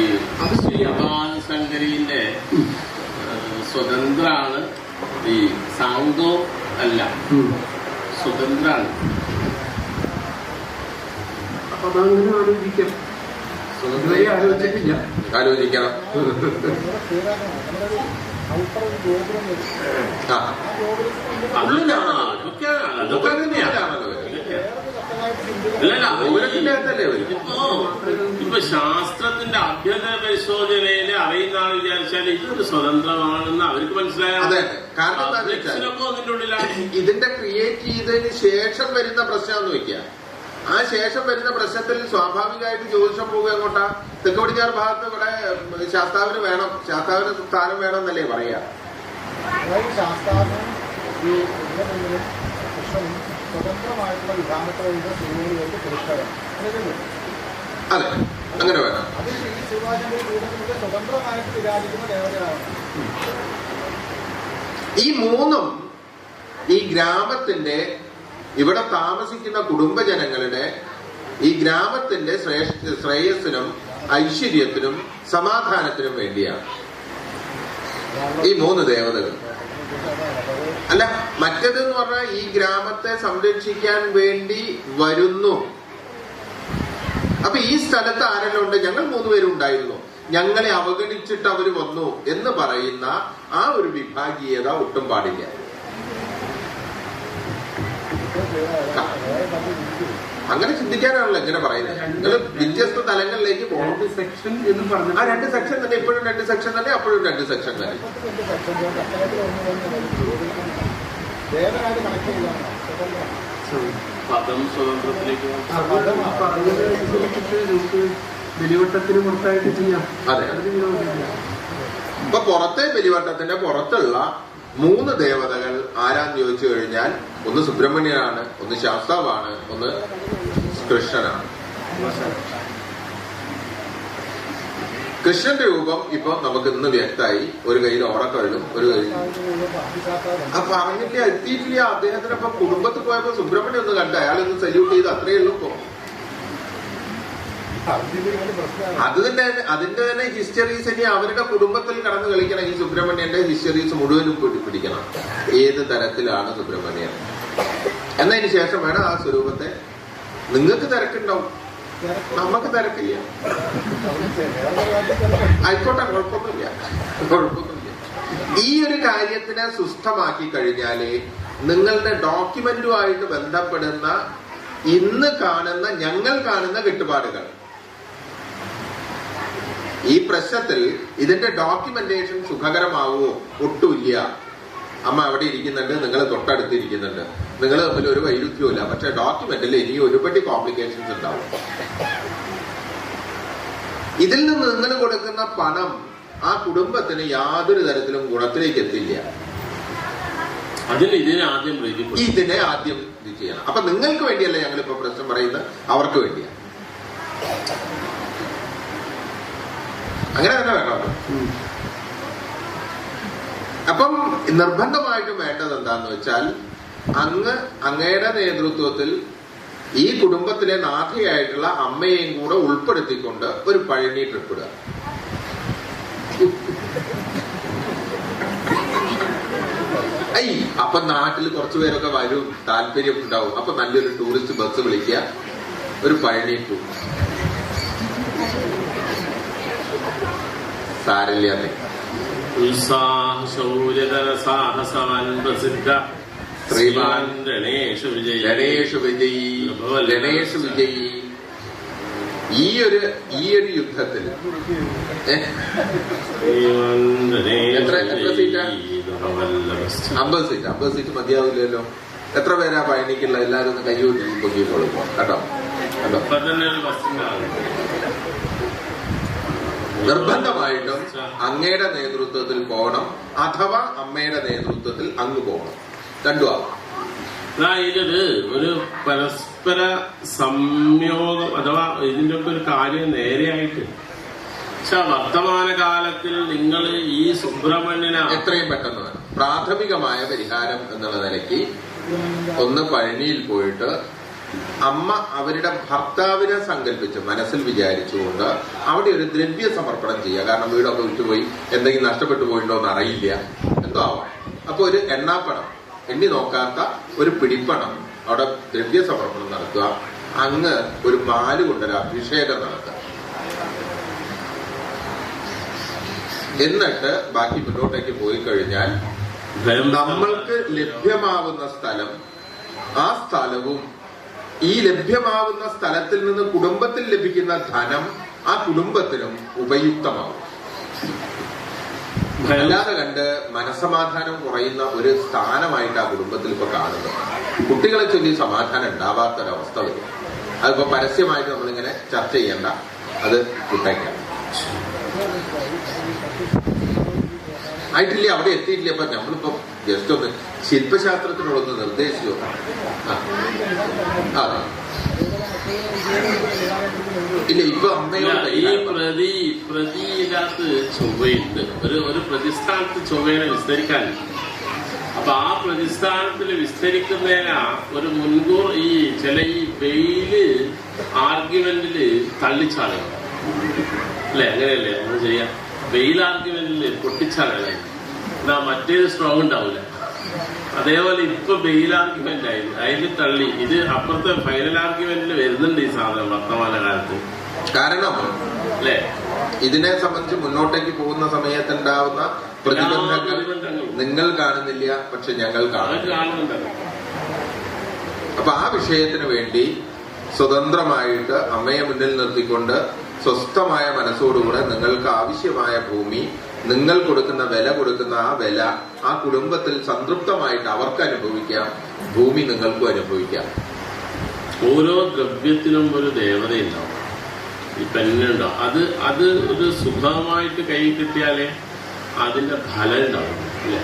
ശ്രീപാദശങ്കരിന്റെ സ്വതന്ത്രാണ്. ഈ സാങ്കോ അല്ല, സ്വതന്ത്രാണ്. അപ്പൊ അതങ്ങനെ ആലോചിക്കാം. ആലോചിക്കണം. അതൊക്കെ തന്നെയാണല്ലോ. ഇപ്പൊ ശാസ്ത്രത്തിന്റെ അഭ്യന്തര പരിശോധനയിൽ അറിയുന്ന ആൾ വിചാരിച്ചാൽ ഇതൊരു സ്വതന്ത്രമാണെന്ന് അവർക്ക് മനസ്സിലായാൽ ഇതിന്റെ ക്രിയേറ്റ് ചെയ്തതിന് ശേഷം വരുന്ന പ്രശ്നം എന്ന് വെക്കുക. ആ ശേഷം വരുന്ന പ്രശ്നത്തിൽ സ്വാഭാവികമായിട്ട് ജ്യോതിഷം പോകുക എങ്ങോട്ടാ? തെക്ക് പടിഞ്ഞാറ് ഭാഗത്ത് ഇവിടെ ശാസ്താവിന് വേണം, ശാസ്താവിന് സ്ഥാനം വേണം എന്നല്ലേ പറയാ. സ്വതന്ത്രമായിട്ടുള്ള വിധാനത്തോടെ ശ്രീമോദികൾക്ക് പുരസ്കാരം. അതെ, അങ്ങനെ വേണം. അത് ഈ ശിവാചന്ദ്ര പീഠത്തിന്റെ സ്വതന്ത്രമായിട്ട് വിരാജിക്കുന്ന ദേവതയാണ്. ഈ 3 ഈ ഗ്രാമത്തിന്റെ ഇവിടെ താമസിക്കുന്ന കുടുംബജനങ്ങളുടെ ഈ ഗ്രാമത്തിന്റെ ശ്രേയസ്സിനും ഐശ്വര്യത്തിനും സമാധാനത്തിനും വേണ്ടിയാണ് ഈ 3 ദേവതകൾ. അല്ല, മറ്റേതെന്ന് പറഞ്ഞാൽ ഈ ഗ്രാമത്തെ സംരക്ഷിക്കാൻ വേണ്ടി വരുന്നു. അപ്പൊ ഈ സ്ഥലത്ത് ആരെല്ലാം ഉണ്ട്? ഞങ്ങൾ 3 പേരും ഉണ്ടായിരുന്നു, ഞങ്ങളെ അവഗണിച്ചിട്ട് അവര് വന്നു എന്ന് പറയുന്ന ആ ഒരു വിഭാഗീയത ഒട്ടും പാടില്ല. അങ്ങനെ ചിന്തിക്കാനാണല്ലോ ഇങ്ങനെ പറയുന്നത്. നിങ്ങൾ വ്യത്യസ്ത തലങ്ങളിലേക്ക് പോകണം. 2 സെക്ഷൻ എന്ന് പറഞ്ഞു. ആ 2 സെക്ഷൻ തന്നെ, ഇപ്പോഴും 2 സെക്ഷൻ തന്നെ, അപ്പോഴും 2 സെക്ഷൻ തന്നെ. പദം സ്വതന്ത്രത്തിലേക്ക് നമുക്ക് ബലിവട്ടത്തിന് പുറത്തായിട്ട് ചെയ്യാം. അതെ. ഇപ്പൊ പുറത്തെ ബലിവട്ടത്തിന്റെ പുറത്തുള്ള 3 ദേവതകൾ ആരാന്ന് ചോദിച്ചു കഴിഞ്ഞാൽ, ഒന്ന് സുബ്രഹ്മണ്യനാണ്, ഒന്ന് ശാസ്താവാണ്, ഒന്ന് കൃഷ്ണനാണ്. കൃഷ്ണന്റെ രൂപം ഇപ്പൊ നമുക്ക് ഇന്ന് വ്യക്തമായി. ഒരു കയ്യിൽ ഓടക്കഴിലും ഒരു കയ്യിൽ പറഞ്ഞില്ല, എത്തിയിട്ടില്ല. അദ്ദേഹത്തിനൊപ്പം കുടുംബത്തിൽ പോയപ്പോ സുബ്രഹ്മണ്യം ഒന്ന് കണ്ട, അയാളൊന്ന് സല്യൂട്ട് ചെയ്ത് അത്രയേ ഉള്ളൂ. ഇപ്പൊ അതിന്റെ തന്നെ ഹിസ്റ്ററീസ് ഇനി അവരുടെ കുടുംബത്തിൽ കടന്നു കളിക്കണം. ഈ സുബ്രഹ്മണ്യന്റെ ഹിസ്റ്ററീസ് മുഴുവനും പിടിക്കണം, ഏത് തരത്തിലാണ് സുബ്രഹ്മണ്യൻ എന്നതിന് ശേഷം വേണം ആ സ്വരൂപത്തെ. നിങ്ങൾക്ക് തിരക്കുണ്ടാവും, നമുക്ക് തിരക്കില്ല. ആയിക്കോട്ടെ, കുഴപ്പമൊന്നുമില്ല. ഈ ഒരു കാര്യത്തിനെ സുസ്ഥമാക്കി കഴിഞ്ഞാലേ നിങ്ങളുടെ ഡോക്യുമെന്റുമായിട്ട് ബന്ധപ്പെടുന്ന ഇന്ന് കാണുന്ന, ഞങ്ങൾ കാണുന്ന കെട്ടുപാടുകൾ, ഈ പ്രശ്നത്തിൽ ഇതിന്റെ ഡോക്യുമെന്റേഷൻ സുഖകരമാവുമോ? ഒട്ടുമില്ല. അമ്മ അവിടെ ഇരിക്കുന്നുണ്ട്, നിങ്ങൾ തൊട്ടടുത്തിരിക്കുന്നുണ്ട്, നിങ്ങൾ തമ്മിൽ ഒരു വൈരുദ്ധ്യമില്ല. പക്ഷെ ഡോക്യുമെന്റിൽ ഇനി ഒരുപടി കോംപ്ലിക്കേഷൻസ് ഉണ്ടാവും. ഇതിൽ നിന്ന് നിങ്ങൾ കൊടുക്കുന്ന പണം ആ കുടുംബത്തിന് യാതൊരു തരത്തിലും ഗുണത്തിലേക്ക് എത്തില്ല. ഇതിനെ ആദ്യം ഇത് ചെയ്യണം. അപ്പൊ നിങ്ങൾക്ക് വേണ്ടിയല്ല ഞങ്ങളിപ്പോ പ്രശ്നം പറയുന്നത്, അവർക്ക് വേണ്ടിയാണ്. അങ്ങനെ തന്നെ വേണം. അപ്പം നിർബന്ധമായിട്ടും വേണ്ടത് എന്താന്ന് വെച്ചാൽ, അങ്ങയുടെ നേതൃത്വത്തിൽ ഈ കുടുംബത്തിലെ നാഥയായിട്ടുള്ള അമ്മയെയും കൂടെ ഉൾപ്പെടുത്തിക്കൊണ്ട് ഒരു പഴനി ട്രിപ്പ് ഇടുക. അപ്പൊ നാട്ടിൽ കുറച്ചു പേരൊക്കെ വരും, താല്പര്യം ഉണ്ടാവും. അപ്പൊ നല്ലൊരു ടൂറിസ്റ്റ് ബസ് വിളിക്കുക, ഒരു പഴനി ടൂർ. സാരല്യാതെ ഗണേഷ് വിജയി ഈ ഒരു യുദ്ധത്തിൽ എത്ര സീറ്റാ? 50 സീറ്റ് മതിയാവില്ലല്ലോ. എത്ര പേരാ പഴനിക്കുള്ള? എല്ലാവരും ഒന്ന് കൈയോട്ടി പൊക്കിക്കോളും കേട്ടോ. നിർബന്ധമായിട്ടും അങ്ങയുടെ നേതൃത്വത്തിൽ പോകണം, അഥവാ അമ്മയുടെ നേതൃത്വത്തിൽ അങ്ങ് പോകണം. രണ്ടും ആവാം. അതായത് ഒരു പരസ്പര സംയോഗം, അഥവാ ഇതിന്റെ ഒക്കെ ഒരു കാര്യം നേരെയായിട്ട്. പക്ഷെ വർത്തമാന കാലത്തിൽ നിങ്ങൾ ഈ സുബ്രഹ്മണ്യനെ എത്രയും പെട്ടെന്ന് വേണം. പ്രാഥമികമായ പരിഹാരം എന്നുള്ള നിലയ്ക്ക് ഒന്ന് പഴനിയിൽ പോയിട്ട് അമ്മ അവരുടെ ഭർത്താവിനെ സങ്കല്പിച്ച് മനസ്സിൽ വിചാരിച്ചുകൊണ്ട് അവിടെ ഒരു ദ്രവ്യ സമർപ്പണം ചെയ്യുക. കാരണം വീടൊക്കെ വിട്ടുപോയി, എന്തെങ്കിലും നഷ്ടപ്പെട്ടു പോയിട്ടോ എന്ന് അറിയില്ല, എന്തോ ആവാം. അപ്പൊ ഒരു എണ്ണാപ്പണം, എണ്ണി നോക്കാത്ത ഒരു പിടിപ്പണം അവിടെ ദ്രവ്യ സമർപ്പണം നടത്തുക. അങ്ങ് ഒരു പാല് കൊണ്ടൊരു അഭിഷേകം നടത്തുക. എന്നിട്ട് ബാക്കി മുന്നോട്ടേക്ക് പോയി കഴിഞ്ഞാൽ നമ്മൾക്ക് ലഭ്യമാവുന്ന സ്ഥലം, ആ സ്ഥലവും ഈ ലഭ്യമാവുന്ന സ്ഥലത്തിൽ നിന്ന് കുടുംബത്തിൽ ലഭിക്കുന്ന ധനം ആ കുടുംബത്തിനും ഉപയുക്തമാവും. അല്ലാതെ കണ്ട് മനസ്സമാധാനം കുറയുന്ന ഒരു സ്ഥാനമായിട്ട് ആ കുടുംബത്തിൽ ഇപ്പൊ കാണുന്നത്. കുട്ടികളെ ചൊല്ലി സമാധാനം ഉണ്ടാവാത്തൊരവസ്ഥ വരും. അതിപ്പോ പരസ്യമായിട്ട് നമ്മളിങ്ങനെ ചർച്ച ചെയ്യേണ്ട, അത് വിട്ടേക്കാം. ആയിട്ടില്ല, അവിടെ എത്തിയിട്ടില്ല. അപ്പൊ നമ്മളിപ്പോ ജസ്റ്റ് ഒന്ന് ശില്പശാസ്ത്രത്തിനോടൊന്ന് നിർദ്ദേശിച്ചു. അതെ, ഇല്ല ഇപ്പൊ അമ്മയോട് ഈ പ്രതിയിനകത്ത് ചൊവ്വയുണ്ട്, ഒരു പ്രതിസ്ഥാനത്ത് ചൊവ്വയെ വിസ്തരിക്കാൻ. അപ്പൊ ആ പ്രതിസ്ഥാനത്തിൽ വിസ്തരിക്കുന്നതിനാ ഒരു മുൻകൂർ ഈ ചില ഈ വെയില് ആർഗ്യുമെന്റില് തള്ളിച്ചാളുകൾ അല്ലെ, അങ്ങനെയല്ലേ നമ്മൾ ചെയ്യാം. വെയിൽ ആർഗ്യുമെന്റില് പൊട്ടിച്ചാളുകൾ എന്നാ മറ്റേത് സ്ട്രോങ് ഉണ്ടാവില്ല. അതേപോലെ ഇപ്പൊ വെയിൽ ആർഗ്യുമെന്റ് ആയിരുന്നു, അതിൽ തള്ളി. ഇത് അപ്പുറത്തെ ഫൈനൽ ആർഗ്യുമെന്റിൽ വരുന്നുണ്ട് ഈ സാധനം വർത്തമാന കാലത്ത്. കാരണം അല്ലേ, ഇതിനെ സംബന്ധിച്ച് മുന്നോട്ടേക്ക് പോകുന്ന സമയത്തുണ്ടാവുന്ന പ്രതിബന്ധങ്ങൾ നിങ്ങൾ കാണുന്നില്ല, പക്ഷെ ഞങ്ങൾ കാണുന്നുണ്ട്. അപ്പൊ ആ വിഷയത്തിന് വേണ്ടി സ്വതന്ത്രമായിട്ട് അമ്മയെ മുന്നിൽ നിർത്തിക്കൊണ്ട് സ്വസ്ഥമായ മനസ്സോടുകൂടെ നിങ്ങൾക്ക് ആവശ്യമായ ഭൂമി, നിങ്ങൾ കൊടുക്കുന്ന വില കൊടുക്കുന്ന ആ വില ആ കുടുംബത്തിൽ സംതൃപ്തമായിട്ട് അവർക്ക് അനുഭവിക്കാം, ഭൂമി നിങ്ങൾക്കും അനുഭവിക്കാം. ഓരോ ദ്രവ്യത്തിനും ഒരു ദേവതയുണ്ടാവും, ഈ പെണ്ണുണ്ടാവും. അത് ഒരു സുഖമായിട്ട് കൈ കിട്ടിയാലേ അതിന്റെ ഫലം ഉണ്ടാവും അല്ലേ.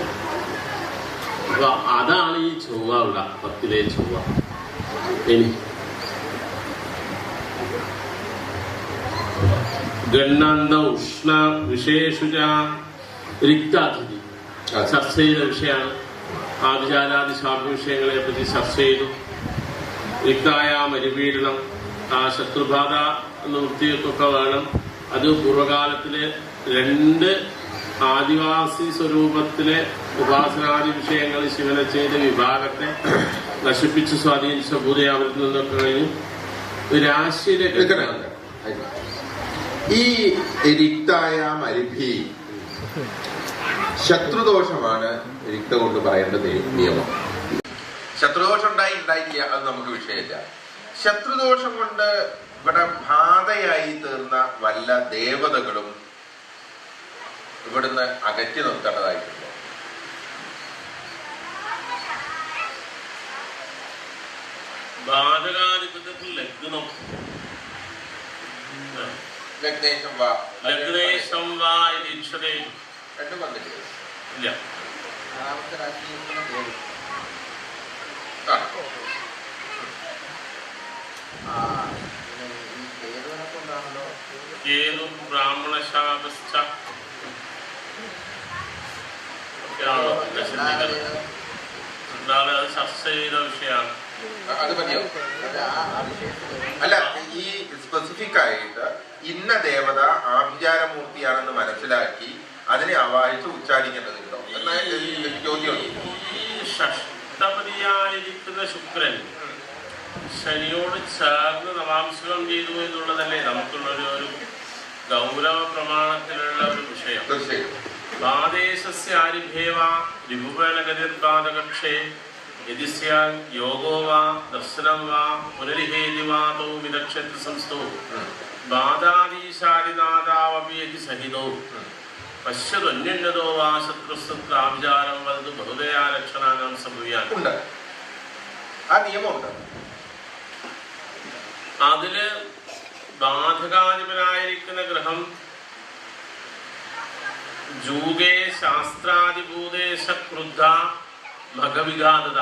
അപ്പൊ അതാണ് ഈ ചൊവ്വ, ഇവിടെ 10-ലെ ചൊവ്വ. ഇനി ഗണ്ണാന്ത ഉഷ്ണ വിശേഷുജ റിക്താതിഥി ചർച്ച ചെയ്ത വിഷയമാണ്. ആഭിചാരാദി ശാപ വിഷയങ്ങളെ പറ്റി ചർച്ച ചെയ്തു. റിക്തായ മരുപീഡനം, ആ ശത്രുബാധ നിവൃത്തിയൊക്കെ വേണം. അത് പൂർവകാലത്തിലെ 2 ആദിവാസി സ്വരൂപത്തിലെ ഉപാസനാദി വിഷയങ്ങൾ ശിവനെ ചെയ്ത വിഭാഗത്തെ നശിപ്പിച്ച് സ്വാധീനിച്ച ഭൂതയെ അവരിൽ നിന്നൊക്കെ കഴിഞ്ഞു. രാശിയിലേക്ക് ഈ രിക്തായ മരുഭി ശത്രുദോഷമാണ് രിക്ത കൊണ്ട് പറയേണ്ട നിയമം. ശത്രുദോഷം ഉണ്ടായില്ല, അത് നമുക്ക് വിഷയമില്ല. ശത്രുദോഷം കൊണ്ട് ഇവിടെ ബാധയായി തീർന്ന വല്ല ദേവതകളും ഇവിടുന്ന് അകറ്റി നിർത്തേണ്ടതായിട്ടുണ്ട്. ബാധകാധിപത്യത്തിൽ ലഗ്നം ലഗ്നേശം വാ ലഗ്നേശം വാ ഇക്ഷതേ രണ്ടും വന്നില്ലേ? ഇല്ല. കേതു ബ്രാഹ്മണ ശാപസ്ഥ അത് ചർച്ച ചെയ്ത വിഷയമാണ്. അത് മതിയോ? അല്ല, ഈ സ്പെസിഫിക് ആയിട്ട് ഇന്ന ദേവത ആഭിചാരമൂർത്തിയാണെന്ന് മനസ്സിലാക്കി അതിനെ അവാഹിച്ച് ഉച്ചാരിക്കേണ്ടതുണ്ടോ എന്നാണ് ചോദ്യമുണ്ട്. ഈ ഷഷ്ടപതിയായിരിക്കുന്ന ശുക്രൻ ശനിയോട് ചേർന്ന് നവാംശകം ചെയ്തു എന്നുള്ളതല്ലേ നമുക്കുള്ളൊരു ഗൗരവ പ്രമാണത്തിലുള്ള ഒരു വിഷയം. ബാദേശസ്യ ആരിഭേവ വിഭുവനഗതിർബാധകക്ഷേ യദി സ്യാൽ യോഗോ വാ ദർശനം വാ പുനരിഹേതി വാ തൗ വിദക്ഷത്ര സംസ്ഥോ ബാധാദീശാരിനാദാവപി യദി സഹിതോ പശ്യതൊന്യന്നതോ വാ ശത്രുസ്ത്രാഭിചാരം വലതു ബഹുദയാ ലക്ഷണാനം സംഭവിക്കാൻ. ആ നിയമമുണ്ട്. അതില് ബാധകാധിപനായിരിക്കുന്ന ഗ്രഹം ജൂഗേ ശാസ്ത്രാദിഭൂതേശ ക്രുദ്ധ ഭഗവിഘാതത.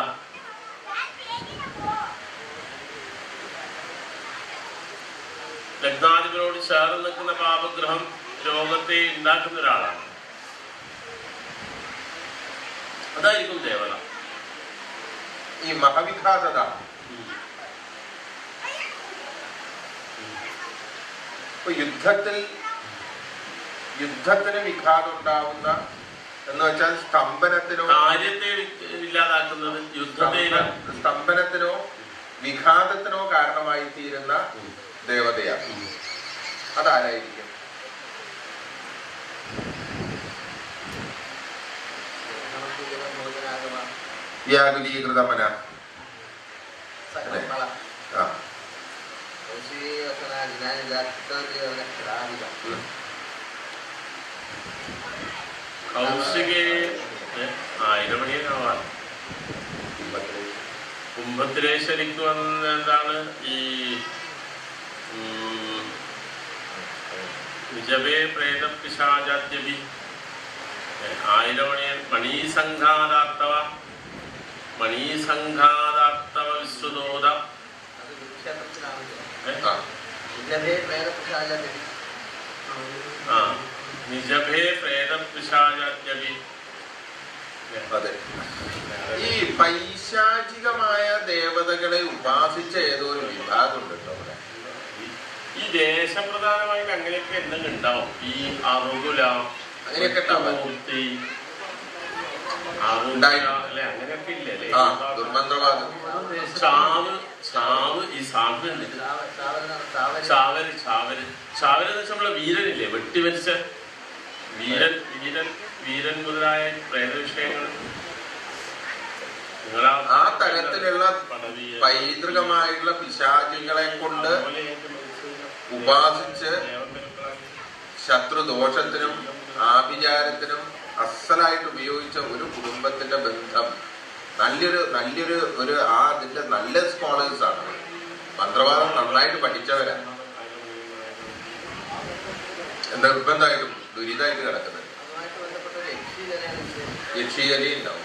ലഗ്നാധിപനോട് ചേർന്ന് നിൽക്കുന്ന പാപഗ്രഹം രോഗത്തെ ഉണ്ടാക്കുന്ന ഒരാളാണ്. അതായിരിക്കും ദേവത. ഈ മഹവിഘാതത യുദ്ധത്തിന് വിഘാതം ഉണ്ടാവുന്ന എന്ന് വെച്ചാൽ സ്തംഭനത്തിനോ കാര്യത്തെ ഇല്ലാതാക്കുന്നത് സ്തംഭനത്തിനോ വിഘാതത്തിനോ കാരണമായി തീരുന്ന ദേവതയാണ്. അതാരായിരിക്കും? വ്യാകുലീകൃതമന. കുംഭത്തിലെ ശരിക്കും എന്താണ് ഈ നിജവേ പ്രേത പിശാചാദ്യപി ആയിരമണിയൻ മണീസംഘാതാർത്തവ മണീസംഘാതാർത്തവ വിശ്വതോദ നിജഭേ പ്രേത പിശാചാദ്യപി അതെ. ഈ പൈശാചികമായ ദേവതകളെ ഉപാസിച്ച ഏതോ ഒരു വിഭാഗം ഉണ്ട് കേട്ടോ അവിടെ. ഈ ദേശപ്രധാനമായിട്ട് അങ്ങനെയൊക്കെ എന്തെങ്കിലും ഉണ്ടാവും. ഈ അറുകുല അങ്ങനെയൊക്കെ ഉണ്ടാവും. അല്ലെ അങ്ങനെയൊക്കെ ഇല്ലല്ലേ? ദുർമന്ത്രവാദം, ചാവ് ഈ സാധനം ചാവര് ചാവര് ചാവര് എന്ന് വെച്ചാൽ നമ്മളെ വീരനില്ലേ, വെട്ടിവരിച്ച വീരൻ വീരൻ വീരൻ മുതലായ പ്രേതവിഷയങ്ങൾ. ആ തരത്തിലുള്ള പൈതൃകമായിട്ടുള്ള പിശാചികളെ കൊണ്ട് ഉപാസിച്ച് ശത്രുദോഷത്തിനും ആഭിചാരത്തിനും അസലായിട്ട് ഉപയോഗിച്ച ഒരു കുടുംബത്തിന്റെ ബന്ധം നല്ലൊരു അതിന്റെ നല്ല സ്കോളേഴ്സ് ആണ്. മന്ത്രവാദം നന്നായിട്ട് പഠിച്ചവരാ. നിർബന്ധമായിട്ടും ദുരിതമായിട്ട് കിടക്കുന്നത് യക്ഷികലി ഉണ്ടാവും.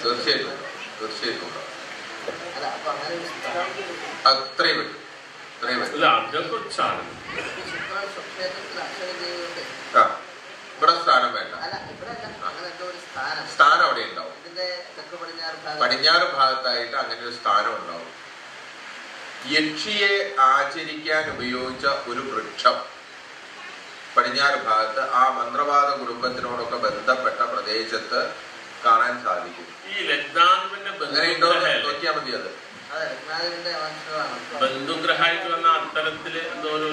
തീർച്ചയായിട്ടും തീർച്ചയായിട്ടും ഉണ്ടാവും. അത്രയും പറ്റും. ഇവിടെ സ്ഥാനം വേണ്ട. സ്ഥാനം അവിടെ ഉണ്ടാവും. പടിഞ്ഞാറ് ഭാഗത്തായിട്ട് അങ്ങനെ ഒരു സ്ഥാനം ഉണ്ടാവും. യക്ഷിയെ ആചരിക്കാൻ ഉപയോഗിച്ച ഒരു വൃക്ഷം പടിഞ്ഞാറ് ഭാഗത്ത് ആ മന്ത്രവാദ കുടുംബത്തിനോടൊക്കെ ബന്ധപ്പെട്ട പ്രദേശത്ത് കാണാൻ സാധിക്കും. അങ്ങനെ ഉണ്ടോ നോക്കിയാൽ മതി. അത് ബന്ധുഗ്രഹമായിട്ട് വന്ന അത്തരത്തില് എന്തോ ഒരു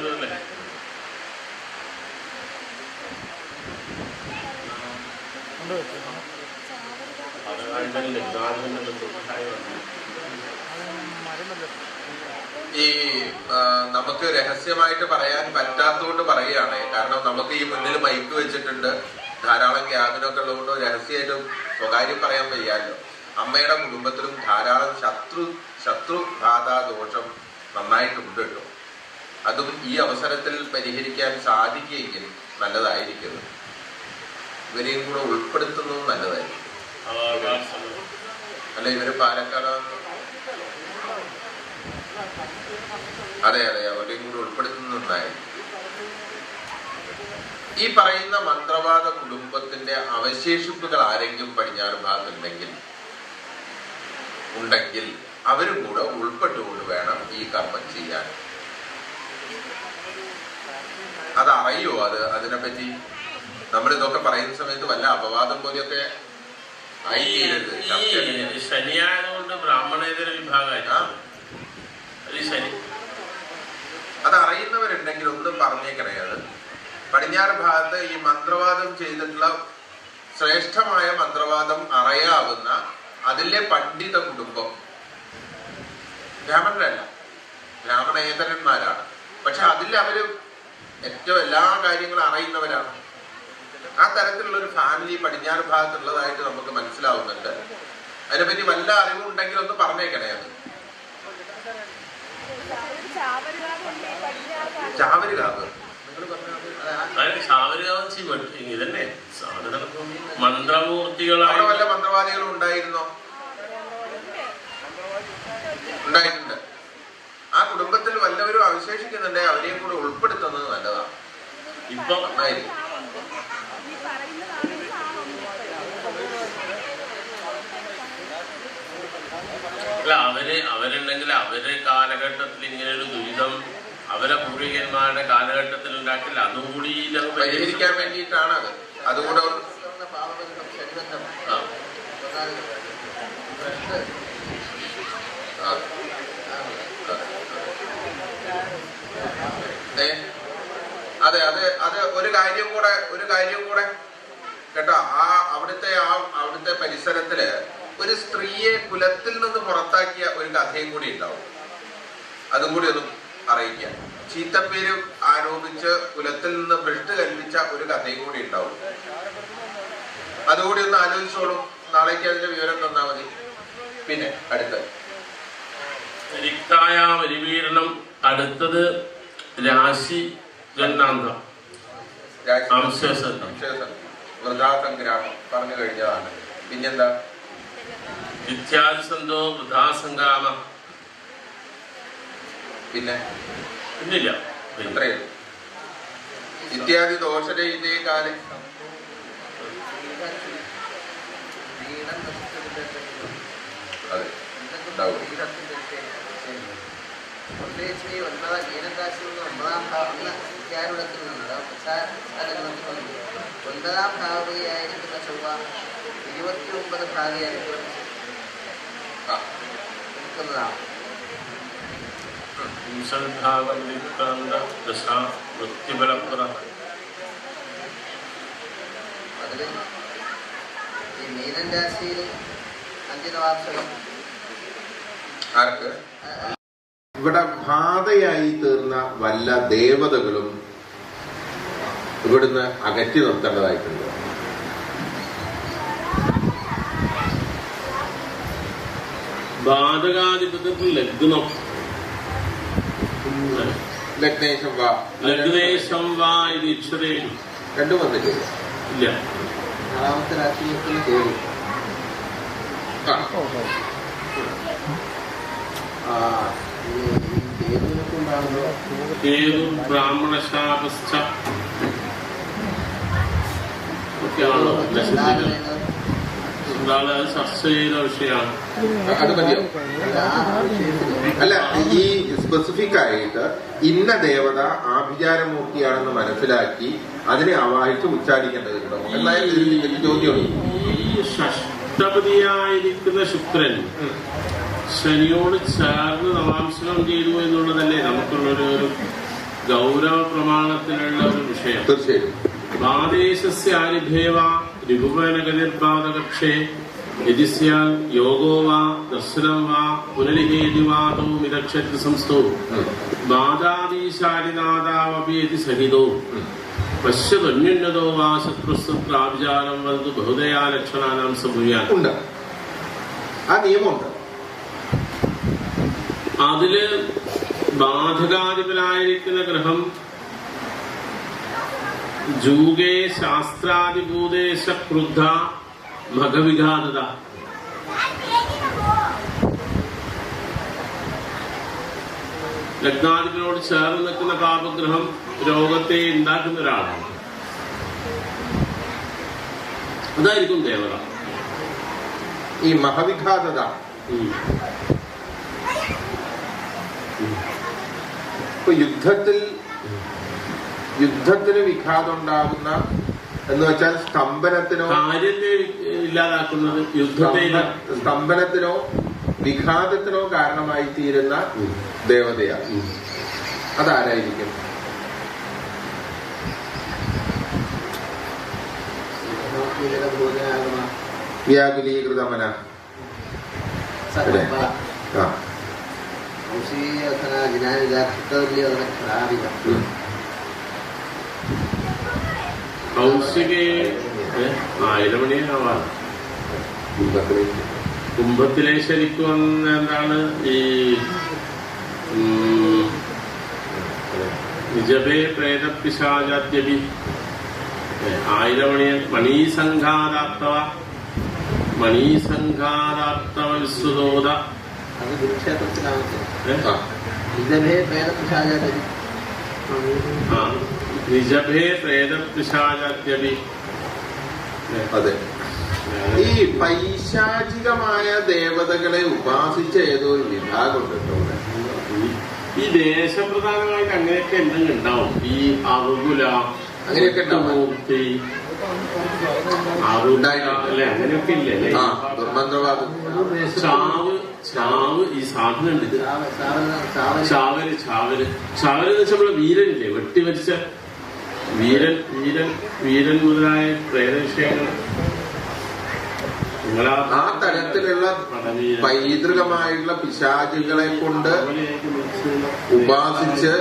ഈ നമുക്ക് രഹസ്യമായിട്ട് പറയാൻ പറ്റാത്തതുകൊണ്ട് പറയുകയാണ്. കാരണം നമുക്ക് ഈ മുന്നിൽ മൈക്ക് വെച്ചിട്ടുണ്ട്, ധാരാളം ക്യാബിനൊക്കെ ഉള്ളതുകൊണ്ട് രഹസ്യമായിട്ടും സ്വകാര്യം പറയാൻ വയ്യാലോ. അമ്മയുടെ കുടുംബത്തിലും ധാരാളം ശത്രുബാധാദോഷം നന്നായിട്ടുണ്ട് കേട്ടോ. അതും ഈ അവസരത്തിൽ പരിഹരിക്കാൻ സാധിക്കുകയെങ്കിൽ നല്ലതായിരിക്കും. ഇവരെയും കൂടെ ഉൾപ്പെടുത്തുന്നതും നല്ലതായിരിക്കും. അല്ല, ഇവര് പാലക്കാടാണ്. അതെ അതെ, അവരെയും കൂടെ ഉൾപ്പെടുത്തുന്നതായിരിക്കും. ഈ പറയുന്ന മന്ത്രവാദ കുടുംബത്തിന്റെ അവശേഷിപ്പുകൾ ആരെങ്കിലും പടിഞ്ഞാറ് ഭാഗത്തുണ്ടെങ്കിൽ അവരും കൂടെ ഉൾപ്പെട്ടുകൊണ്ട് വേണം ഈ കർമ്മം ചെയ്യാൻ. അതറിയോ? അതിനെപ്പറ്റി നമ്മളിതൊക്കെ പറയുന്ന സമയത്ത് വല്ല അപവാദം പോലെയൊക്കെ ആയിത്തീരരുത്. ശനിയായതുകൊണ്ട് ബ്രാഹ്മണേതര വിഭാഗം അതറിയുന്നവരുണ്ടെങ്കിൽ ഒന്നും പറഞ്ഞേക്കണേ. അത് പടിഞ്ഞാറ് ഭാഗത്ത് ഈ മന്ത്രവാദം ചെയ്തിട്ടുള്ള ശ്രേഷ്ഠമായ മന്ത്രവാദം അറിയാവുന്ന അതിലെ പണ്ഡിത കുടുംബം ബ്രാഹ്മണരല്ല, ബ്രാഹ്മണേതരന്മാരാണ്. പക്ഷെ അതിൽ അവര് ഏറ്റവും എല്ലാ കാര്യങ്ങളും അറിയുന്നവരാണ്. ആ തരത്തിലുള്ള ഒരു ഫാമിലി പടിഞ്ഞാറ് ഭാഗത്തുള്ളതായിട്ട് നമുക്ക് മനസ്സിലാവുന്നുണ്ട്. അതിനെപ്പറ്റി വല്ല അറിവുണ്ടെങ്കിൽ ഒന്ന് പറഞ്ഞേക്കണേ. അത് ചാവരുകാവ് ഇതന്നെ മന്ത്രമൂർത്തികളാണ്. വല്ല മന്ത്രവാദികളും ഉണ്ടായിരുന്നോ? ഉണ്ടായിട്ടുണ്ട്. ആ കുടുംബത്തിൽ വല്ലവരും അവശേഷിക്കുന്നുണ്ടെങ്കിൽ അവരെയും കൂടെ ഉൾപ്പെടുത്തുന്നത് നല്ലതാണ്. ഇപ്പൊ നന്നായിരിക്കും. അല്ല, അവരുണ്ടെങ്കിൽ അവരുടെ കാലഘട്ടത്തിൽ ഇങ്ങനെ ഒരു ദുരിതം അവരെ പൂർവികന്മാരുടെ കാലഘട്ടത്തിൽ ഉണ്ടാക്കില്ല. അതുകൂടി പരിഹരിക്കാൻ വേണ്ടിയിട്ടാണ് അത്. അതുകൂടെ അതെ അതെ അതെ ഒരു കാര്യം കൂടെ കേട്ടോ. അവിടുത്തെ പരിസരത്തില് ഒരു സ്ത്രീയെ കുലത്തിൽ നിന്ന് പുറത്താക്കിയ ഒരു കഥയും കൂടി ഉണ്ടാവും. അതും കൂടി ഒന്നും അറിയിക്കാം. ചീത്തപ്പേര് ആരോപിച്ച് കുലത്തിൽ നിന്ന് ഭ്രഷ്ട് കൽപ്പിച്ച ഒരു കഥയും കൂടി ഉണ്ടാവും. അതുകൂടി ഒന്ന് ആലോചിച്ചോളൂ. നാളേക്ക് അതിന്റെ വിവരം തന്നാ മതി. പിന്നെ അടുത്തത് രാശി ഗന്ധാന്തം വൃഥാസംഗ്രാമം പറഞ്ഞു കഴിഞ്ഞതാണ്. പിന്നെന്താ? വിദ്യാസന്തോ വൃഥാസംഗ്രാമ. പിന്നില്ല, ഇത്രയും ഇത്യാദി ദോഷരഹിതേ കാലം. അതെ ഉണ്ടാവും. പ്രത്യേകിച്ച് ഈ 9 മീനരാശിയിൽ നിന്ന് 9ാം ഭാവം വിദ്യാരൂഢത്തിൽ നിന്നുണ്ട്. സ്ഥലങ്ങളിൽ 9ാം ഭാവിയായിരിക്കുന്ന ചൊവ്വ 29 ഭാവിയായിരിക്കും നിൽക്കുന്നതാണ്. അതിൽ ഈ മീനൻ രാശിയിൽ 5 വാർഷികം ആർക്ക് ഇവിടെ ബാധയായി തീർന്ന വല്ല ദേവതകളും ഇവിടുന്ന് അകറ്റി നിർത്തേണ്ടതായിട്ടുണ്ട്. ബാധകാധിപത്യത്തിൽ ലഗ്നം ലഗ്നേശം വാ ലഗ്നേശം വാ ഇത് ഇച്ഛതയും രണ്ടും വന്നിട്ടില്ല. ഇല്ല. 4ാമത്തെ രാശിയിൽ കയറി കേതു ബ്രാഹ്മണശാപശ്ച ഒക്കെയാണല്ലോ ലക്ഷത്തിൽ ചർച്ച ചെയ്ത വിഷയമാണ്. അത് മതിയോ? അല്ല, ഈ സ്പെസിഫിക് ആയിട്ട് ഇന്ന ദേവത ആഭിചാരമൂർത്തിയാണെന്ന് മനസ്സിലാക്കി അതിനെ ആവാഹിച്ച് ഉച്ചാരിക്കേണ്ടതുണ്ടോ എന്നാലും ചോദ്യമാണ്. ഈ ഷഷ്ടപതിയായിരിക്കുന്ന ശുക്രൻ ശനിയോട് ചേർന്ന് നവാംശനം ചെയ്തു എന്നുള്ളതല്ലേ നമുക്കുള്ളൊരു ഗൗരവ പ്രമാണത്തിലുള്ള ഒരു വിഷയം. തീർച്ചയായും. ബാദേശസ്യ ആരിഭേവ രിപുവനഗതിർബാധകക്ഷേ യജിസ്യാൽ യോഗോ വാ ദർശനം വാ പുനരിഹേതിവാദോ മിതക്ഷത്ര സംസ്ഥോ ബാധാദീശാരിനാദാവപി യതി സഹിതോ പശ്യതൊന്യുന്നതോ വാ ശത്രുസ്ത്രാഭിചാരം വന്നു ബഹുദയാ ലക്ഷണാനാം സംഭൂയാൻ. ഉണ്ട്, ആ നിയമമുണ്ട്. അതില് ബാധകാധിപനായിരിക്കുന്ന ഗ്രഹം ജൂഗേ ശാസ്ത്രാദിഭൂതേശ ക്രുദ്ധ മഖവിഘാതത. ലഗ്നാധിപനോട് ചേർന്ന് നിൽക്കുന്ന പാപഗ്രഹം രോഗത്തെ ഉണ്ടാക്കുന്ന ഒരാളാണ്. അതായിരിക്കും ദേവത. ഈ മഹവിഘാതത ഇപ്പൊ യുദ്ധത്തിന് വിഘാതം ഉണ്ടാകുന്ന എന്ന് വെച്ചാൽ സ്തംഭനത്തിനോ കാര്യത്തെ ഇല്ലാതാക്കുന്നത് യുദ്ധത്തെ സ്തംഭനത്തിനോ വിഘാതത്തിനോ കാരണമായി തീരുന്ന ദേവതയാണ്. അതാരായിരിക്കും? വ്യാകുലീകൃതമന. കൗശികെ 1000 മണിയാവാം. കുംഭത്തിലെ ശരിക്കും എന്താണ് ഈ നിജഭേ പ്രേതപിശാചാദ്യപി 1000 മണി മണീസംഘാതാർത്തവ മണീസംഘാതാർത്തവ വിശ്വതോദ. അത് കുരുക്ഷേത്രത്തിലാണ്. നിജഭേ പ്രേതപിശാചാദ്യപി. നിജഭേ പ്രേതപിശാചാദ്യപി. അതെ. ഈ പൈശാചികമായ ദേവതകളെ ഉപാസിച്ച ഏതോ ഒരു വിഭാഗമുണ്ട്. ഈ ദേശപ്രധാനമായിട്ട് അങ്ങനെയൊക്കെ എന്തെങ്കിലും ഉണ്ടാവും. ഈ അറുകുല അങ്ങനെയൊക്കെ മൂർത്തി അല്ലേ, അങ്ങനെയൊക്കെ ഇല്ലേ? ദുർമന്ത്രവാദം, ചാവ് ഈ സാധനം ഉണ്ട്. ചാവര് എന്ന് വെച്ചാൽ നമ്മളെ വീരനില്ലേ, വെട്ടിമരിച്ച വീരൻ മുതലായ പ്രേതവിഷയങ്ങൾ. ആ തരത്തിലുള്ള പൈതൃകമായിട്ടുള്ള പിശാചുകളെ കൊണ്ട് ഉപാസിച്ച്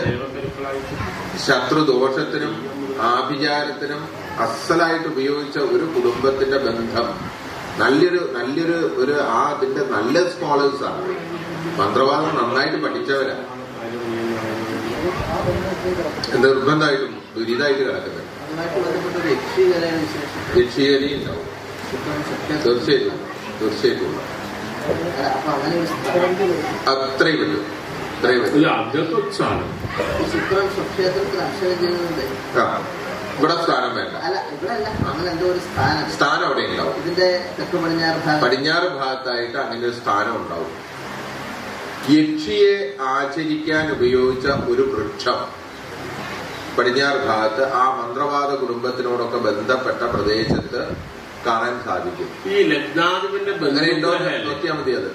ശത്രുദോഷത്തിനും ആഭിചാരത്തിനും അസലായിട്ട് ഉപയോഗിച്ച ഒരു കുടുംബത്തിന്റെ ബന്ധം നല്ലൊരു അതിന്റെ നല്ല സ്കോളേഴ്സാണ്. മന്ത്രവാദം നന്നായിട്ട് പഠിച്ചവരാ. നിർബന്ധമായിട്ടും ദുരിതമായിട്ട് കിടക്കുന്നത്. യക്ഷികലി ഉണ്ടാവും. തീർച്ചയായിട്ടും അത്രയും വരും. ഇവിടെ സ്ഥാനം വേണ്ട. സ്ഥാനം അവിടെ ഉണ്ടാവും. അതിന്റെ തെക്ക് പടിഞ്ഞാറ് ഭാഗത്തായിട്ട് അങ്ങനെ ഒരു സ്ഥാനം ഉണ്ടാവും. യക്ഷിയെ ആചരിക്കാൻ ഉപയോഗിച്ച ഒരു വൃക്ഷം പടിഞ്ഞാറ് ഭാഗത്ത് ആ മന്ത്രവാദ കുടുംബത്തിനോടൊക്കെ ബന്ധപ്പെട്ട പ്രദേശത്ത് കാണാൻ സാധിക്കും. ഈ ലഗ്നാധിപന്റെ നോക്കിയാൽ മതി. അത്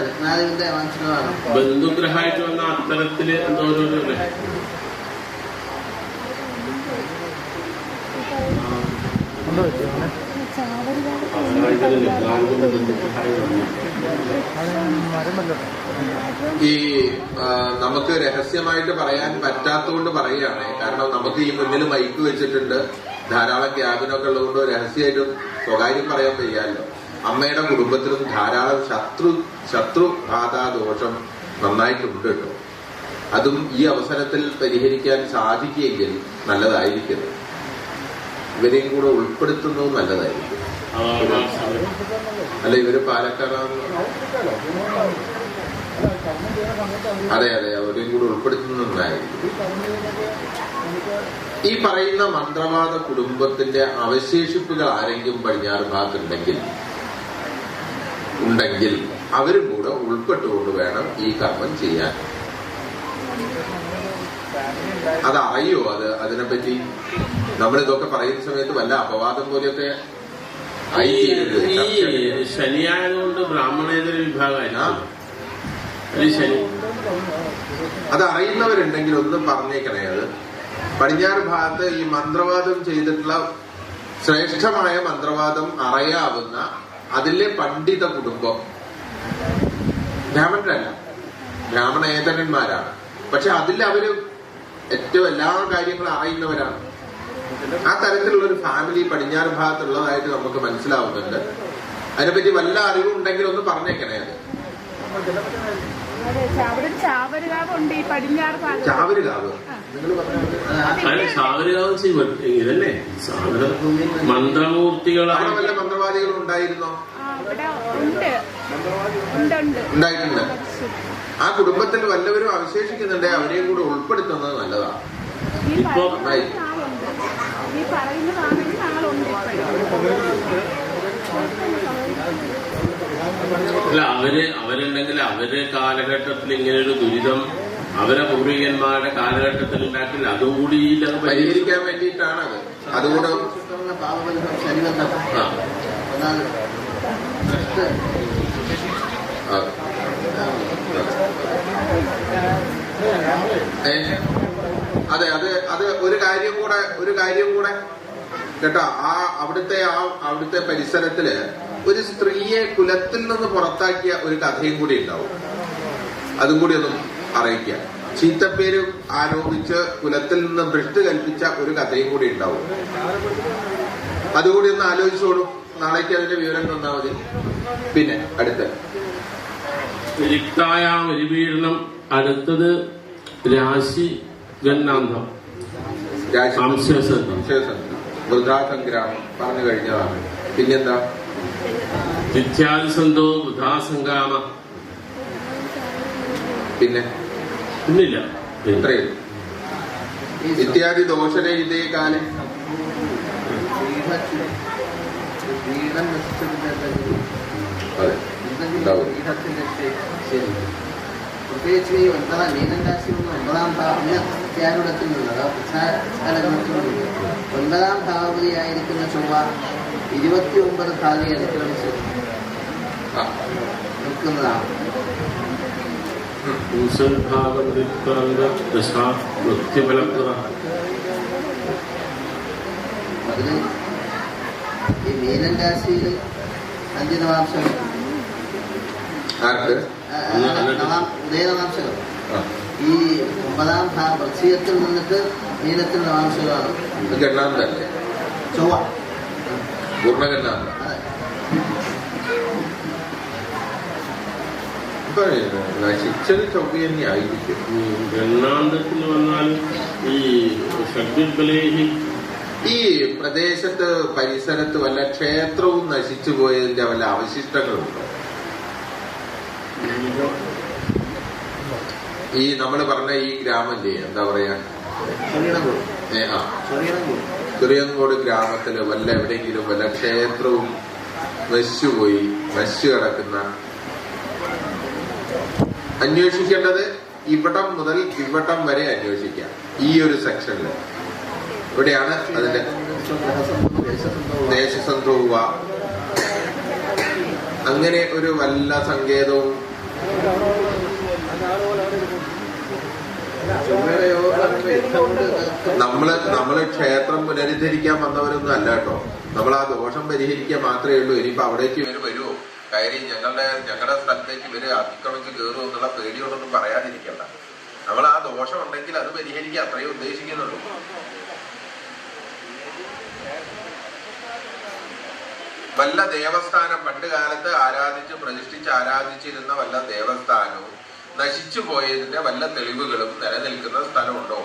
ലഗ്നാധിപന്റെ വംശമാണ് ബന്ധുഗ്രഹമായിട്ട് വന്ന അത്തരത്തില് എന്തോരോ ഈ നമുക്ക് രഹസ്യമായിട്ട് പറയാൻ പറ്റാത്തതുകൊണ്ട് പറയുകയാണ്. കാരണം നമുക്ക് ഈ മുന്നിൽ മൈക്ക് വെച്ചിട്ടുണ്ട്, ധാരാളം ക്യാബിനൊക്കെ ഉള്ളതുകൊണ്ട് രഹസ്യമായിട്ടും സ്വകാര്യം പറയാൻ വയ്യാലോ. അമ്മയുടെ കുടുംബത്തിലും ധാരാളം ശത്രുബാധാ ദോഷം നന്നായിട്ടുണ്ട് കേട്ടോ. അതും ഈ അവസരത്തിൽ പരിഹരിക്കാൻ സാധിക്കുകയെങ്കിൽ നല്ലതായിരിക്കും. ഇവരെയും കൂടെ ഉൾപ്പെടുത്തുന്നതും നല്ലതായിരിക്കും. അല്ല, ഇവര് പാലക്കാടാണ്. അതെ, അവരെയും കൂടെ ഉൾപ്പെടുത്തുന്നതായിരിക്കും. ഈ പറയുന്ന മന്ത്രവാദ കുടുംബത്തിന്റെ അവശേഷിപ്പുകൾ ആരെങ്കിലും പടിഞ്ഞാറ് ഭാഗത്തുണ്ടെങ്കിൽ അവരും കൂടെ ഉൾപ്പെട്ടുകൊണ്ട് വേണം ഈ കർമ്മം ചെയ്യാൻ. അതറിയോ? അതിനെപ്പറ്റി നമ്മളിതൊക്കെ പറയുന്ന സമയത്ത് വല്ല അപവാദം പോലെയൊക്കെ ശനിയായതുകൊണ്ട് ബ്രാഹ്മണേതര വിഭാഗമായിരുന്നു. അതറിയുന്നവരുണ്ടെങ്കിൽ ഒന്ന് പറഞ്ഞേക്കണേ. അത് പടിഞ്ഞാറ് ഭാഗത്ത് ഈ മന്ത്രവാദം ചെയ്തിട്ടുള്ള ശ്രേഷ്ഠമായ മന്ത്രവാദം അറിയാവുന്ന അതിലെ പണ്ഡിത കുടുംബം, ബ്രാഹ്മണരല്ല, ബ്രാഹ്മണേതരന്മാരാണ്. പക്ഷെ അതിൽ അവര് ഏറ്റവും എല്ലാ കാര്യങ്ങളും അറിയുന്നവരാണ്. ആ തരത്തിലുള്ള ഒരു ഫാമിലി പടിഞ്ഞാറ് ഭാഗത്തുള്ളതായിട്ട് നമുക്ക് മനസ്സിലാവുന്നുണ്ട്. അതിനെപ്പറ്റി വല്ല അറിവുണ്ടെങ്കിൽ ഒന്ന് പറഞ്ഞേക്കണേ. അത് ചാവരുകാവ് ഇതല്ലേ മന്ത്രമൂർത്തികളാണ്. വല്ല മന്ത്രവാദികളും ഉണ്ടായിരുന്നോ? ഉണ്ടായിട്ടുണ്ട്. ആ കുടുംബത്തിൽ വല്ലവരും അവശേഷിക്കുന്നുണ്ടെങ്കിൽ അവരെയും കൂടെ ഉൾപ്പെടുത്തുന്നത് നല്ലതാണ്. ഇപ്പൊ അല്ല, അവരുണ്ടെങ്കിൽ അവരുടെ കാലഘട്ടത്തിൽ ഇങ്ങനൊരു ദുരിതം അവരെ പൂർവികന്മാരുടെ കാലഘട്ടത്തിൽ ഉണ്ടാക്കില്ല. അതുകൂടി പരിഹരിക്കാൻ വേണ്ടിയിട്ടാണ് അത്. അതുകൂടെ അതെ, ഒരു കാര്യം കൂടെ കേട്ടോ. അവിടുത്തെ പരിസരത്തില് ഒരു സ്ത്രീയെ കുലത്തിൽ നിന്ന് പുറത്താക്കിയ ഒരു കഥയും കൂടി ഉണ്ടാവും. അതും കൂടി ഒന്നും അറിയിക്കുക. ചീത്തപ്പേര് ആരോപിച്ച് കുലത്തിൽ നിന്ന് ഭ്രഷ്ട് കൽപ്പിച്ച ഒരു കഥയും കൂടി ഉണ്ടാവും. അതുകൂടി ഒന്ന് ആലോചിച്ചോളൂ. നാളേക്ക് അതിന്റെ വിവരം തന്നാൽ മതി. പിന്നെ റിക്തായാമരിപീഡനം. അടുത്തത് രാശി ഗണ്ണാന്തം, വൃദ്ധാസംഗ്രാമം പറഞ്ഞു കഴിഞ്ഞതാണ്. പിന്നെന്താ? വിദ്യാദിസന്ധോ വൃദ്ധാസംഗ്രാമ. പിന്നില്ല, ഇത്രയും. ഇത്യാദി ദോഷനെ ഇതേ കാലം പ്രത്യേകിച്ച് ഈ മീനൻ രാശി 9ാം ഭാവത്തിൽ നിന്നത് 9ാം ഭാവപതിയായിരിക്കുന്ന ചൊവ്വ 29 ഭാഗി അനുക്രമിച്ച് നിൽക്കുന്നതാണ്. അതിന് ഈ മീനൻ രാശിയിൽ 5 നവാംശങ്ങൾ, ഉദയനവാംശകൾ. ഈ 9ാം വൃശ്ചികത്തിൽ നിന്നിട്ട് മീനത്തിൽ നവാംശങ്ങളാണ്. ചൊവ്വ പൂർണ്ണഗണ്ണാന്ത. നശിച്ചത് ചൊവ്വ തന്നെ ആയിരിക്കും. ഗണ്ണാന്തത്തിൽ വന്നാലും ഈ ഷഡ്ബലേഹി ഈ പ്രദേശത്ത് പരിസരത്ത് വല്ല ക്ഷേത്രവും നശിച്ചു പോയതിന്റെ വല്ല അവശിഷ്ടങ്ങളുണ്ടോ? ഈ നമ്മൾ പറഞ്ഞ ഈ ഗ്രാമല്ലേ, എന്താ പറയാ, ചെറിയങ്കോട് ഗ്രാമത്തില് വല്ല എവിടെയെങ്കിലും വല്ല ക്ഷേത്രവും നശിച്ചുപോയി, നശിച്ചു കിടക്കുന്ന, അന്വേഷിക്കേണ്ടത് ഇവിടം മുതൽ ഇവിടം വരെ അന്വേഷിക്കാം. ഈ ഒരു സെക്ഷനിൽ ഇവിടെയാണ് അതിന്റെ ദേശസന്ധോവ, അങ്ങനെ ഒരു വല്ല സങ്കേതവും നമ്മള് ക്ഷേത്രം പുനരുദ്ധരിക്കാൻ വന്നവരൊന്നും അല്ല കേട്ടോ. നമ്മൾ ആ ദോഷം പരിഹരിക്കാൻ മാത്രമേ ഉള്ളൂ. ഇനിയിപ്പോ അവിടേക്ക് ഇവര് വരുമോ, കയറി ഞങ്ങളുടെ സ്ഥലത്തേക്ക് ഇവര് അതിക്രമിച്ച് കയറുമോ എന്നുള്ള പേടിയോടൊന്നും പറയാതിരിക്കണ്ട. നമ്മൾ ആ ദോഷം ഉണ്ടെങ്കിൽ അത് പരിഹരിക്കാൻ അത്രയേ ഉദ്ദേശിക്കുന്നുള്ളൂ. വല്ല ദേവസ്ഥാനം, പണ്ട് കാലത്ത് ആരാധിച്ച് പ്രതിഷ്ഠിച്ച് ആരാധിച്ചിരുന്ന വല്ല ദേവസ്ഥാനവും നശിച്ചു പോയതിന്റെ വല്ല തെളിവുകളും നിലനിൽക്കുന്ന സ്ഥലമുണ്ടോ?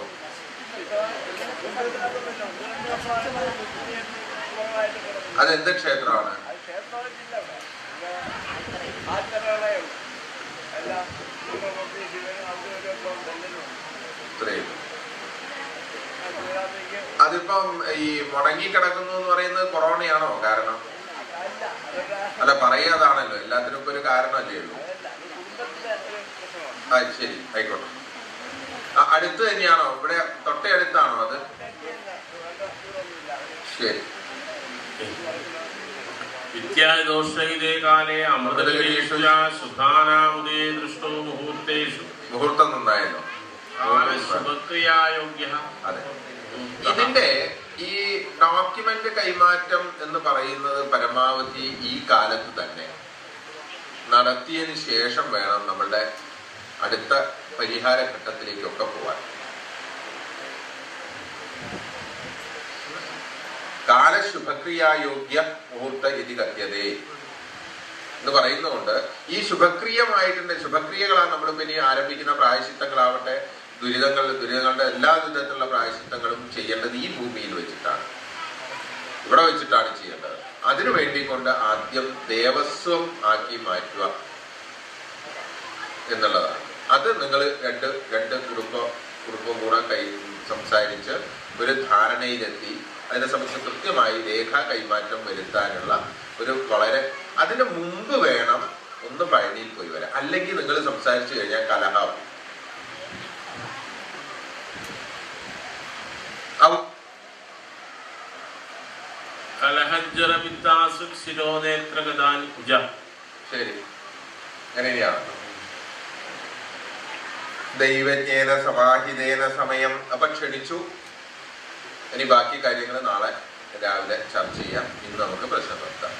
അതെന്ത് ക്ഷേത്രമാണ്? അതിപ്പം ഈ മുടങ്ങി കിടക്കുന്നു എന്ന് പറയുന്നത് കൊറോണയാണോ കാരണം? അല്ല, പറയാതാണല്ലോ, എല്ലാത്തിനും ഇപ്പൊ ഒരു കാരണമല്ലേ ഉള്ളൂ. ആ ശരി, ആയിക്കോട്ടെ. അടുത്ത് തന്നെയാണോ? ഇവിടെ തൊട്ടടുത്താണോ അത്? ശരി. വിദ്യാദോഷയിലെ കാലേ അമൃതേഷു സുധാനാമുദേ ദൃഷ്ടോ മുഹൂർത്തേഷു. മുഹൂർത്തം നന്നായല്ലോ. അതെ. ഇതിന്റെ ഈ ഡോക്യുമെന്റ് കൈമാറ്റം എന്ന് പറയുന്നത് പരമാവധി ഈ കാലത്ത് തന്നെ നടത്തിയതിന് ശേഷം വേണം നമ്മളുടെ അടുത്ത പരിഹാര ഘട്ടത്തിലേക്കൊക്കെ പോവാൻ. കാലശുഭക്രിയായോഗ്യ മുഹൂർത്ത ഇതി കഥ്യതേ എന്ന് പറയുന്നതുകൊണ്ട് ഈ ശുഭക്രിയകളാണ് നമ്മളിപ്പോ ഇനി ആരംഭിക്കുന്ന പ്രായശ്ചിത്തങ്ങളാവട്ടെ, ദുരിതങ്ങളുടെ എല്ലാ വിധത്തിലുള്ള പ്രായശ്ചിത്തങ്ങളും ചെയ്യേണ്ടത് ഈ ഭൂമിയിൽ വെച്ചിട്ടാണ്, ഇവിടെ വെച്ചിട്ടാണ് ചെയ്യേണ്ടത്. അതിനു വേണ്ടിക്കൊണ്ട് ആദ്യം ദേവസ്വം ആക്കി മാറ്റുക എന്നുള്ളതാണ്. അത് നിങ്ങൾ രണ്ട് കുടുംബം കൂടെ സംസാരിച്ച് ഒരു ധാരണയിലെത്തി അതിനെ സംബന്ധിച്ച് കൃത്യമായി രേഖാ കൈമാറ്റം വരുത്താനുള്ള ഒരു അതിന് മുമ്പ് വേണം ഒന്ന് പഴനിയിൽ പോയി വരാം. അല്ലെങ്കിൽ നിങ്ങൾ സംസാരിച്ചു കഴിഞ്ഞാൽ കലഹാവും. ശരി, എങ്ങനെയാണ്? ദൈവജ്ഞേന സമാഹിതേന സമയം. അപ്പൊ ക്ഷണിച്ചു. ഇനി ബാക്കി കാര്യങ്ങൾ നാളെ രാവിലെ ചർച്ച ചെയ്യാം. ഇന്ന് നമുക്ക് പ്രശ്നം നിർത്താം.